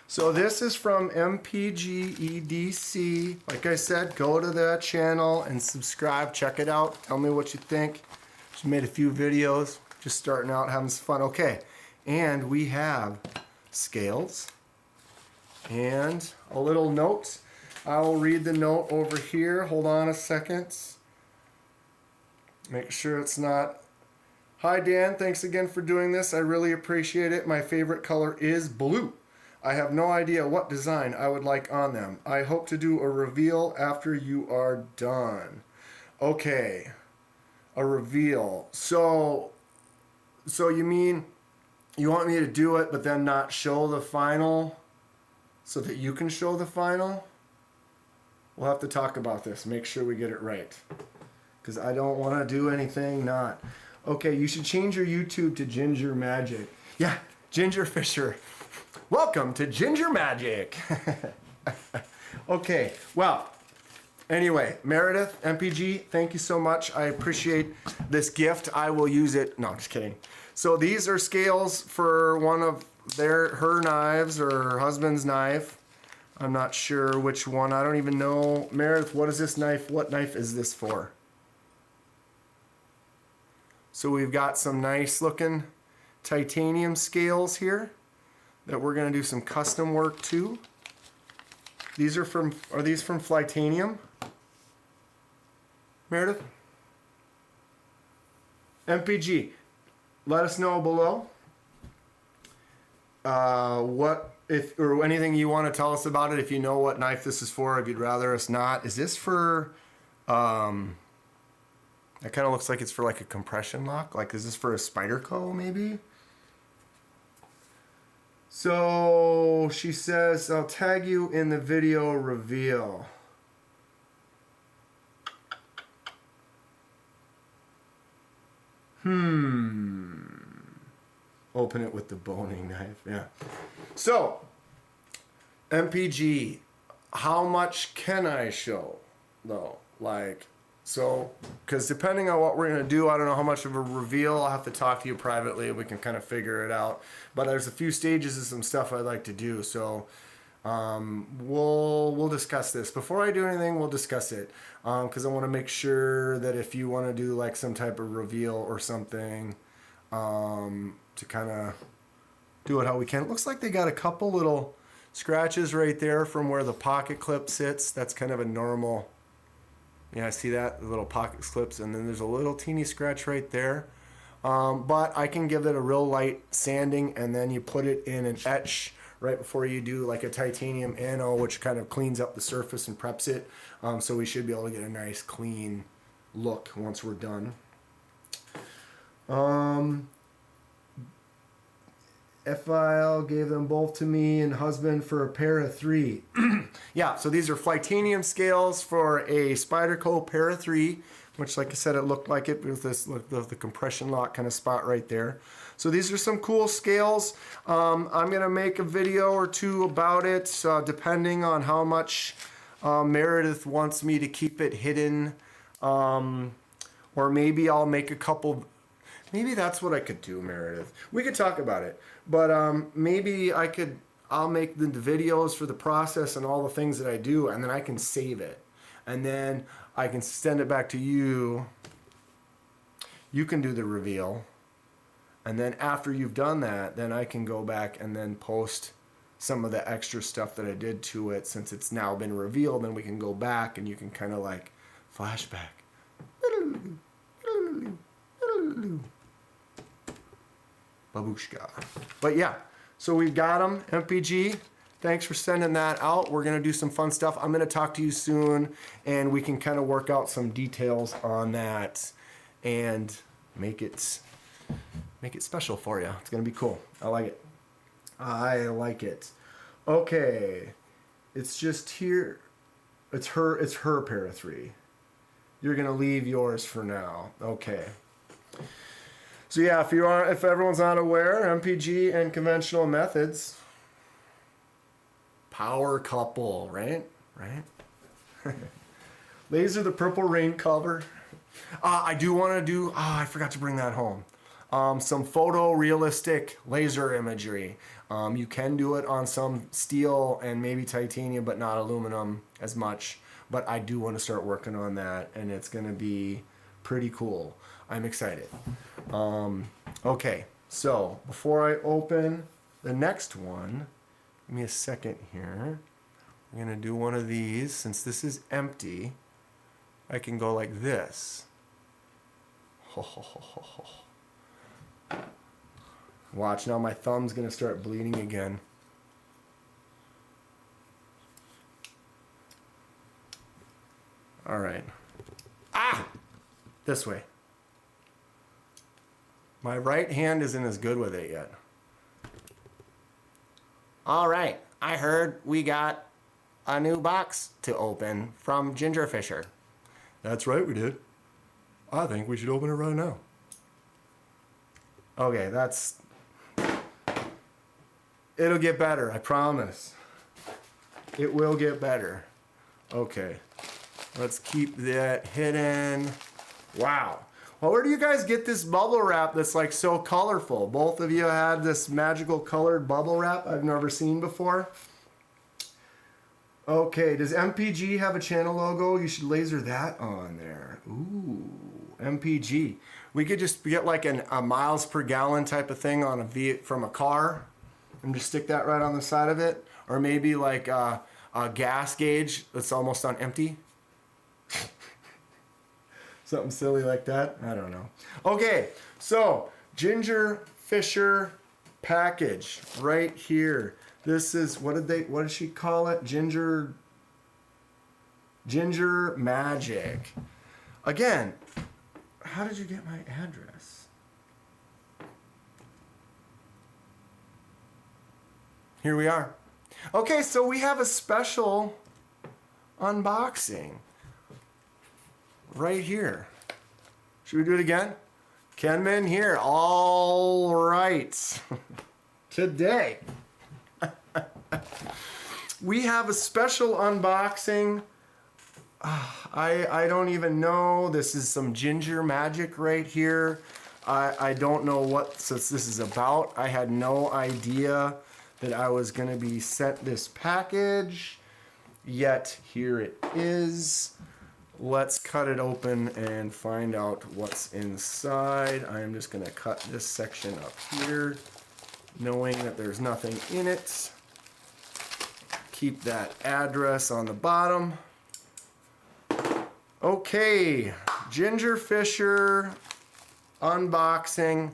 So this is from MPGEDC. Like I said, go to that channel and subscribe. Check it out. Tell me what you think. She made a few videos. Just starting out, having some fun. Okay. And we have scales and a little note. I will read the note over here. Hold on a second. Make sure it's not. Hi Dan, thanks again for doing this. I really appreciate it. My favorite color is blue. I have no idea what design I would like on them. I hope to do a reveal after you are done. Okay, a reveal. So you mean you want me to do it but then not show the final so that you can show the final? We'll have to talk about this. Make sure we get it right. Because I don't want to do anything not. Okay, you should change your YouTube to Ginger Magic. Yeah, Ginger Fisher. Welcome to Ginger Magic. Okay, well, anyway, Meredith, MPG, thank you so much. I appreciate this gift. I will use it. No, I'm just kidding. So these are scales for one of her knives or her husband's knife. I'm not sure which one. I don't even know. Meredith, what is this knife? What knife is this for? So we've got some nice looking titanium scales here that we're going to do some custom work to. These are these from Flytanium? Meredith? MPG, let us know below or anything you want to tell us about it. If you know what knife this is for, if you'd rather us not. Is this for that kind of looks like it's for like a compression lock. Like, is this for a Spyderco maybe? So she says, I'll tag you in the video reveal. Open it with the boning knife, yeah. So, MPG, how much can I show though? Like, so, because depending on what we're going to do, I don't know how much of a reveal. I'll have to talk to you privately. We can kind of figure it out. But there's a few stages of some stuff I'd like to do. So, we'll discuss this. Before I do anything, we'll discuss it. Because I want to make sure that if you want to do like some type of reveal or something, to kind of do it how we can. It looks like they got a couple little scratches right there from where the pocket clip sits. That's kind of a normal... Yeah, I see that, the little pocket clips, and then there's a little teeny scratch right there. But I can give it a real light sanding, and then you put it in an etch right before you do like a titanium anno, which kind of cleans up the surface and preps it. So we should be able to get a nice clean look once we're done. FIL gave them both to me and husband for a pair of 3. Yeah, so these are Flytanium scales for a Spyderco pair of 3, which, like I said, it looked like it with this the compression lock kind of spot right there. So these are some cool scales. I'm gonna make a video or two about it, depending on how much Meredith wants me to keep it hidden, or maybe I'll make a couple. Maybe that's what I could do, Meredith. We could talk about it, but maybe I'll make the videos for the process and all the things that I do, and then I can save it. And then I can send it back to you. You can do the reveal. And then after you've done that, then I can go back and then post some of the extra stuff that I did to it. Since it's now been revealed, then we can go back and you can kind of like flashback. Babushka. But yeah, so we've got them. MPG, thanks for sending that out. We're going to do some fun stuff. I'm going to talk to you soon, and we can kind of work out some details on that and make it special for you. It's going to be cool. I like it. I like it. Okay. It's just here. It's her pair of 3. You're going to leave yours for now. Okay. So yeah, if everyone's not aware, MPG and conventional methods, power couple, right? Laser the Purple Rain cover. I do want to do. I forgot to bring that home. Some photorealistic laser imagery. You can do it on some steel and maybe titanium, but not aluminum as much. But I do want to start working on that, and it's going to be pretty cool. I'm excited. Okay, so before I open the next one, give me a second here. I'm going to do one of these. Since this is empty, I can go like this. Watch, now my thumb's going to start bleeding again. All right. This way. My right hand isn't as good with it yet. All right. I heard we got a new box to open from Ginger Fisher. That's right, we did. I think we should open it right now. Okay, it'll get better, I promise. It will get better. Okay. Let's keep that hidden. Wow. Well, where do you guys get this bubble wrap that's like so colorful? Both of you had this magical colored bubble wrap I've never seen before. Okay, does MPG have a channel logo? You should laser that on there. Ooh, MPG. We could just get like a miles per gallon type of thing on from a car and just stick that right on the side of it. Or maybe like a gas gauge that's almost on empty. Something silly like that. I don't know. Okay, so Ginger Fisher package right here. This is, what did she call it? Ginger Magic. Again, how did you get my address? Here we are. Okay, so we have a special unboxing right here. Should we do it again? Kenman here. All right. Today, we have a special unboxing. I don't even know. This is some Ginger Magic right here. I don't know what this is about. I had no idea that I was going to be sent this package. Yet here it is. Let's cut it open and find out what's inside. I'm just going to cut this section up here, knowing that there's nothing in it. Keep that address on the bottom. Okay, Ginger Fisher unboxing.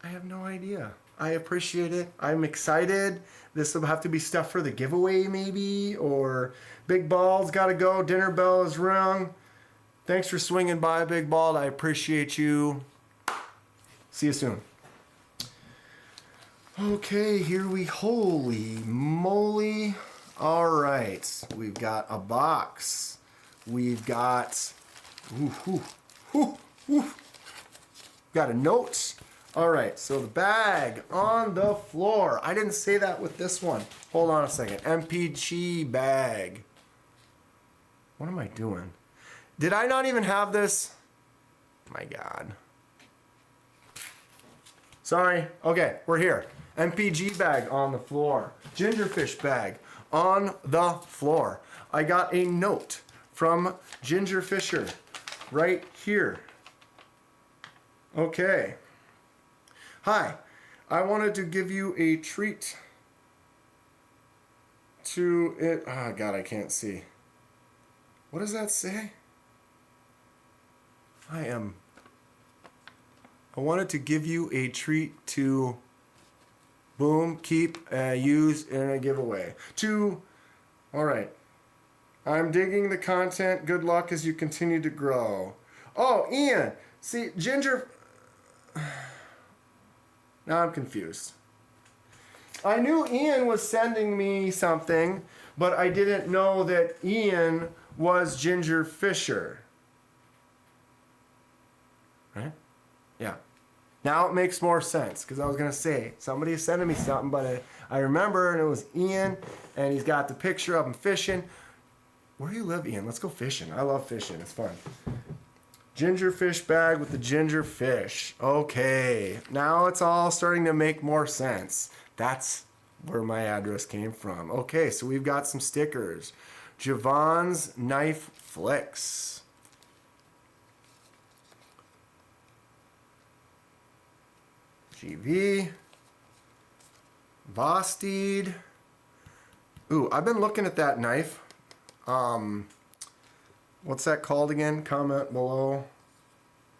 I have no idea. I appreciate it. I'm excited. This will have to be stuff for the giveaway maybe, or Big Ball's got to go. Dinner bell is rung. Thanks for swinging by, Big Ball. I appreciate you. See you soon. Okay, here we, holy moly. All right, we've got a box. We've got, got a note. All right, so the bag on the floor. I didn't say that with this one. Hold on a second. MPG bag. What am I doing? Did I not even have this? My God. Sorry. Okay, we're here. MPG bag on the floor. Gingerfish bag on the floor. I got a note from Ginger Fisher right here. Okay. Hi, I wanted to give you a treat to it. Oh, God, I can't see. What does that say? I wanted to give you a treat to boom, keep, use in a giveaway. All right. I'm digging the content. Good luck as you continue to grow. Oh, Ian. See, Ginger. Now I'm confused. I knew Ian was sending me something, but I didn't know that Ian was Ginger Fisher. Right? Yeah. Now it makes more sense, because I was going to say, somebody is sending me something, but I remember, and it was Ian, and he's got the picture of him fishing. Where do you live, Ian? Let's go fishing. I love fishing. It's fun. Ginger fish bag with the ginger fish. Okay. Now it's all starting to make more sense. That's where my address came from. Okay, so we've got some stickers. Javon's Knife Flicks. GV. Vosteed. Ooh, I've been looking at that knife. What's that called again? Comment below.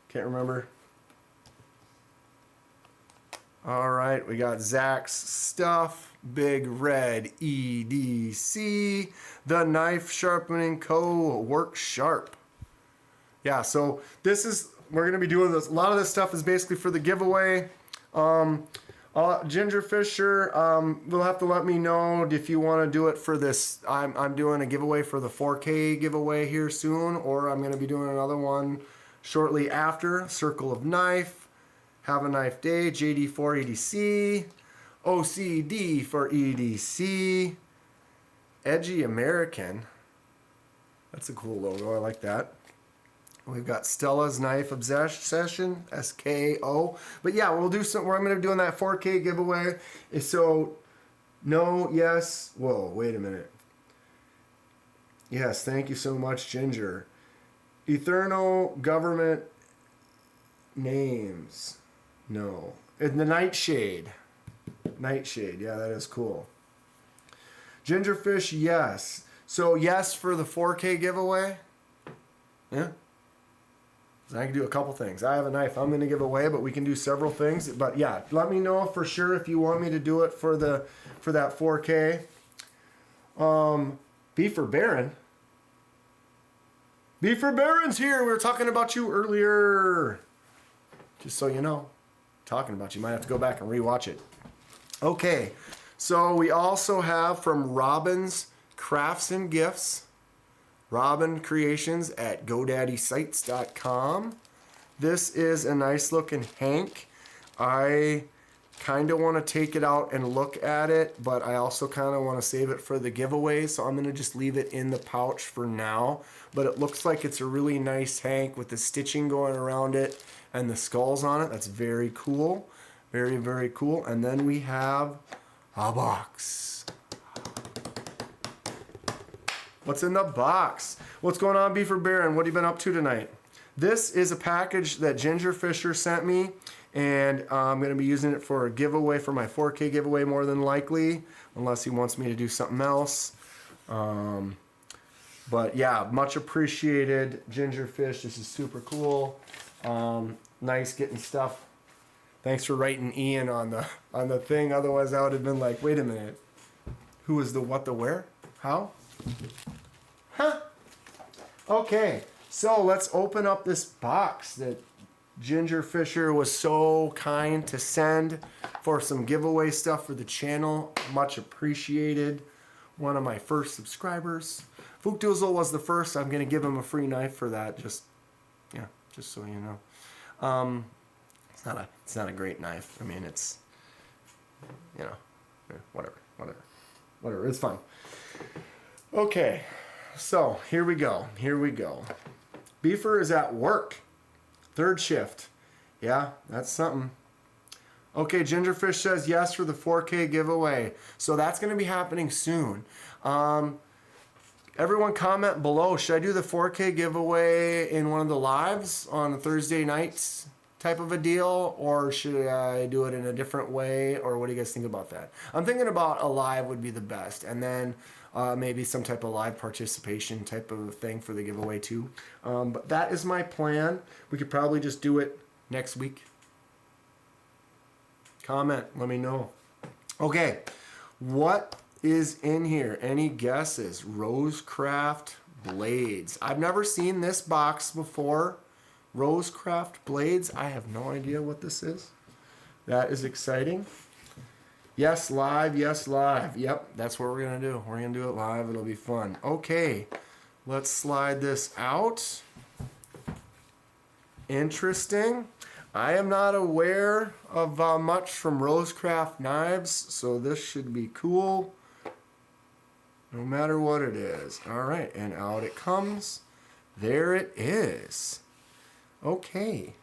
Can't remember. All right, we got Zach's Stuff, Big Red EDC, The Knife Sharpening Co. Work Sharp. Yeah, so this is, we're going to be doing this. A lot of this stuff is basically for the giveaway. Ginger Fisher, will have to let me know if you want to do it for this. I'm doing a giveaway for the 4K giveaway here soon, or I'm going to be doing another one shortly after. Circle of Knife, Have a Knife Day, JD4 EDC, OCD for EDC, Edgy American. That's a cool logo. I like that. We've got Stella's Knife Obsession, SKO. But yeah, we'll do some. I'm going to be doing that 4K giveaway. So, no, yes. Whoa, wait a minute. Yes, thank you so much, Ginger. Eternal Government Names. No. And the Nightshade. Nightshade. Yeah, that is cool. Gingerfish, yes. So, yes for the 4K giveaway. Yeah. I can do a couple things. I have a knife I'm going to give away, but we can do several things. But yeah, let me know for sure if you want me to do it for that 4K. Beefer Baron. Beefer Baron's here. We were talking about you earlier. Just so you know. Talking about you. Might have to go back and rewatch it. Okay. So we also have from Robin's Crafts and Gifts. Robin Creations at GoDaddySites.com. This is a nice looking hank. I kind of want to take it out and look at it, but I also kind of want to save it for the giveaway, so I'm going to just leave it in the pouch for now. But it looks like it's a really nice hank with the stitching going around it and the skulls on it. That's very cool. Very, very cool. And then we have a box. What's in the box? What's going on, Beefer Baron? What have you been up to tonight? This is a package that Ginger Fisher sent me, and I'm going to be using it for a giveaway, for my 4K giveaway more than likely, unless he wants me to do something else. But yeah, much appreciated, Gingerfish. This is super cool. Nice getting stuff. Thanks for writing Ian on the thing. Otherwise, I would have been like, wait a minute. Who is the what, the where? How? Huh? Okay, so let's open up this box that Ginger Fisher was so kind to send for some giveaway stuff for the channel. Much appreciated. One of my first subscribers. Fookdoozle was the first. I'm going to give him a free knife for that. Just so you know. It's not a great knife. I mean, it's, whatever. It's fun. Okay, so here we go. Beefer is at work. Third shift. Yeah, that's something. Okay, Gingerfish says yes for the 4K giveaway. So that's going to be happening soon. Everyone comment below. Should I do the 4K giveaway in one of the lives on Thursday nights type of a deal, or should I do it in a different way, or what do you guys think about that? I'm thinking about a live would be the best, and then maybe some type of live participation type of thing for the giveaway too. But that is my plan. We could probably just do it next week. Comment, let me know. Okay, what is in here? Any guesses? Rosecraft blades. I've never seen this box before. Rosecraft blades. I have no idea what this is. That is exciting. Yes, live. Yes, live. Yep, that's what we're going to do. We're going to do it live. It'll be fun. Okay, let's slide this out. Interesting. I am not aware of much from Rosecraft knives, so this should be cool. No matter what it is. All right, and out it comes. There it is. Okay.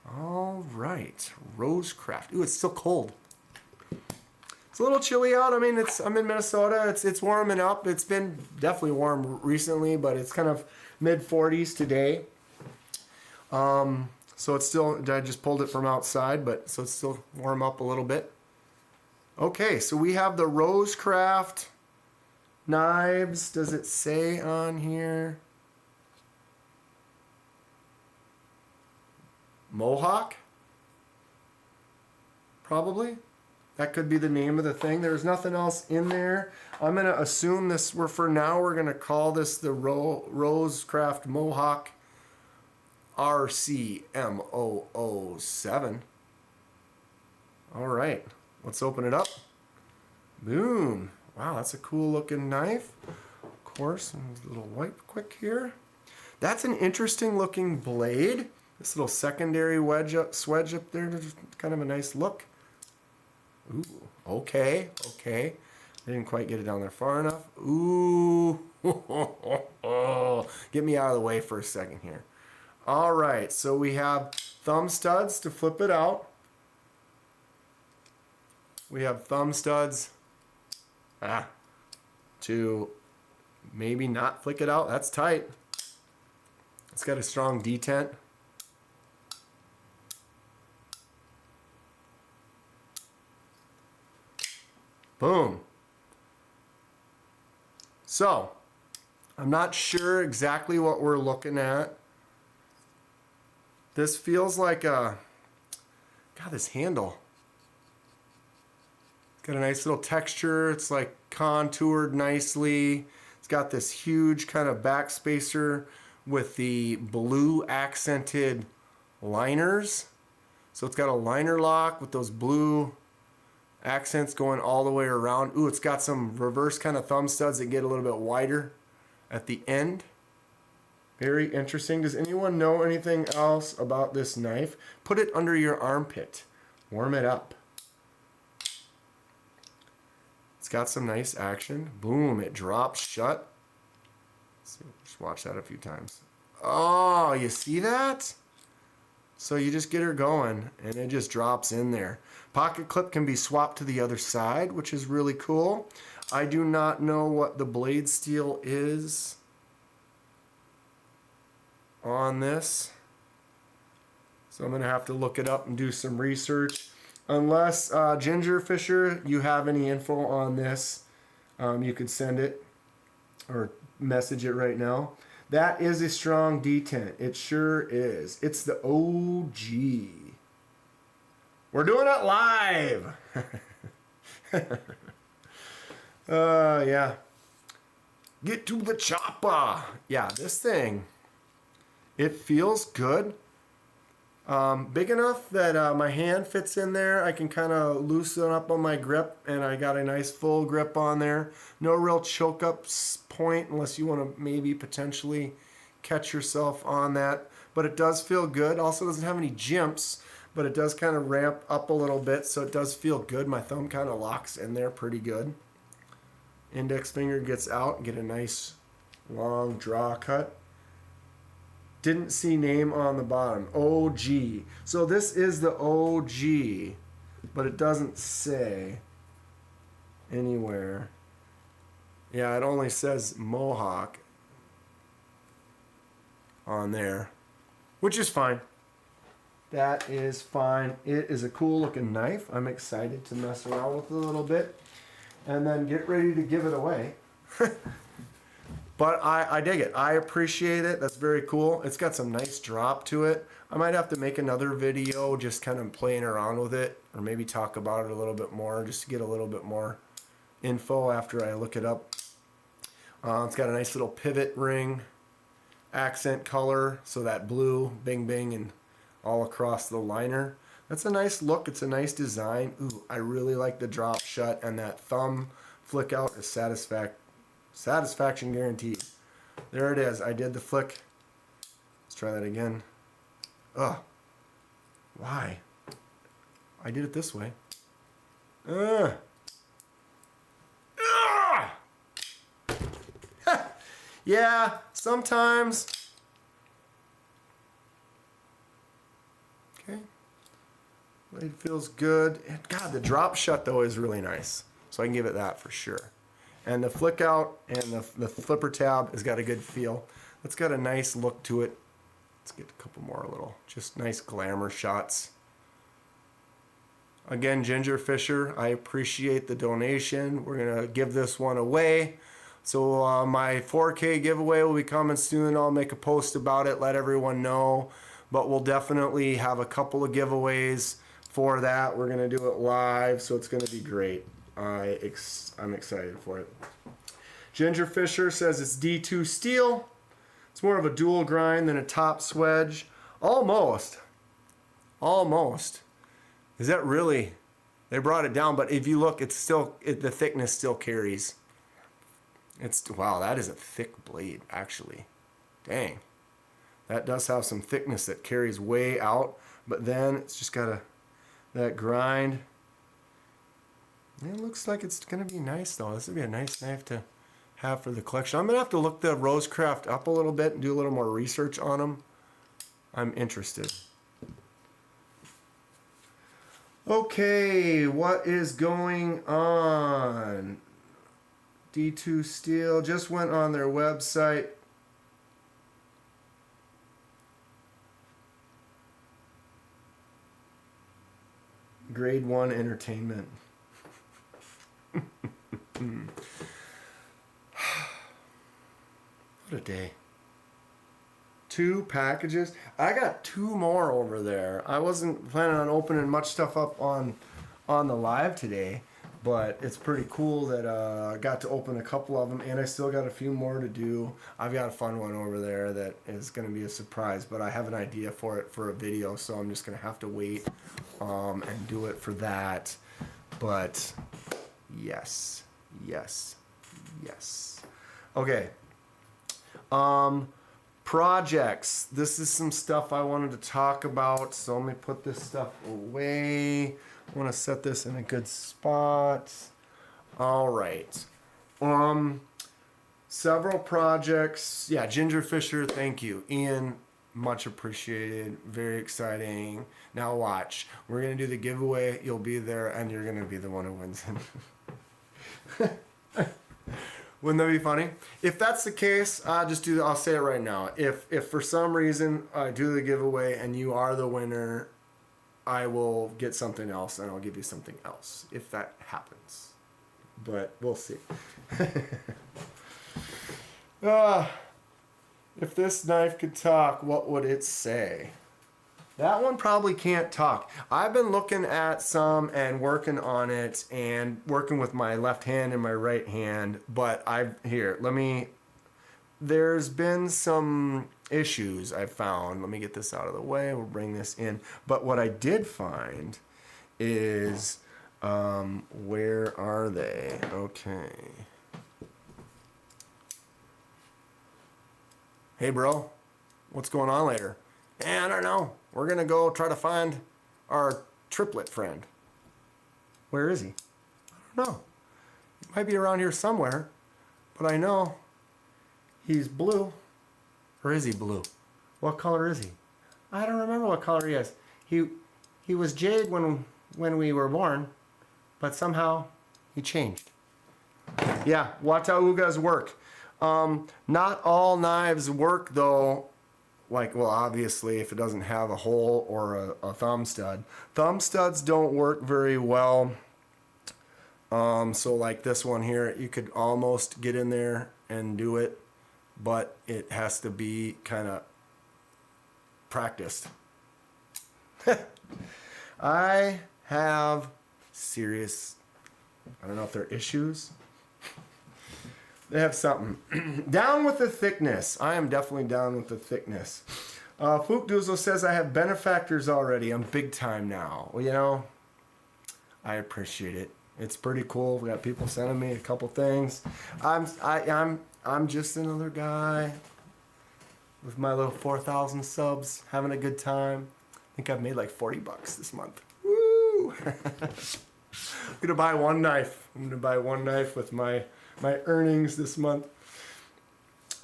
All right, Rosecraft. Ooh, it's still cold. It's a little chilly out. I mean, I'm in Minnesota. It's warming up. It's been definitely warm recently, but it's kind of mid-40s today. So it's still, I just pulled it from outside, but so it's still warm up a little bit. Okay, so we have the Rosecraft knives. Does it say on here? Mohawk? Probably. That could be the name of the thing. There's nothing else in there. I'm going to assume this, for now, we're going to call this the Rosecraft Mohawk RCM007. All right. Let's open it up. Boom. Wow, that's a cool looking knife. Of course, a little wipe quick here. That's an interesting looking blade. This little secondary swedge up there, just kind of a nice look. Ooh, okay. I didn't quite get it down there far enough. Ooh. Get me out of the way for a second here. All right, so we have thumb studs to flip it out. We have thumb studs to maybe not flick it out. That's tight. It's got a strong detent. Boom. So, I'm not sure exactly what we're looking at. This feels like a, God, this handle. It's got a nice little texture. It's like contoured nicely. It's got this huge kind of backspacer with the blue accented liners. So it's got a liner lock with those blue accents going all the way around. Ooh, it's got some reverse kind of thumb studs that get a little bit wider at the end. Very interesting. Does anyone know anything else about this knife? Put it under your armpit. Warm it up. It's got some nice action. Boom, it drops shut. Let's see, just watch that a few times. Oh, you see that? So you just get her going and it just drops in there. Pocket clip can be swapped to the other side, which is really cool. I do not know what the blade steel is on this, so I'm going to have to look it up and do some research. Unless Ginger Fisher, you have any info on this, you could send it or message it right now. That is a strong detent. It sure is. It's the OG. We're doing it live. Yeah. Get to the chopper. Yeah, this thing, it feels good. Big enough that my hand fits in there. I can kind of loosen up on my grip, and I got a nice full grip on there. No real choke up point unless you want to maybe potentially catch yourself on that. But it does feel good. Also doesn't have any jimps, but it does kind of ramp up a little bit, so it does feel good. My thumb kind of locks in there pretty good. Index finger gets out and get a nice long draw cut. Didn't see name on the bottom. OG. So this is the OG, but it doesn't say anywhere. Yeah, it only says Mohawk on there, which is fine. That is fine. It is a cool looking knife. I'm excited to mess around with it a little bit and then get ready to give it away. But I dig it. I appreciate it. That's very cool. It's got some nice drop to it. I might have to make another video just kind of playing around with it, or maybe talk about it a little bit more just to get a little bit more info after I look it up. It's got a nice little pivot ring, accent color, so that blue, bing bing, and all across the liner. That's a nice look. It's a nice design. Ooh, I really like the drop shut, and that thumb flick out is satisfaction guaranteed. There it is. I did the flick. Let's try that again. Ugh. Why? I did it this way. Ugh. Yeah, sometimes. Okay. Blade feels good. God, the drop shut though is really nice. So I can give it that for sure. And the flick out and the flipper tab has got a good feel. It's got a nice look to it. Let's get a couple more little, just nice glamour shots. Again, Ginger Fisher, I appreciate the donation. We're gonna give this one away. So my 4K giveaway will be coming soon. I'll make a post about it, let everyone know. But we'll definitely have a couple of giveaways for that. We're gonna do it live, so it's gonna be great. I'm excited for it. Ginger Fisher says it's D2 steel. It's more of a dual grind than a top swedge. Almost. Almost. Is that really? They brought it down, but if you look, it's still, the thickness still carries. It's, wow, that is a thick blade, actually. Dang. That does have some thickness that carries way out, but then it's just got that grind. It looks like it's going to be nice, though. This would be a nice knife to have for the collection. I'm going to have to look the Rosecraft up a little bit and do a little more research on them. I'm interested. Okay, what is going on? D2 Steel just went on their website. Grade 1 Entertainment. What a day. 2 packages. I got 2 more over there. I wasn't planning on opening much stuff up on the live today, but it's pretty cool that I got to open a couple of them, and I still got a few more to do. I've got a fun one over there that is going to be a surprise, but I have an idea for it for a video, so I'm just going to have to wait and do it for that. But yes, yes, yes. Okay. Projects. This is some stuff I wanted to talk about, so let me put this stuff away. I want to set this in a good spot. All right. Several projects. Yeah, Ginger Fisher, thank you. Ian, much appreciated. Very exciting. Now watch. We're going to do the giveaway. You'll be there, and you're going to be the one who wins it. Wouldn't that be funny? If that's the case, I'll say it right now. If for some reason I do the giveaway and you are the winner, I will get something else and I'll give you something else if that happens. But we'll see. If this knife could talk, what would it say? That one probably can't talk. I've been looking at some and working on it and working with my left hand and my right hand, but there's been some issues I've found. Let me get this out of the way. We'll bring this in. But what I did find is, where are they? Okay. Hey, bro, what's going on later? I don't know. We're going to go try to find our triplet friend. Where is he? I don't know. He might be around here somewhere, but I know he's blue. Or is he blue? What color is he? I don't remember what color he is. He was jade when we were born, but somehow he changed. Yeah, Wataugas work. Not all knives work though. Like, well, obviously, if it doesn't have a hole or a thumb stud. Thumb studs don't work very well. So like this one here, you could almost get in there and do it, but it has to be kind of practiced. I have serious, I don't know if they're issues. They have something. Down with the thickness. I am definitely down with the thickness. Fook Doozle says I have benefactors already. I'm big time now. Well, you know, I appreciate it. It's pretty cool. We got people sending me a couple things. I'm just another guy with my little 4,000 subs, having a good time. I think I've made like $40 this month. Woo! I'm gonna buy one knife. I'm gonna buy one knife with my earnings this month.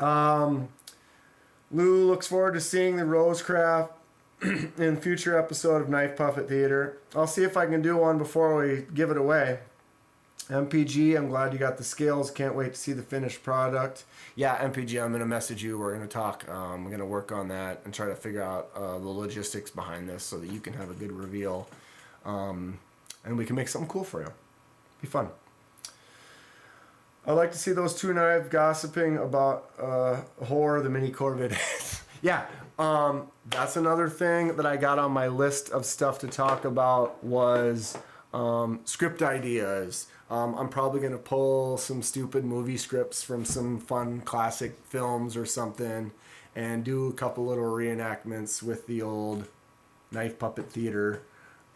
Lou looks forward to seeing the Rosecraft in future episode of Knife Puppet Theater. I'll see if I can do one before we give it away. MPG, I'm glad you got the scales. Can't wait to see the finished product. Yeah, MPG, I'm going to message you. We're going to talk. We're going to work on that and try to figure out the logistics behind this so that you can have a good reveal. And we can make something cool for you. Be fun. I'd like to see those two knives gossiping about horror, the mini Corvette. Yeah, that's another thing that I got on my list of stuff to talk about was script ideas. I'm probably going to pull some stupid movie scripts from some fun classic films or something and do a couple little reenactments with the old Knife Puppet Theater.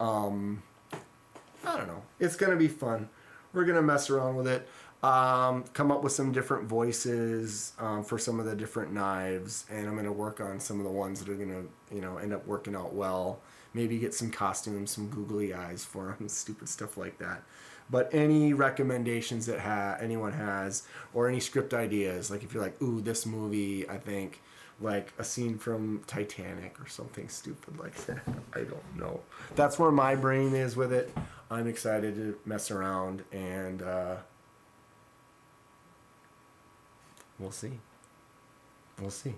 I don't know. It's going to be fun. We're going to mess around with it. Come up with some different voices for some of the different knives, and I'm going to work on some of the ones that are going to, end up working out well. Maybe get some costumes, some googly eyes for them, stupid stuff like that. But any recommendations that anyone has, or any script ideas, like if you're like, ooh, this movie, I think, like a scene from Titanic or something stupid like that. I don't know. That's where my brain is with it. I'm excited to mess around, and we'll see. We'll see.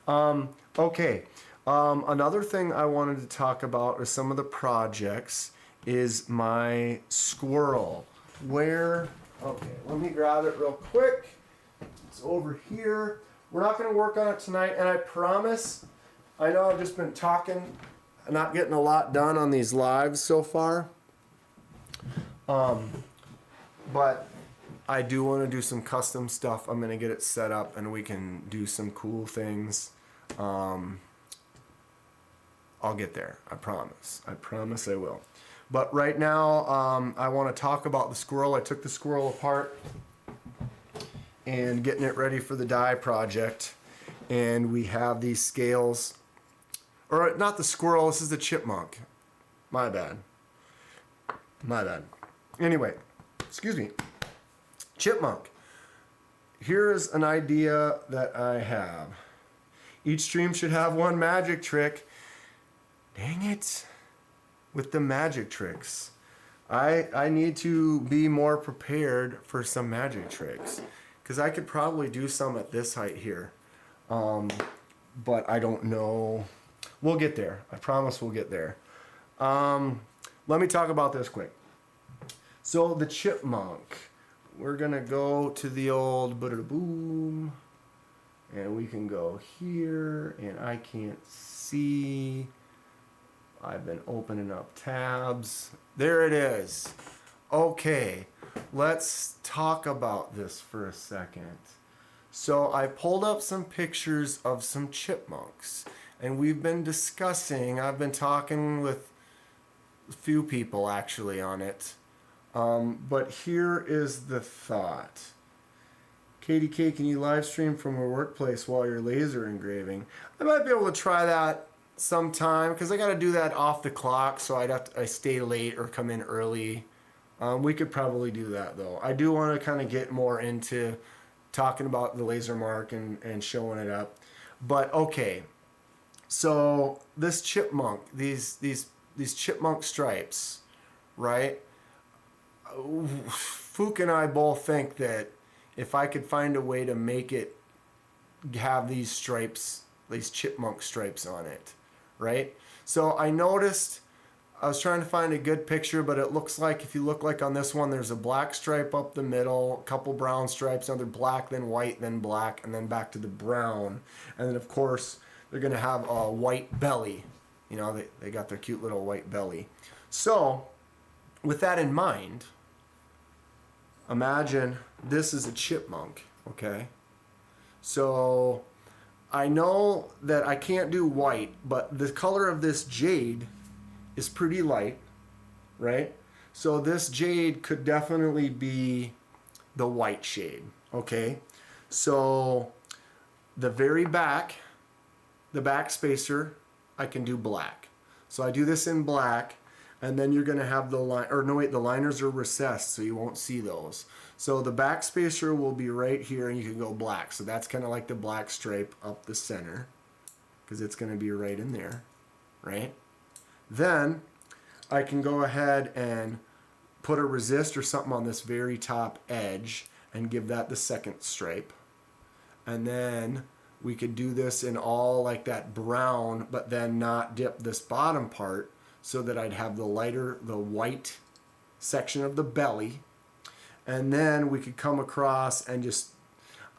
Okay. Another thing I wanted to talk about are some of the projects is my squirrel. Okay, let me grab it real quick. It's over here. We're not going to work on it tonight, and I promise, I know I've just been talking, not getting a lot done on these lives so far. But I do want to do some custom stuff. I'm going to get it set up and we can do some cool things. I'll get there. I promise. I promise I will. But right now, I want to talk about the squirrel. I took the squirrel apart and getting it ready for the die project. And we have these scales. Or not the squirrel, this is the chipmunk. My bad. My bad. Anyway, excuse me. Chipmunk. Here's an idea that I have. Each stream should have one magic trick. Dang it. With the magic tricks. I need to be more prepared for some magic tricks. Because I could probably do some at this height here. But I don't know. We'll get there. I promise we'll get there. Let me talk about this quick. So the chipmunk. We're going to go to the old boom. And we can go here. And I can't see. I've been opening up tabs. There it is. Okay. Let's talk about this for a second. So I pulled up some pictures of some chipmunks. And we've been discussing, I've been talking with a few people actually on it. But here is the thought. KDK, can you live stream from a workplace while you're laser engraving? I might be able to try that sometime because I got to do that off the clock, so I stay late or come in early. We could probably do that though. I do want to kind of get more into talking about the laser mark and showing it up. But okay, so this chipmunk, these chipmunk stripes, right? Fook and I both think that if I could find a way to make it have these stripes, these chipmunk stripes on it, right? So I noticed, I was trying to find a good picture, but it looks like, if you look like on this one, there's a black stripe up the middle, a couple brown stripes, another black, then white, then black, and then back to the brown. And then of course, they're gonna have a white belly. You know, they got their cute little white belly. So, with that in mind, imagine this is a chipmunk, okay? So, I know that I can't do white, but the color of this jade is pretty light, right? So this jade could definitely be the white shade, okay? So the very back, the back spacer, I can do black. So I do this in black, and then you're gonna have the line, or no wait, the liners are recessed, so you won't see those. So the back spacer will be right here, and you can go black. So that's kind of like the black stripe up the center, because it's gonna be right in there, right? Then I can go ahead and put a resist or something on this very top edge and give that the second stripe. And then we could do this in all like that brown, but then not dip this bottom part, so that I'd have the lighter, the white section of the belly. And then we could come across and just,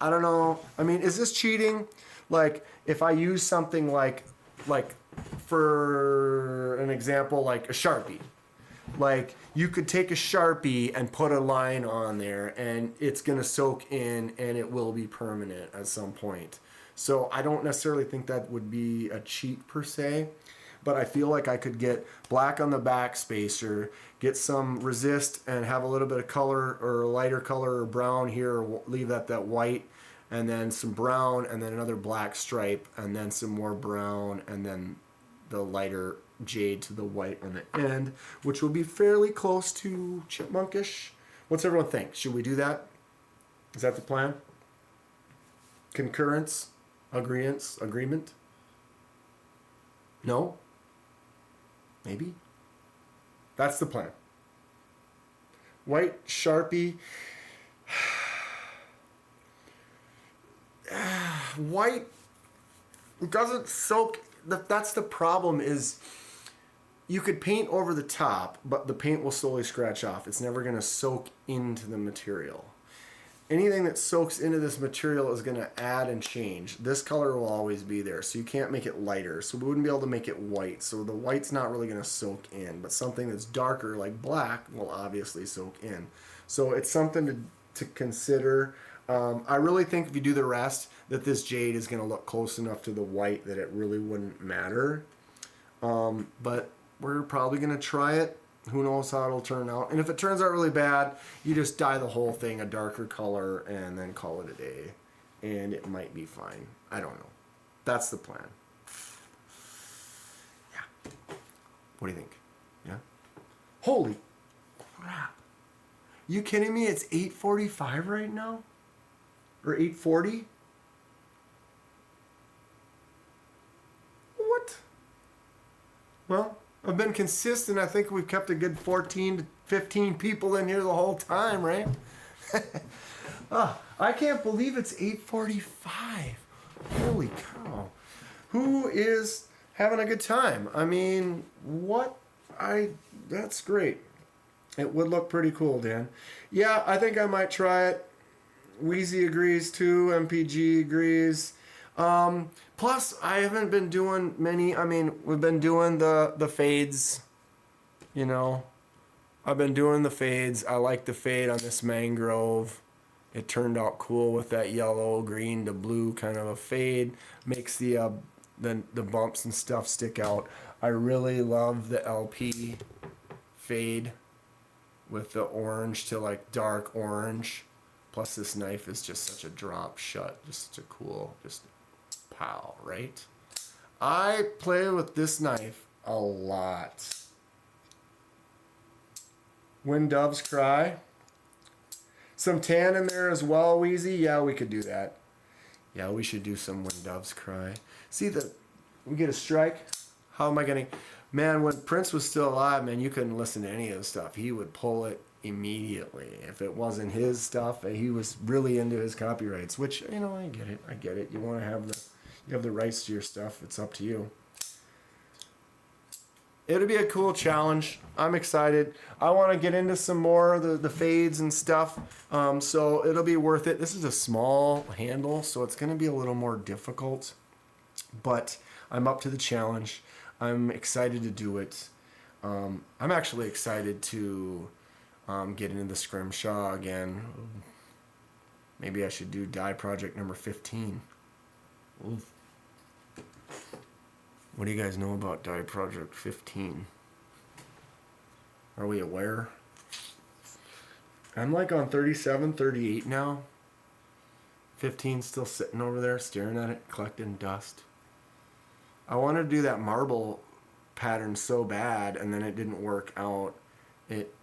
I don't know, I mean, is this cheating? Like if I use something like for an example, like a Sharpie. Like you could take a Sharpie and put a line on there and it's gonna soak in and it will be permanent at some point. So I don't necessarily think that would be a cheat per se, but I feel like I could get black on the back spacer, get some resist and have a little bit of color or lighter color or brown here, or leave that white, and then some brown, and then another black stripe, and then some more brown, and then the lighter jade to the white on the end, which will be fairly close to chipmunkish. What's everyone think? Should we do that? Is that the plan? Concurrence? Agreement? No? Maybe? That's the plan. White Sharpie. White doesn't soak. That's the problem, is you could paint over the top, but the paint will slowly scratch off. It's never going to soak into the material. Anything that soaks into this material is going to add and change. This color will always be there, so you can't make it lighter. So we wouldn't be able to make it white. So the white's not really going to soak in, but something that's darker like black will obviously soak in. So it's something to consider. I really think if you do the rest, that this jade is going to look close enough to the white that it really wouldn't matter. But we're probably going to try it. Who knows how it'll turn out. And if it turns out really bad, you just dye the whole thing a darker color and then call it a day. And it might be fine. I don't know. That's the plan. Yeah. What do you think? Yeah? Holy crap. You kidding me? It's 8:45 right now? Or 8:40? What? Well, I've been consistent. I think we've kept a good 14 to 15 people in here the whole time, right? I can't believe it's 8:45. Holy cow. Who is having a good time? I mean, that's great. It would look pretty cool, Dan. Yeah, I think I might try it. Wheezy agrees too. MPG agrees. Plus, I haven't been doing many. I mean, we've been doing the fades. You know, I've been doing the fades. I like the fade on this mangrove. It turned out cool with that yellow, green to blue kind of a fade. Makes the bumps and stuff stick out. I really love the LP fade with the orange to like dark orange. Plus this knife is just such a drop shut. Just such a cool, just pow, right? I play with this knife a lot. When Doves Cry. Some tan in there as well, Wheezy. Yeah, we could do that. Yeah, we should do some When Doves Cry. See, we get a strike. How am I getting... Man, when Prince was still alive, man, you couldn't listen to any of the stuff. He would pull it immediately. If it wasn't his stuff, he was really into his copyrights, which, you know, I get it. You want to have you have the rights to your stuff. It's up to you. It'll be a cool challenge. I'm excited. I want to get into some more of the fades and stuff. So it'll be worth it. This is a small handle, so it's going to be a little more difficult, but I'm up to the challenge. I'm excited to do it. I'm actually excited to get into the scrimshaw again. Maybe I should do die project number 15. Oof. What do you guys know about die project 15? Are we aware? I'm like on 37, 38 now. 15 still sitting over there staring at it, collecting dust. I wanted to do that marble pattern so bad, and then it didn't work out. It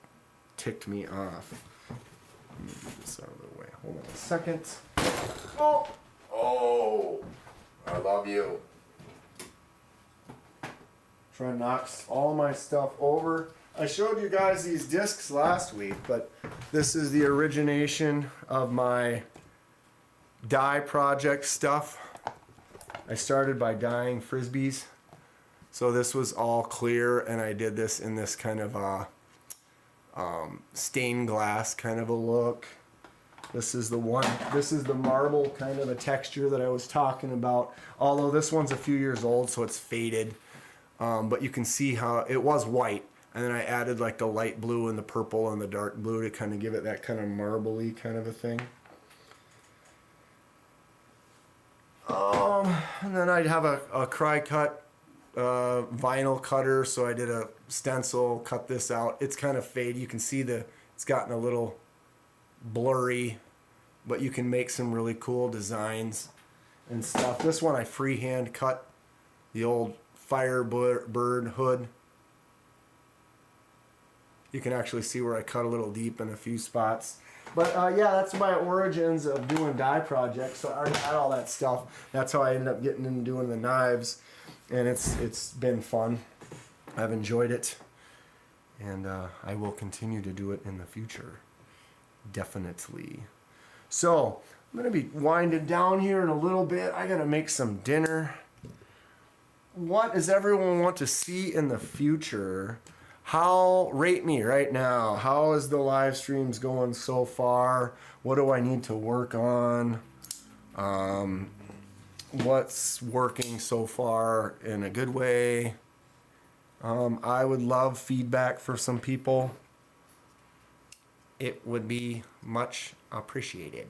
ticked me off. Let me get this out of the way. Hold on a second. Oh, I love you. Try to knock all my stuff over. I showed you guys these discs last week, but this is the origination of my die project stuff. I started by dyeing Frisbees. So this was all clear, and I did this in this kind of stained glass kind of a look. This is the marble kind of a texture that I was talking about. Although this one's a few years old, so it's faded. But you can see how it was white, and then I added like the light blue and the purple and the dark blue to kind of give it that kind of marbly kind of a thing. And then I'd have a cry cut vinyl cutter, so I did a stencil, cut this out. It's kind of faded. You can see it's gotten a little blurry, but you can make some really cool designs and stuff. This one I freehand cut the old Firebird hood. You can actually see where I cut a little deep in a few spots. But yeah, that's my origins of doing die projects. So I already had all that stuff. That's how I ended up getting into doing the knives. And it's been fun. I've enjoyed it. And I will continue to do it in the future. Definitely. So I'm going to be winding down here in a little bit. I got to make some dinner. What does everyone want to see in the future? Rate me right now. How is the live streams going so far? What do I need to work on? What's working so far in a good way? I would love feedback for some people. It would be much appreciated.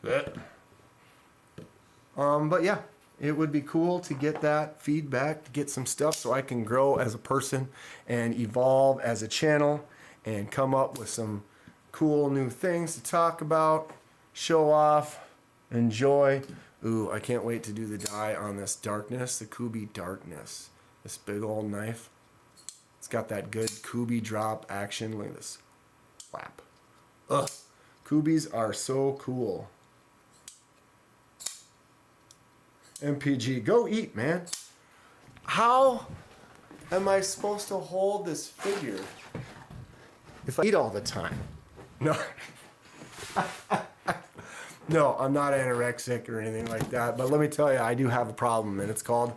But yeah. It would be cool to get that feedback, to get some stuff so I can grow as a person and evolve as a channel and come up with some cool new things to talk about, show off, enjoy. Ooh, I can't wait to do the die on this darkness, the Kubi darkness. This big old knife. It's got that good Kubi drop action. Look at this. Flap. Ugh. Kubis are so cool. MPG, go eat, man. How am I supposed to hold this figure if I eat all the time? No. No, I'm not anorexic or anything like that. But let me tell you, I do have a problem, and it's called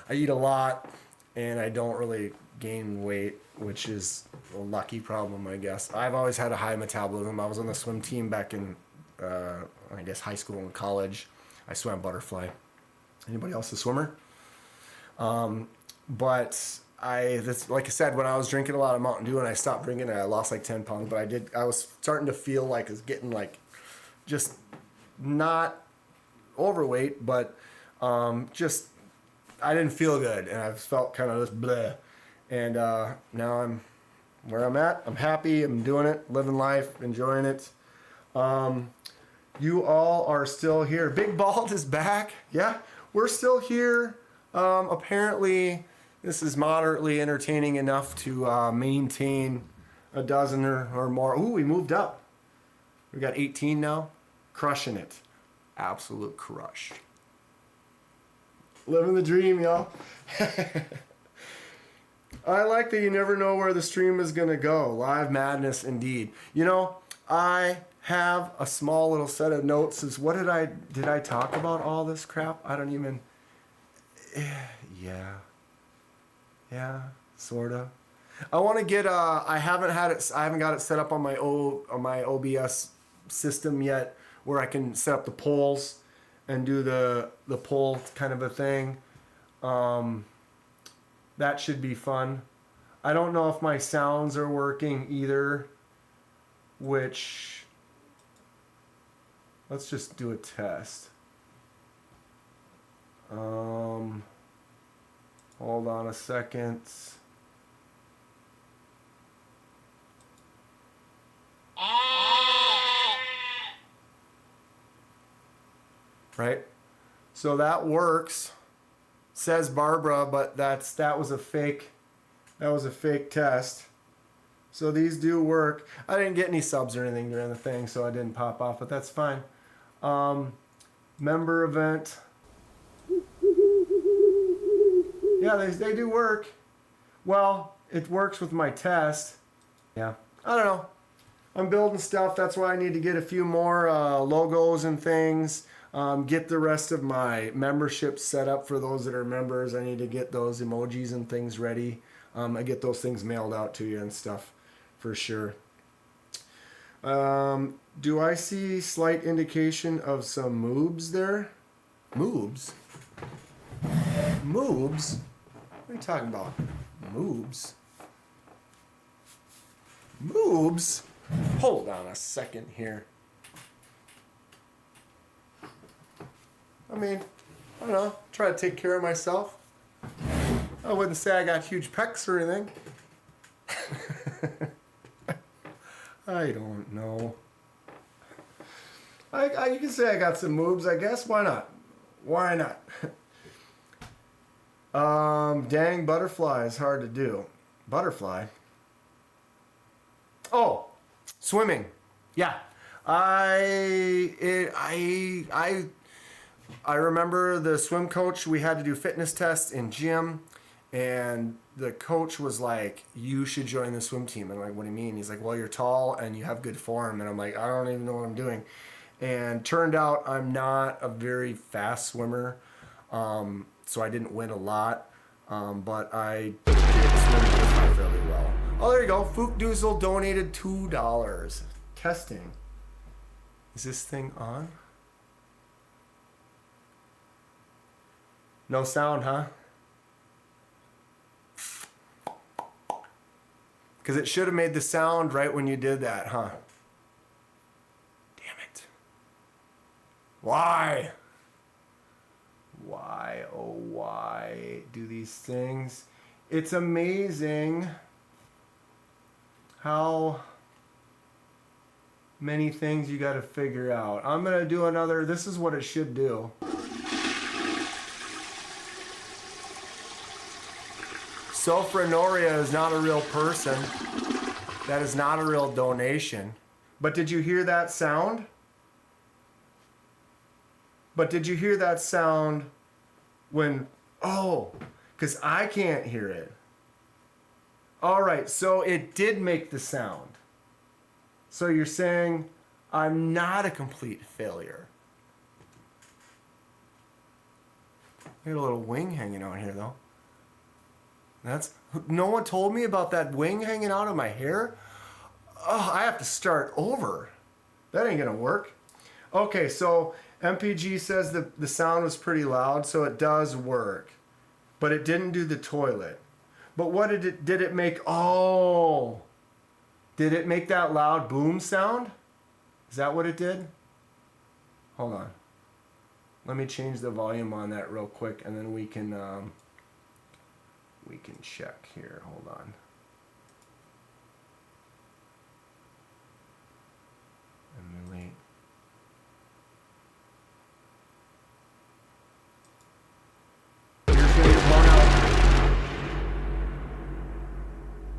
I eat a lot, and I don't really gain weight, which is a lucky problem, I guess. I've always had a high metabolism. I was on the swim team back in, I guess, high school and college. I swam butterfly. Anybody else a swimmer? But like I said, when I was drinking a lot of Mountain Dew and I stopped drinking it, I lost like 10 pounds. But I was starting to feel like I was getting like just not overweight, but just I didn't feel good, and I felt kind of this bleh. And now I'm where I'm at. I'm happy. I'm doing it, living life, enjoying it. You all are still here. Big Bald is back. Yeah. We're still here. Apparently, this is moderately entertaining enough to maintain a dozen or more. Ooh, we moved up. We got 18 now. Crushing it. Absolute crush. Living the dream, y'all. I like that you never know where the stream is going to go. Live madness indeed. You know, I have a small little set of notes. What did I talk about all this crap? I don't even, yeah, sort of. I want to get, I haven't got it set up on my OBS system yet where I can set up the polls and do the poll kind of a thing. That should be fun. I don't know if my sounds are working either, which, let's just do a test. Hold on a second. Right? So that works. Says Barbara, but that was a fake test. So these do work. I didn't get any subs or anything during the thing, so I didn't pop off, but that's fine. Member event. Yeah, they do work. Well, it works with my test. Yeah, I don't know. I'm building stuff. That's why I need to get a few more logos and things. Get the rest of my membership set up for those that are members. I need to get those emojis and things ready. I get those things mailed out to you and stuff for sure. Do I see slight indication of some moobs there? Moobs? Moobs? What are you talking about? Moobs? Moobs? Hold on a second here. I mean, I don't know, try to take care of myself. I wouldn't say I got huge pecs or anything. I don't know. You can say I got some moves, I guess. Why not? Why not? Dang, butterfly is hard to do. Butterfly? Oh, swimming. Yeah. I remember the swim coach, we had to do fitness tests in gym, and the coach was like, you should join the swim team. And I'm like, what do you mean? He's like, well, you're tall and you have good form. And I'm like, I don't even know what I'm doing. And turned out I'm not a very fast swimmer, so I didn't win a lot, but I did swim fairly well. Oh, there you go. Fook Doozle donated $2. Testing. Is this thing on? No sound, huh? Because it should have made the sound right when you did that, huh? Damn it. Why? Why, oh why do these things? It's amazing how many things you got to figure out. I'm going to do another, this is what it should do. Sophrenoria is not a real person. That is not a real donation. But did you hear that sound? But did you hear that sound when, oh, because I can't hear it. All right, so it did make the sound. So you're saying I'm not a complete failure. I got a little wing hanging out here though. No one told me about that wing hanging out of my hair. Oh, I have to start over. That ain't gonna work. Okay, so MPG says the sound was pretty loud, so it does work. But it didn't do the toilet. But what did it make? Oh, did it make that loud boom sound? Is that what it did? Hold on. Let me change the volume on that real quick, and then we can check here. Hold on. Emulate.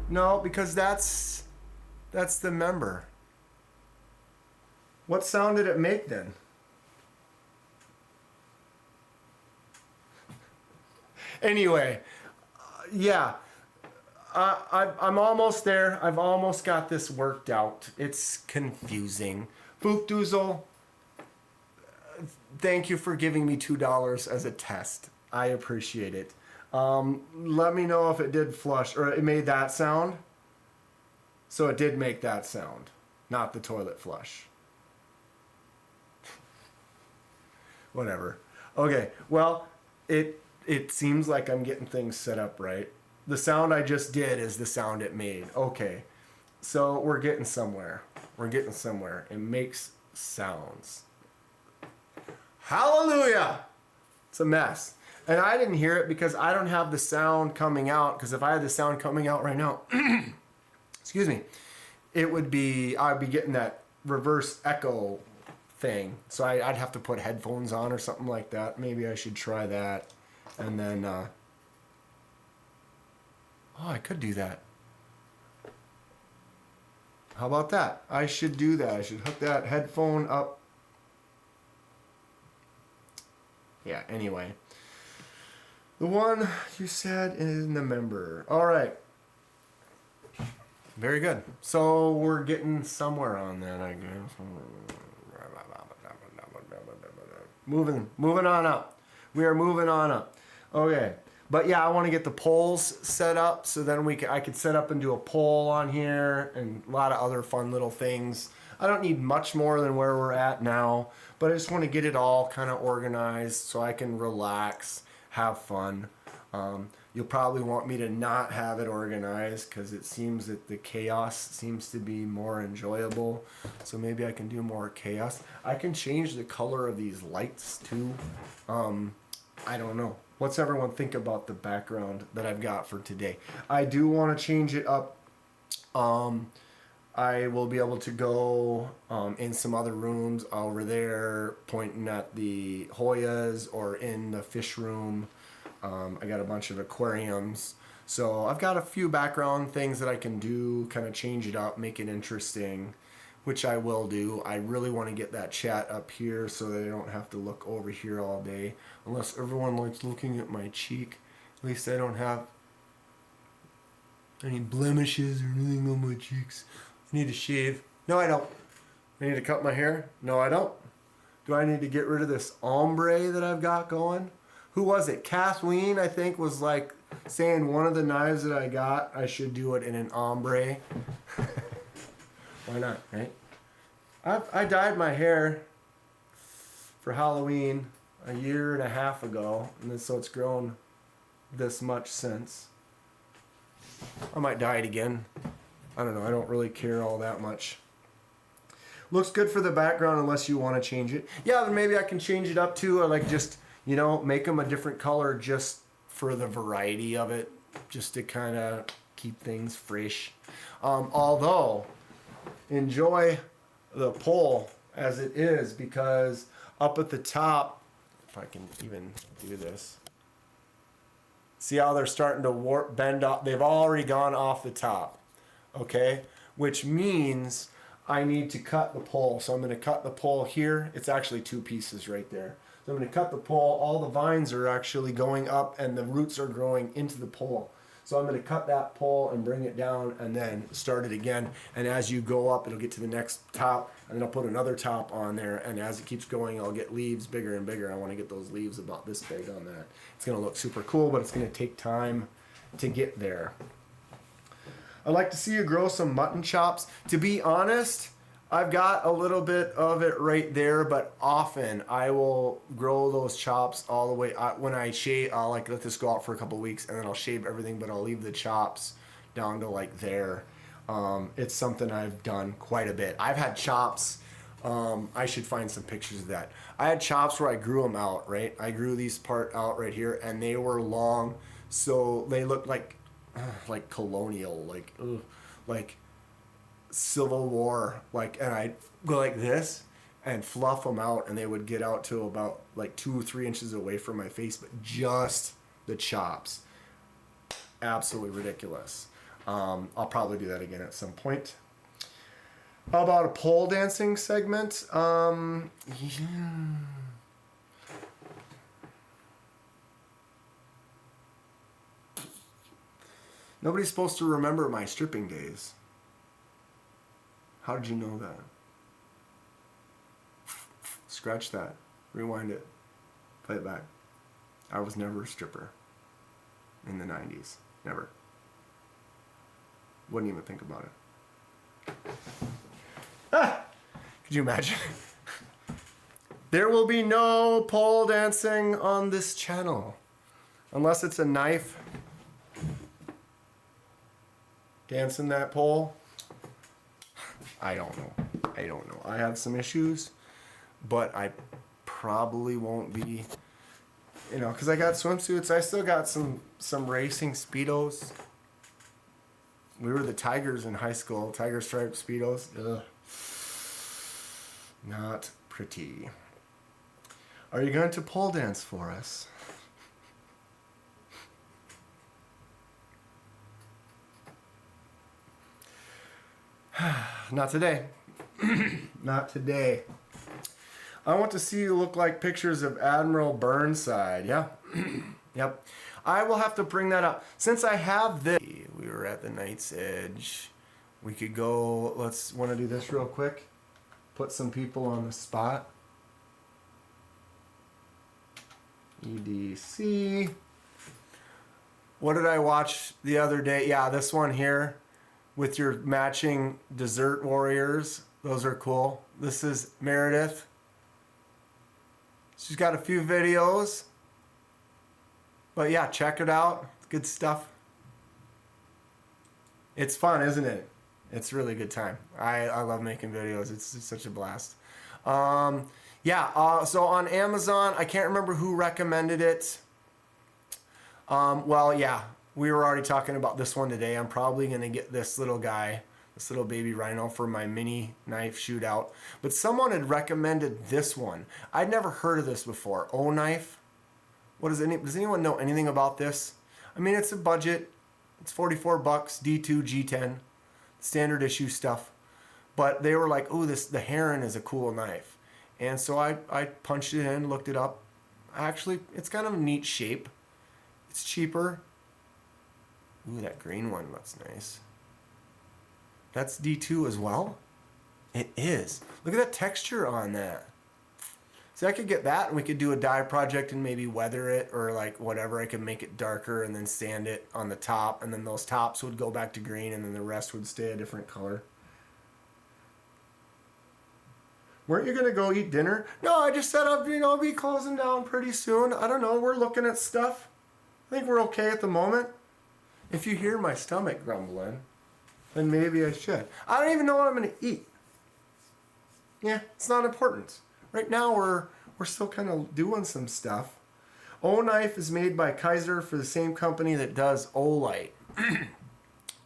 No, because that's the member. What sound did it make then? Anyway, yeah, I'm almost there. I've almost got this worked out. It's confusing. Bookdoozle, thank you for giving me $2 as a test. I appreciate it. Let me know if it did flush or it made that sound. So it did make that sound, not the toilet flush. Whatever. Okay, well, it seems like I'm getting things set up right. The sound I just did is the sound it made. Okay, so we're getting somewhere. We're getting somewhere. It makes sounds. Hallelujah! It's a mess. And I didn't hear it because I don't have the sound coming out, because if I had the sound coming out right now, excuse me, I'd be getting that reverse echo thing. So I'd have to put headphones on or something like that. Maybe I should try that. And then, oh, I could do that. How about that? I should do that. I should hook that headphone up. Yeah, anyway. The one you said in the member. All right. Very good. So we're getting somewhere on that, I guess. Moving on up. We are moving on up. Okay. But yeah, I want to get the polls set up so then I could set up and do a poll on here and a lot of other fun little things. I don't need much more than where we're at now, but I just want to get it all kind of organized so I can relax, have fun. You'll probably want me to not have it organized because it seems that the chaos seems to be more enjoyable. So maybe I can do more chaos. I can change the color of these lights too. I don't know. What's everyone think about the background that I've got for today? I do want to change it up. I will be able to go in some other rooms over there pointing at the Hoyas or in the fish room. I got a bunch of aquariums. So I've got a few background things that I can do, kind of change it up, make it interesting, which I will do. I really want to get that chat up here so that I don't have to look over here all day. Unless everyone likes looking at my cheek. At least I don't have any blemishes or anything on my cheeks. I need to shave. No, I don't. I need to cut my hair. No, I don't. Do I need to get rid of this ombre that I've got going? Who was it? Kathleen, I think, was like saying one of the knives that I got, I should do it in an ombre. Why not, right? I dyed my hair for Halloween a 1.5 years ago, and so it's grown this much since. I might dye it again. I don't know. I don't really care all that much. Looks good for the background unless you want to change it. Yeah, then maybe I can change it up too, or like just, you know, make them a different color just for the variety of it, just to kind of keep things fresh. Although, enjoy the poll as it is, because up at the top, if I can even do this, see how they're starting to bend off? They've already gone off the top, okay? Which means I need to cut the pole. So I'm going to cut the pole here. It's actually 2 pieces right there. So I'm going to cut the pole. All the vines are actually going up and the roots are growing into the pole. So I'm going to cut that pole and bring it down and then start it again. And as you go up, it'll get to the next top, and then I'll put another top on there. And as it keeps going, I'll get leaves bigger and bigger. I want to get those leaves about this big on that. It's going to look super cool, but it's going to take time to get there. I'd like to see you grow some mutton chops. To be honest, I've got a little bit of it right there, but often I will grow those chops all the way. When I shave, I'll like let this go out for a couple weeks, and then I'll shave everything, but I'll leave the chops down to like there. It's something I've done quite a bit. I've had chops. I should find some pictures of that. I had chops where I grew them out, right? I grew these part out right here, and they were long, so they looked like colonial, like Civil War, and I'd go like this and fluff them out, and they would get out to about like 2 or 3 inches away from my face, but just the chops. Absolutely ridiculous. I'll probably do that again at some point. How about a pole dancing segment? Yeah. Nobody's supposed to remember my stripping days. How did you know that? Scratch that. Rewind it. Play it back. I was never a stripper in the 90s. Never. Wouldn't even think about it. Ah! Could you imagine? There will be no pole dancing on this channel. Unless it's a knife. Dancing that pole. I don't know. I don't know. I have some issues. But I probably won't be, you know, because I got swimsuits. I still got some racing Speedos. We were the Tigers in high school. Tiger stripe Speedos. Ugh. Not pretty. Are you going to pole dance for us? Not today. Not today. I want to see you look like pictures of Admiral Burnside. Yeah. Yep. I will have to bring that up. Since I have this, we were at the Knight's Edge. We could go, want to do this real quick. Put some people on the spot. EDC. What did I watch the other day? Yeah, this one here with your matching Desert Warriors. Those are cool. This is Meredith. She's got a few videos. But yeah, check it out. Good stuff. It's fun, isn't it? It's a really good time. I love making videos. It's such a blast. Yeah, so on Amazon, I can't remember who recommended it. Well, yeah, we were already talking about this one today. I'm probably going to get this little guy, this little baby rhino for my mini knife shootout. But someone had recommended this one. I'd never heard of this before. O-Knife. Does anyone know anything about this? I mean, it's a budget. It's 44 bucks, D2, G10, standard issue stuff. But they were like, "Oh, the Heron is a cool knife." And so I punched it in, looked it up. Actually, it's kind of a neat shape. It's cheaper. Ooh, that green one looks nice. That's D2 as well? It is. Look at that texture on that. See, I could get that and we could do a dye project and maybe weather it or like whatever. I could make it darker and then sand it on the top, and then those tops would go back to green and then the rest would stay a different color. Weren't you going to go eat dinner? No, I just said I'll be closing down pretty soon. I don't know. We're looking at stuff. I think we're okay at the moment. If you hear my stomach grumbling, then maybe I should. I don't even know what I'm going to eat. Yeah, it's not important. Right now we're still kind of doing some stuff. O-Knife is made by Kaiser for the same company that does Olight.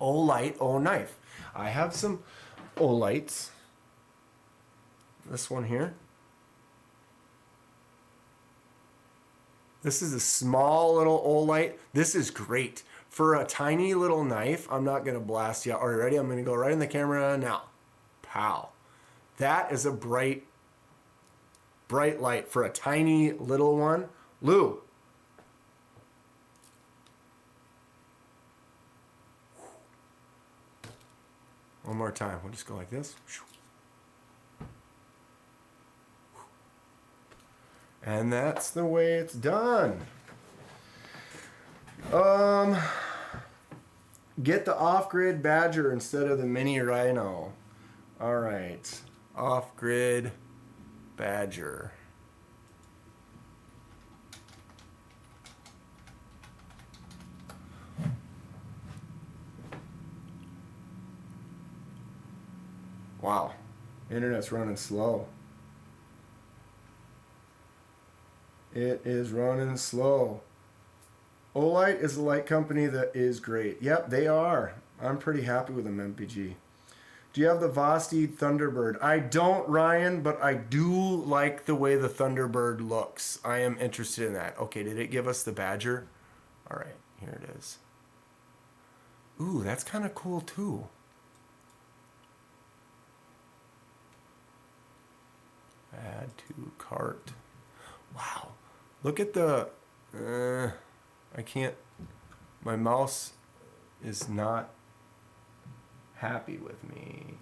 Olight, O-Knife. I have some Olights. This one here. This is a small little Olight. This is great. For a tiny little knife, I'm not going to blast you. Are you ready? I'm going to go right in the camera now. Pow. That is a bright light for a tiny little one. Lou. One more time. We'll just go like this. And that's the way it's done. Get the off-grid Badger instead of the mini Rhino. All right. Off-grid Badger. Wow. Internet's running slow. It is running slow. Olight is a light company that is great. Yep, they are. I'm pretty happy with them, MPG. Do you have the Vosteed Thunderbird? I don't, Ryan, but I do like the way the Thunderbird looks. I am interested in that. Okay, did it give us the Badger? All right, here it is. Ooh, that's kind of cool too. Add to cart. Wow. Look at the... I can't... My mouse is not happy with me.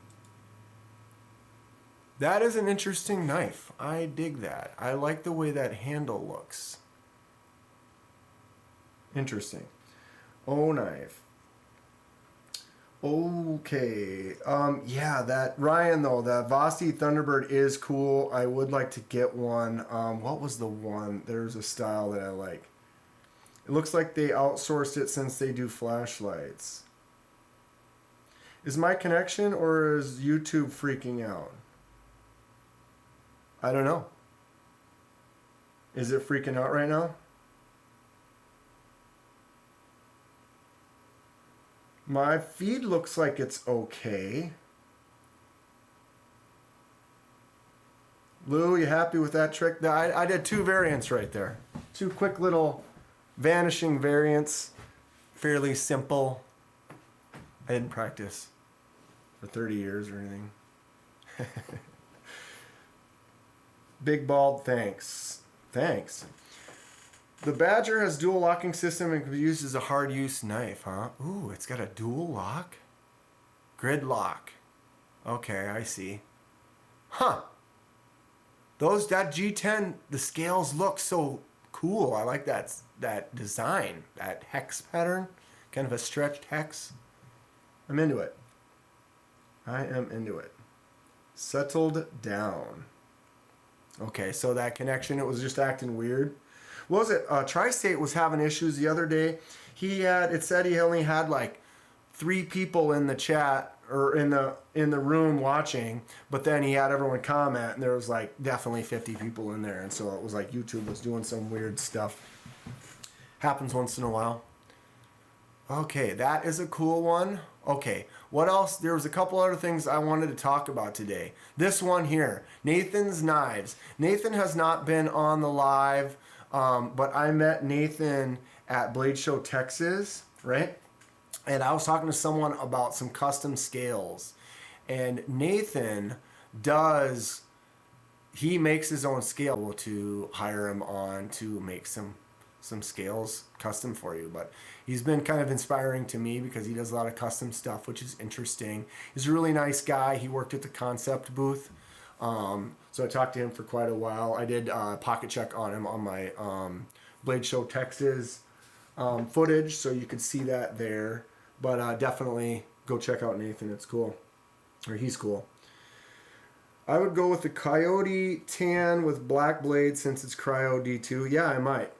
That is an interesting knife. I dig that. I like the way that handle looks. Interesting. Oh, knife. Okay. Yeah, that Ryan though, that Vosti Thunderbird is cool. I would like to get one. What was the one? There's a style that I like. It looks like they outsourced it since they do flashlights. Is my connection or is YouTube freaking out? I don't know. Is it freaking out right now? My feed looks like it's okay. Lou, you happy with that trick? I did 2 variants right there. 2 quick little vanishing variants. Fairly simple. I didn't practice for 30 years or anything. Big Bald, thanks. Thanks. The Badger has dual locking system and can be used as a hard use knife, huh? Ooh, it's got a dual lock? Grid lock. Okay, I see. Huh. That G10, the scales look so cool. I like that design, that hex pattern, kind of a stretched hex. I'm into it. I am into it. Settled down. Okay, so that connection, it was just acting weird. What was it? Tri-State was having issues the other day. It said he only had like 3 people in the chat or in the room watching, but then he had everyone comment, and there was like definitely 50 people in there, and so it was like YouTube was doing some weird stuff. Happens once in a while. Okay, that is a cool one. Okay, what else? There was a couple other things I wanted to talk about today. This one here, Nathan's Knives. Nathan has not been on the live, but I met Nathan at Blade Show Texas, right? And I was talking to someone about some custom scales. And Nathan he makes his own scale to hire him on to make some scales custom for you. But he's been kind of inspiring to me because he does a lot of custom stuff, which is interesting. He's a really nice guy. He worked at the Concept booth. So I talked to him for quite a while. I did pocket check on him on my Blade Show Texas footage, so you could see that there. But definitely go check out Nathan. It's cool. Or he's cool. I would go with the Coyote Tan with black blade since it's Cryo D2. Yeah, I might.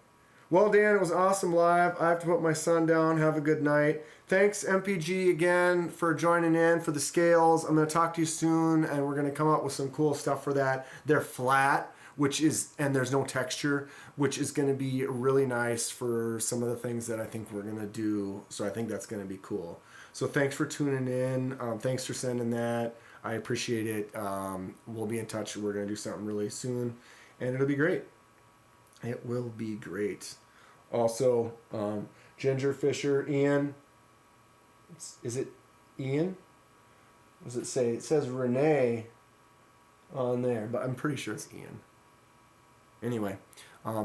Well, Dan, it was awesome live. I have to put my son down. Have a good night. Thanks, MPG, again, for joining in for the scales. I'm going to talk to you soon, and we're going to come up with some cool stuff for that. They're flat, and there's no texture, which is going to be really nice for some of the things that I think we're going to do. So I think that's going to be cool. So thanks for tuning in. Thanks for sending that. I appreciate it. We'll be in touch. We're going to do something really soon, and it'll be great. It will be great. Also, Ginger Fisher, Ian. Is it Ian? What does it say? It says Renee on there, but I'm pretty sure it's Ian. Anyway,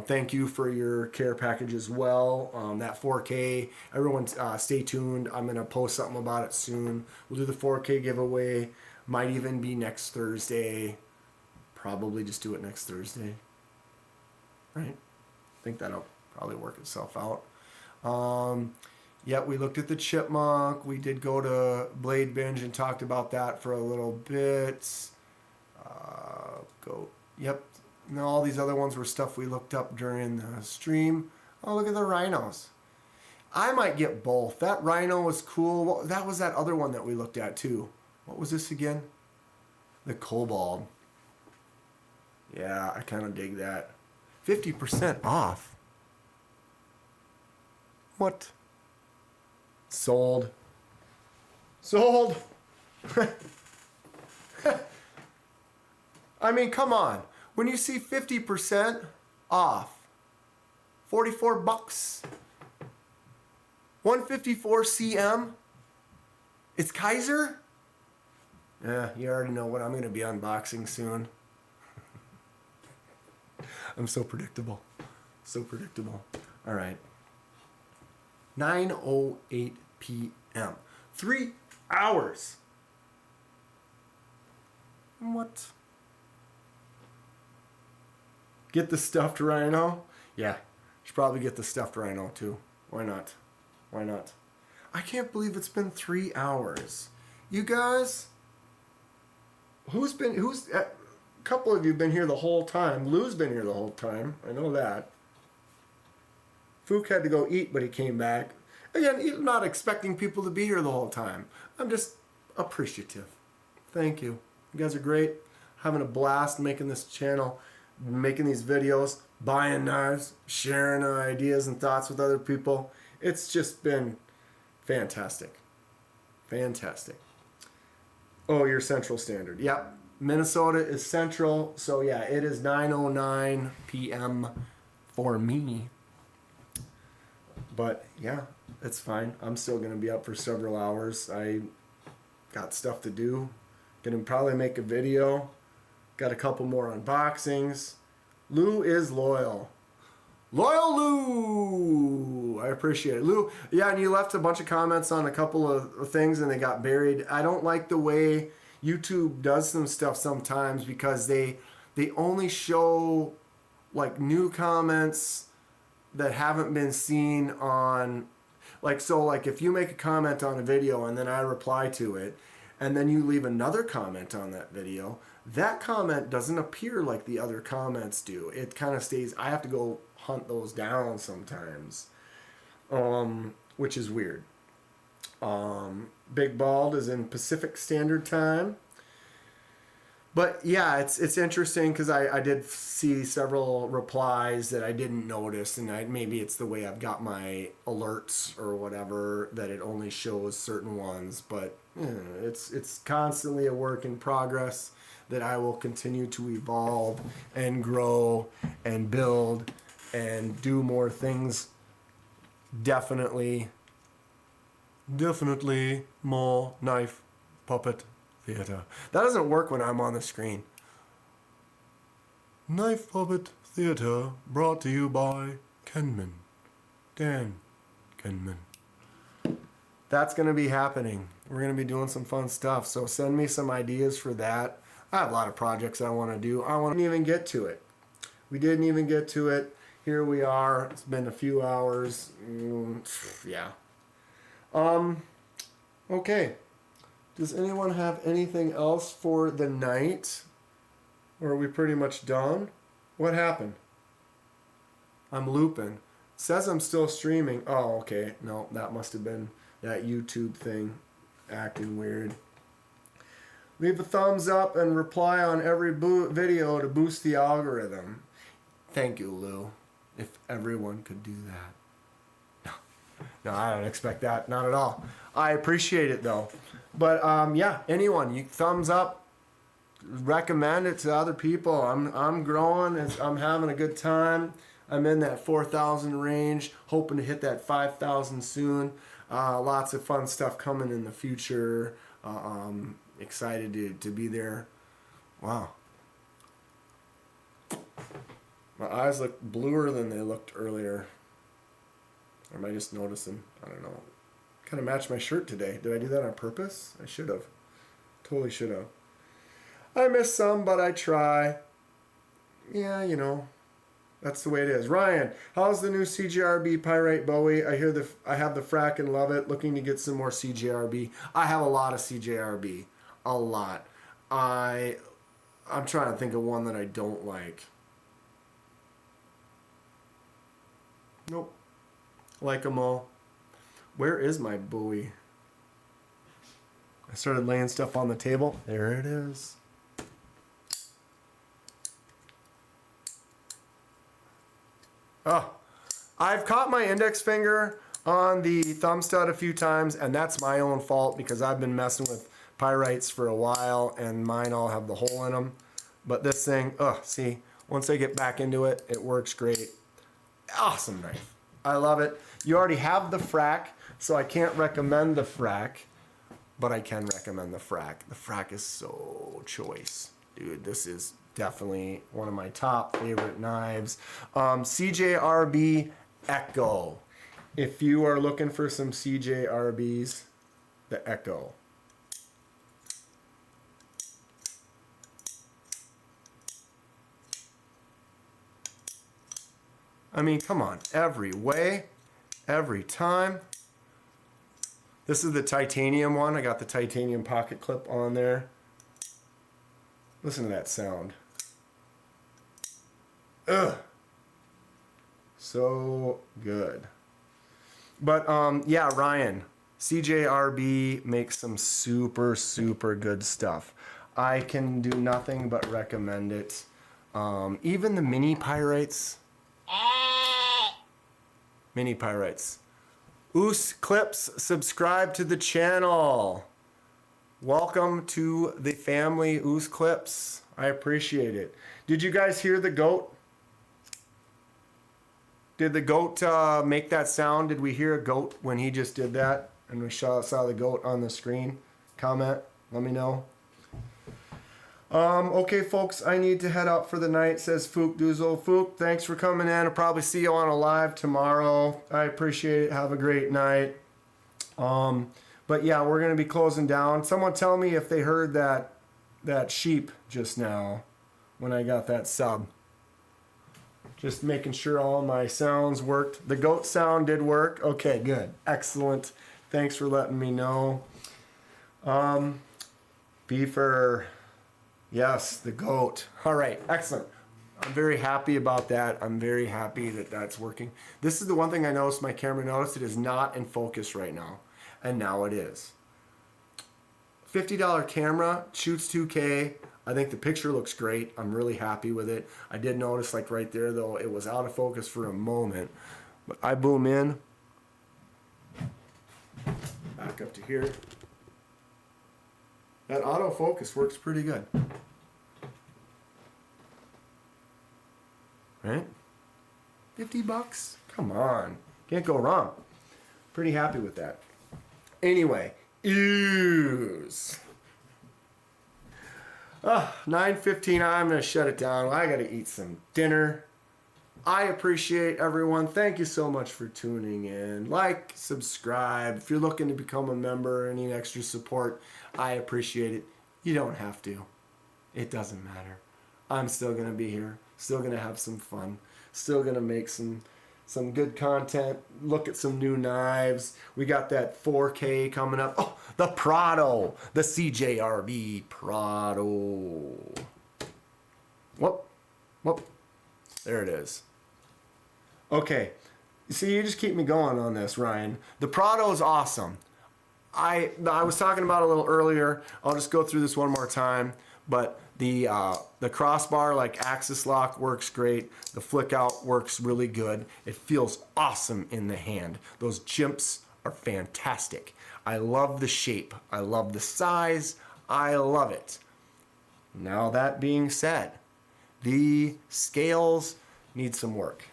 thank you for your care package as well. That 4K, everyone stay tuned. I'm going to post something about it soon. We'll do the 4K giveaway. Might even be next Thursday. Probably just do it next Thursday. Right? I think that'll probably work itself out. Yeah, we looked at the Chipmunk. We did go to Blade Binge and talked about that for a little bit. Yep. And all these other ones were stuff we looked up during the stream. Oh, look at the rhinos. I might get both. That rhino was cool. That was that other one that we looked at too. What was this again? The Cobalt. Yeah, I kind of dig that. 50% off. What? Sold. Sold. I mean, come on. When you see 50% off, 44 bucks. 154 CM. It's Kaiser? Yeah, you already know what I'm going to be unboxing soon. I'm so predictable. So predictable. All right. 908 p.m. 3 hours. What? Get the stuffed rhino? Yeah, should probably get the stuffed rhino too. Why not? Why not? I can't believe it's been 3 hours. You guys, a couple of you been here the whole time. Lou's been here the whole time. I know that. Fook had to go eat, but he came back. Again, I'm not expecting people to be here the whole time. I'm just appreciative. Thank you. You guys are great. Having a blast making this channel, making these videos, buying knives, sharing our ideas and thoughts with other people. It's just been fantastic. Fantastic. Oh, you're Central Standard. Yep. Minnesota is Central. So yeah, it is 9:09 p.m. for me. But yeah, it's fine. I'm still going to be up for several hours. I got stuff to do. Going to probably make a video. Got a couple more unboxings. Lou is loyal. Loyal Lou! I appreciate it. Lou, yeah, and you left a bunch of comments on a couple of things and they got buried. I don't like the way YouTube does some stuff sometimes because they only show like new comments that haven't been seen on, like, so like if you make a comment on a video and then I reply to it and then you leave another comment on that video, that comment doesn't appear like the other comments do. It kind of stays, I have to go hunt those down sometimes, which is weird. Big Bald is in Pacific Standard Time. But yeah, it's interesting because I did see several replies that I didn't notice, and maybe it's the way I've got my alerts or whatever that it only shows certain ones. But it's constantly a work in progress that I will continue to evolve and grow and build and do more things. Definitely more knife puppet theater. That doesn't work when I'm on the screen. Knife Puppet Theater brought to you by Kenman. Dan Kenman. That's going to be happening. We're going to be doing some fun stuff. So send me some ideas for that. I have a lot of projects I want to do. I didn't even get to it. We didn't even get to it. Here we are. It's been a few hours. Yeah. Okay. Does anyone have anything else for the night? Or are we pretty much done? What happened? I'm looping. It says I'm still streaming. Oh, okay. No, that must have been that YouTube thing acting weird. Leave a thumbs up and reply on every video to boost the algorithm. Thank you, Lou. If everyone could do that. No, I don't expect that. Not at all. I appreciate it, though. But, yeah, anyone, you thumbs up. Recommend it to other people. I'm growing. I'm having a good time. I'm in that 4,000 range. Hoping to hit that 5,000 soon. Lots of fun stuff coming in the future. Excited to be there. Wow. My eyes look bluer than they looked earlier. Or am I just noticing? I don't know. Kind of matched my shirt today. Did I do that on purpose? I should have. Totally should have. I miss some, but I try. Yeah, you know. That's the way it is. Ryan, how's the new CJRB Pyrite Bowie? I have the frack and love it. Looking to get some more CJRB. I have a lot of CJRB. A lot. I'm trying to think of one that I don't like. Nope. Like them all. Where is my Bowie? I started laying stuff on the table. There it is. Oh, I've caught my index finger on the thumb stud a few times, and that's my own fault because I've been messing with pyrites for a while, and mine all have the hole in them. But this thing, see, once I get back into it, it works great. Awesome knife. I love it. You already have the frack, so I can't recommend the frack, but I can recommend the frack. The frack is so choice. Dude, this is definitely one of my top favorite knives. CJRB Echo. If you are looking for some CJRBs, the Echo. I mean, come on, every way, every time. This is the titanium one. I got the titanium pocket clip on there. Listen to that sound. Ugh. So good. But yeah, Ryan, CJRB makes some super, super good stuff. I can do nothing but recommend it. Even the mini pyrites. Mini pyrites. Oos Clips, subscribe to the channel. Welcome to the family, Oos Clips. I appreciate it. Did you guys hear the goat? Did the goat make that sound? Did we hear a goat when he just did that? And we saw the goat on the screen? Comment, let me know. Okay, folks, I need to head out for the night, says Fook Doozle. Fook, thanks for coming in. I'll probably see you on a live tomorrow. I appreciate it. Have a great night. But yeah, we're going to be closing down. Someone tell me if they heard that sheep just now when I got that sub. Just making sure all my sounds worked. The goat sound did work. Okay, good. Excellent. Thanks for letting me know. Beefer. Yes, the goat. All right, excellent. I'm very happy about that. I'm very happy that that's working. This is the one thing I noticed my camera noticed. It is not in focus right now. And now it is. $50 camera, shoots 2K. I think the picture looks great. I'm really happy with it. I did notice like right there though, it was out of focus for a moment. But I boom in. Back up to here. That autofocus works pretty good. Right? 50 bucks? Come on. Can't go wrong. Pretty happy with that. Anyway, ooze. 9:15, I'm going to shut it down. I got to eat some dinner. I appreciate everyone. Thank you so much for tuning in. Like, subscribe. If you're looking to become a member or need extra support, I appreciate it. You don't have to. It doesn't matter. I'm still going to be here. Still going to have some fun. Still going to make some good content. Look at some new knives. We got that 4K coming up. Oh, the Prado. The CJRB Prado. Whoop. Whoop. There it is. Okay, see, you just keep me going on this, Ryan. The Prado is awesome. I was talking about it a little earlier. I'll just go through this one more time. But the crossbar, like axis lock, works great. The flick out works really good. It feels awesome in the hand. Those jimps are fantastic. I love the shape. I love the size. I love it. Now that being said, the scales need some work.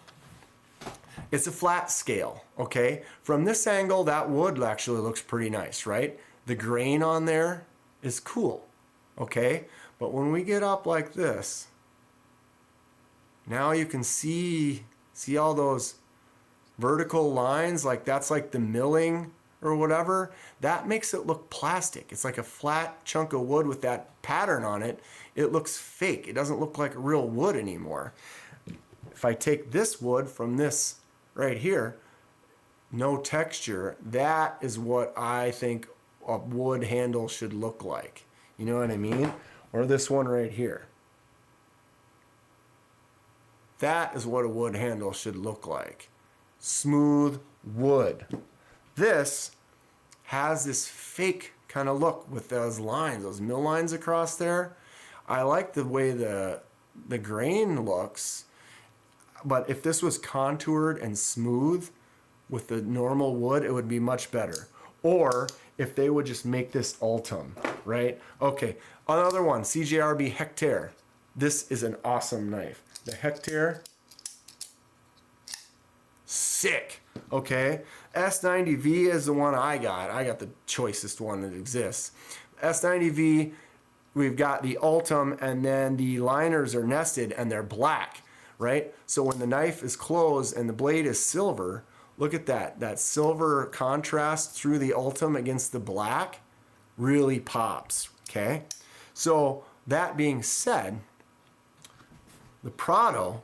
It's a flat scale, okay? From this angle, that wood actually looks pretty nice, right? The grain on there is cool, okay? But when we get up like this, now you can see all those vertical lines, like that's like the milling or whatever. That makes it look plastic. It's like a flat chunk of wood with that pattern on it. It looks fake. It doesn't look like real wood anymore. If I take this wood from this right here, no texture, that is what I think a wood handle should look like. You know what I mean? Or this one right here. That is what a wood handle should look like. Smooth wood. This has this fake kind of look with those lines, those mill lines across there. I like the way the grain looks, but if this was contoured and smooth with the normal wood, it would be much better. Or if they would just make this Ultim, right? Okay, another one, CJRB Hectare. This is an awesome knife. The Hectare, sick, okay? S90V is the one I got. I got the choicest one that exists. S90V, we've got the Ultim, and then the liners are nested and they're black, right? So when the knife is closed and the blade is silver, Look at that. That silver contrast through the Ultim against the black really pops, okay? So that being said, the Prado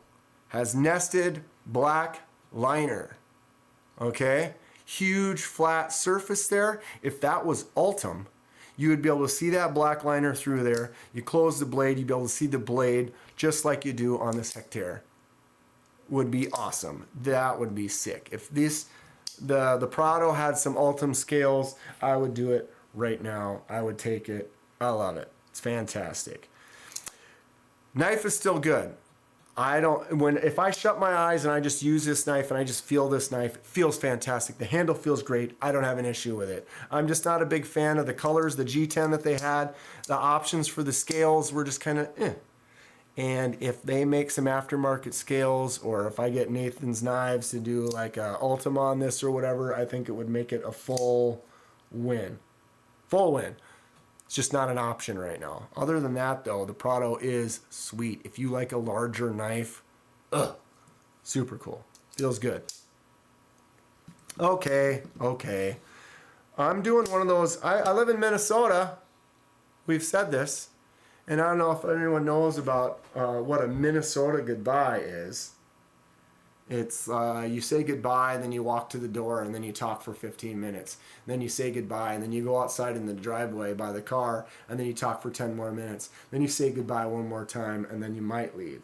has nested black liner, okay? Huge flat surface there. If that was Ultim, you would be able to see that black liner through there. You close the blade, you'd be able to see the blade just like you do on this Hectare. Would be awesome. That would be sick. If the Prado had some Ultim scales, I would do it right now. I would take it. I love it. It's fantastic. Knife is still good. If I shut my eyes and I just use this knife and I just feel this knife, it feels fantastic. The handle feels great. I don't have an issue with it. I'm just not a big fan of the colors, the G10 that they had. The options for the scales were just kind of eh. And if they make some aftermarket scales, or if I get Nathan's Knives to do like a Ultima on this or whatever, I think it would make it a full win. Full win. It's just not an option right now. Other than that, though, the Prado is sweet. If you like a larger knife, super cool. Feels good. Okay. I'm doing one of those. I live in Minnesota. We've said this. And I don't know if anyone knows about what a Minnesota goodbye is. It's you say goodbye, and then you walk to the door, and then you talk for 15 minutes. Then you say goodbye, and then you go outside in the driveway by the car, and then you talk for 10 more minutes. Then you say goodbye one more time, and then you might leave.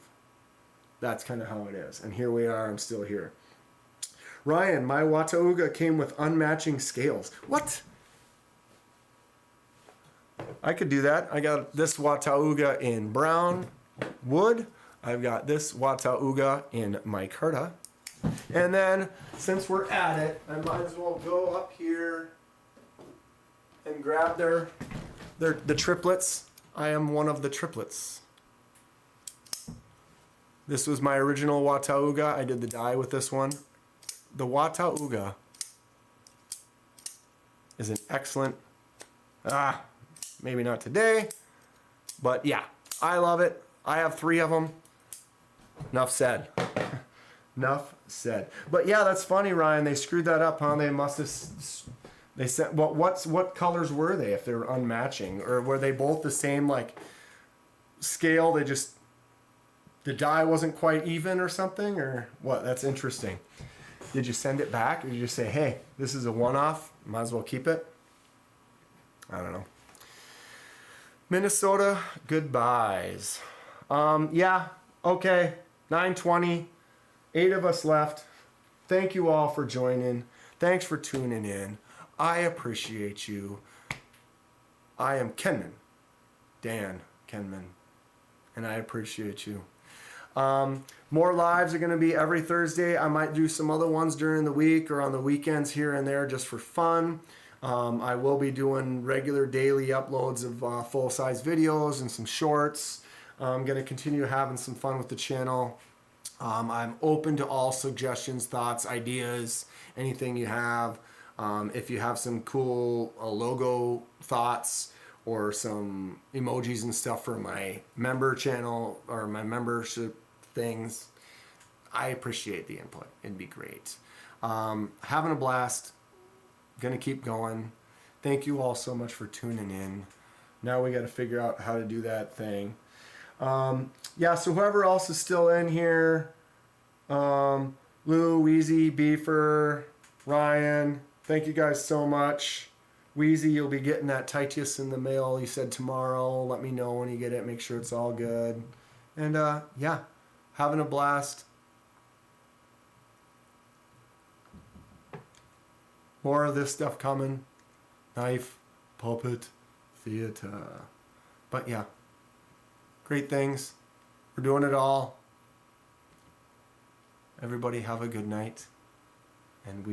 That's kind of how it is. And here we are, I'm still here. Ryan, my Watauga came with unmatching scales. What? I could do that. I got this Watauga in brown wood. I've got this Watauga in micarta. And then, since we're at it, I might as well go up here and grab the triplets. I am one of the triplets. This was my original Watauga. I did the dye with this one. The Watauga is an excellent, maybe not today, but yeah, I love it. I have 3 of them. Enough said. Enough said. But yeah, that's funny, Ryan. They screwed that up, huh? They must have. They said, well, what colors were they if they were unmatching, or were they both the same like scale? They just the dye wasn't quite even or something, or what? That's interesting. Did you send it back, or did you just say, hey, this is a one-off? Might as well keep it. I don't know. Minnesota goodbyes. Yeah. Okay. 9:20. 8 of us left. Thank you all for joining. Thanks for tuning in. I appreciate you. I am Kenman. Dan Kenman. And I appreciate you. More lives are going to be every Thursday. I might do some other ones during the week or on the weekends here and there just for fun. I will be doing regular daily uploads of full-size videos and some shorts. I'm going to continue having some fun with the channel. I'm open to all suggestions, thoughts, ideas, anything you have. If you have some cool logo thoughts or some emojis and stuff for my member channel or my membership things, I appreciate the input. It'd be great. Having a blast. Gonna keep going. Thank you all so much for tuning in. Now we got to figure out how to do that thing. Yeah, so whoever else is still in here, Lou, Wheezy, Beefer, Ryan, thank you guys so much. Wheezy, you'll be getting that Titius in the mail, you said tomorrow. Let me know when you get it, make sure it's all good. And yeah, having a blast. More of this stuff coming. Knife, pulpit, theater. But yeah, great things. We're doing it all. Everybody have a good night. And we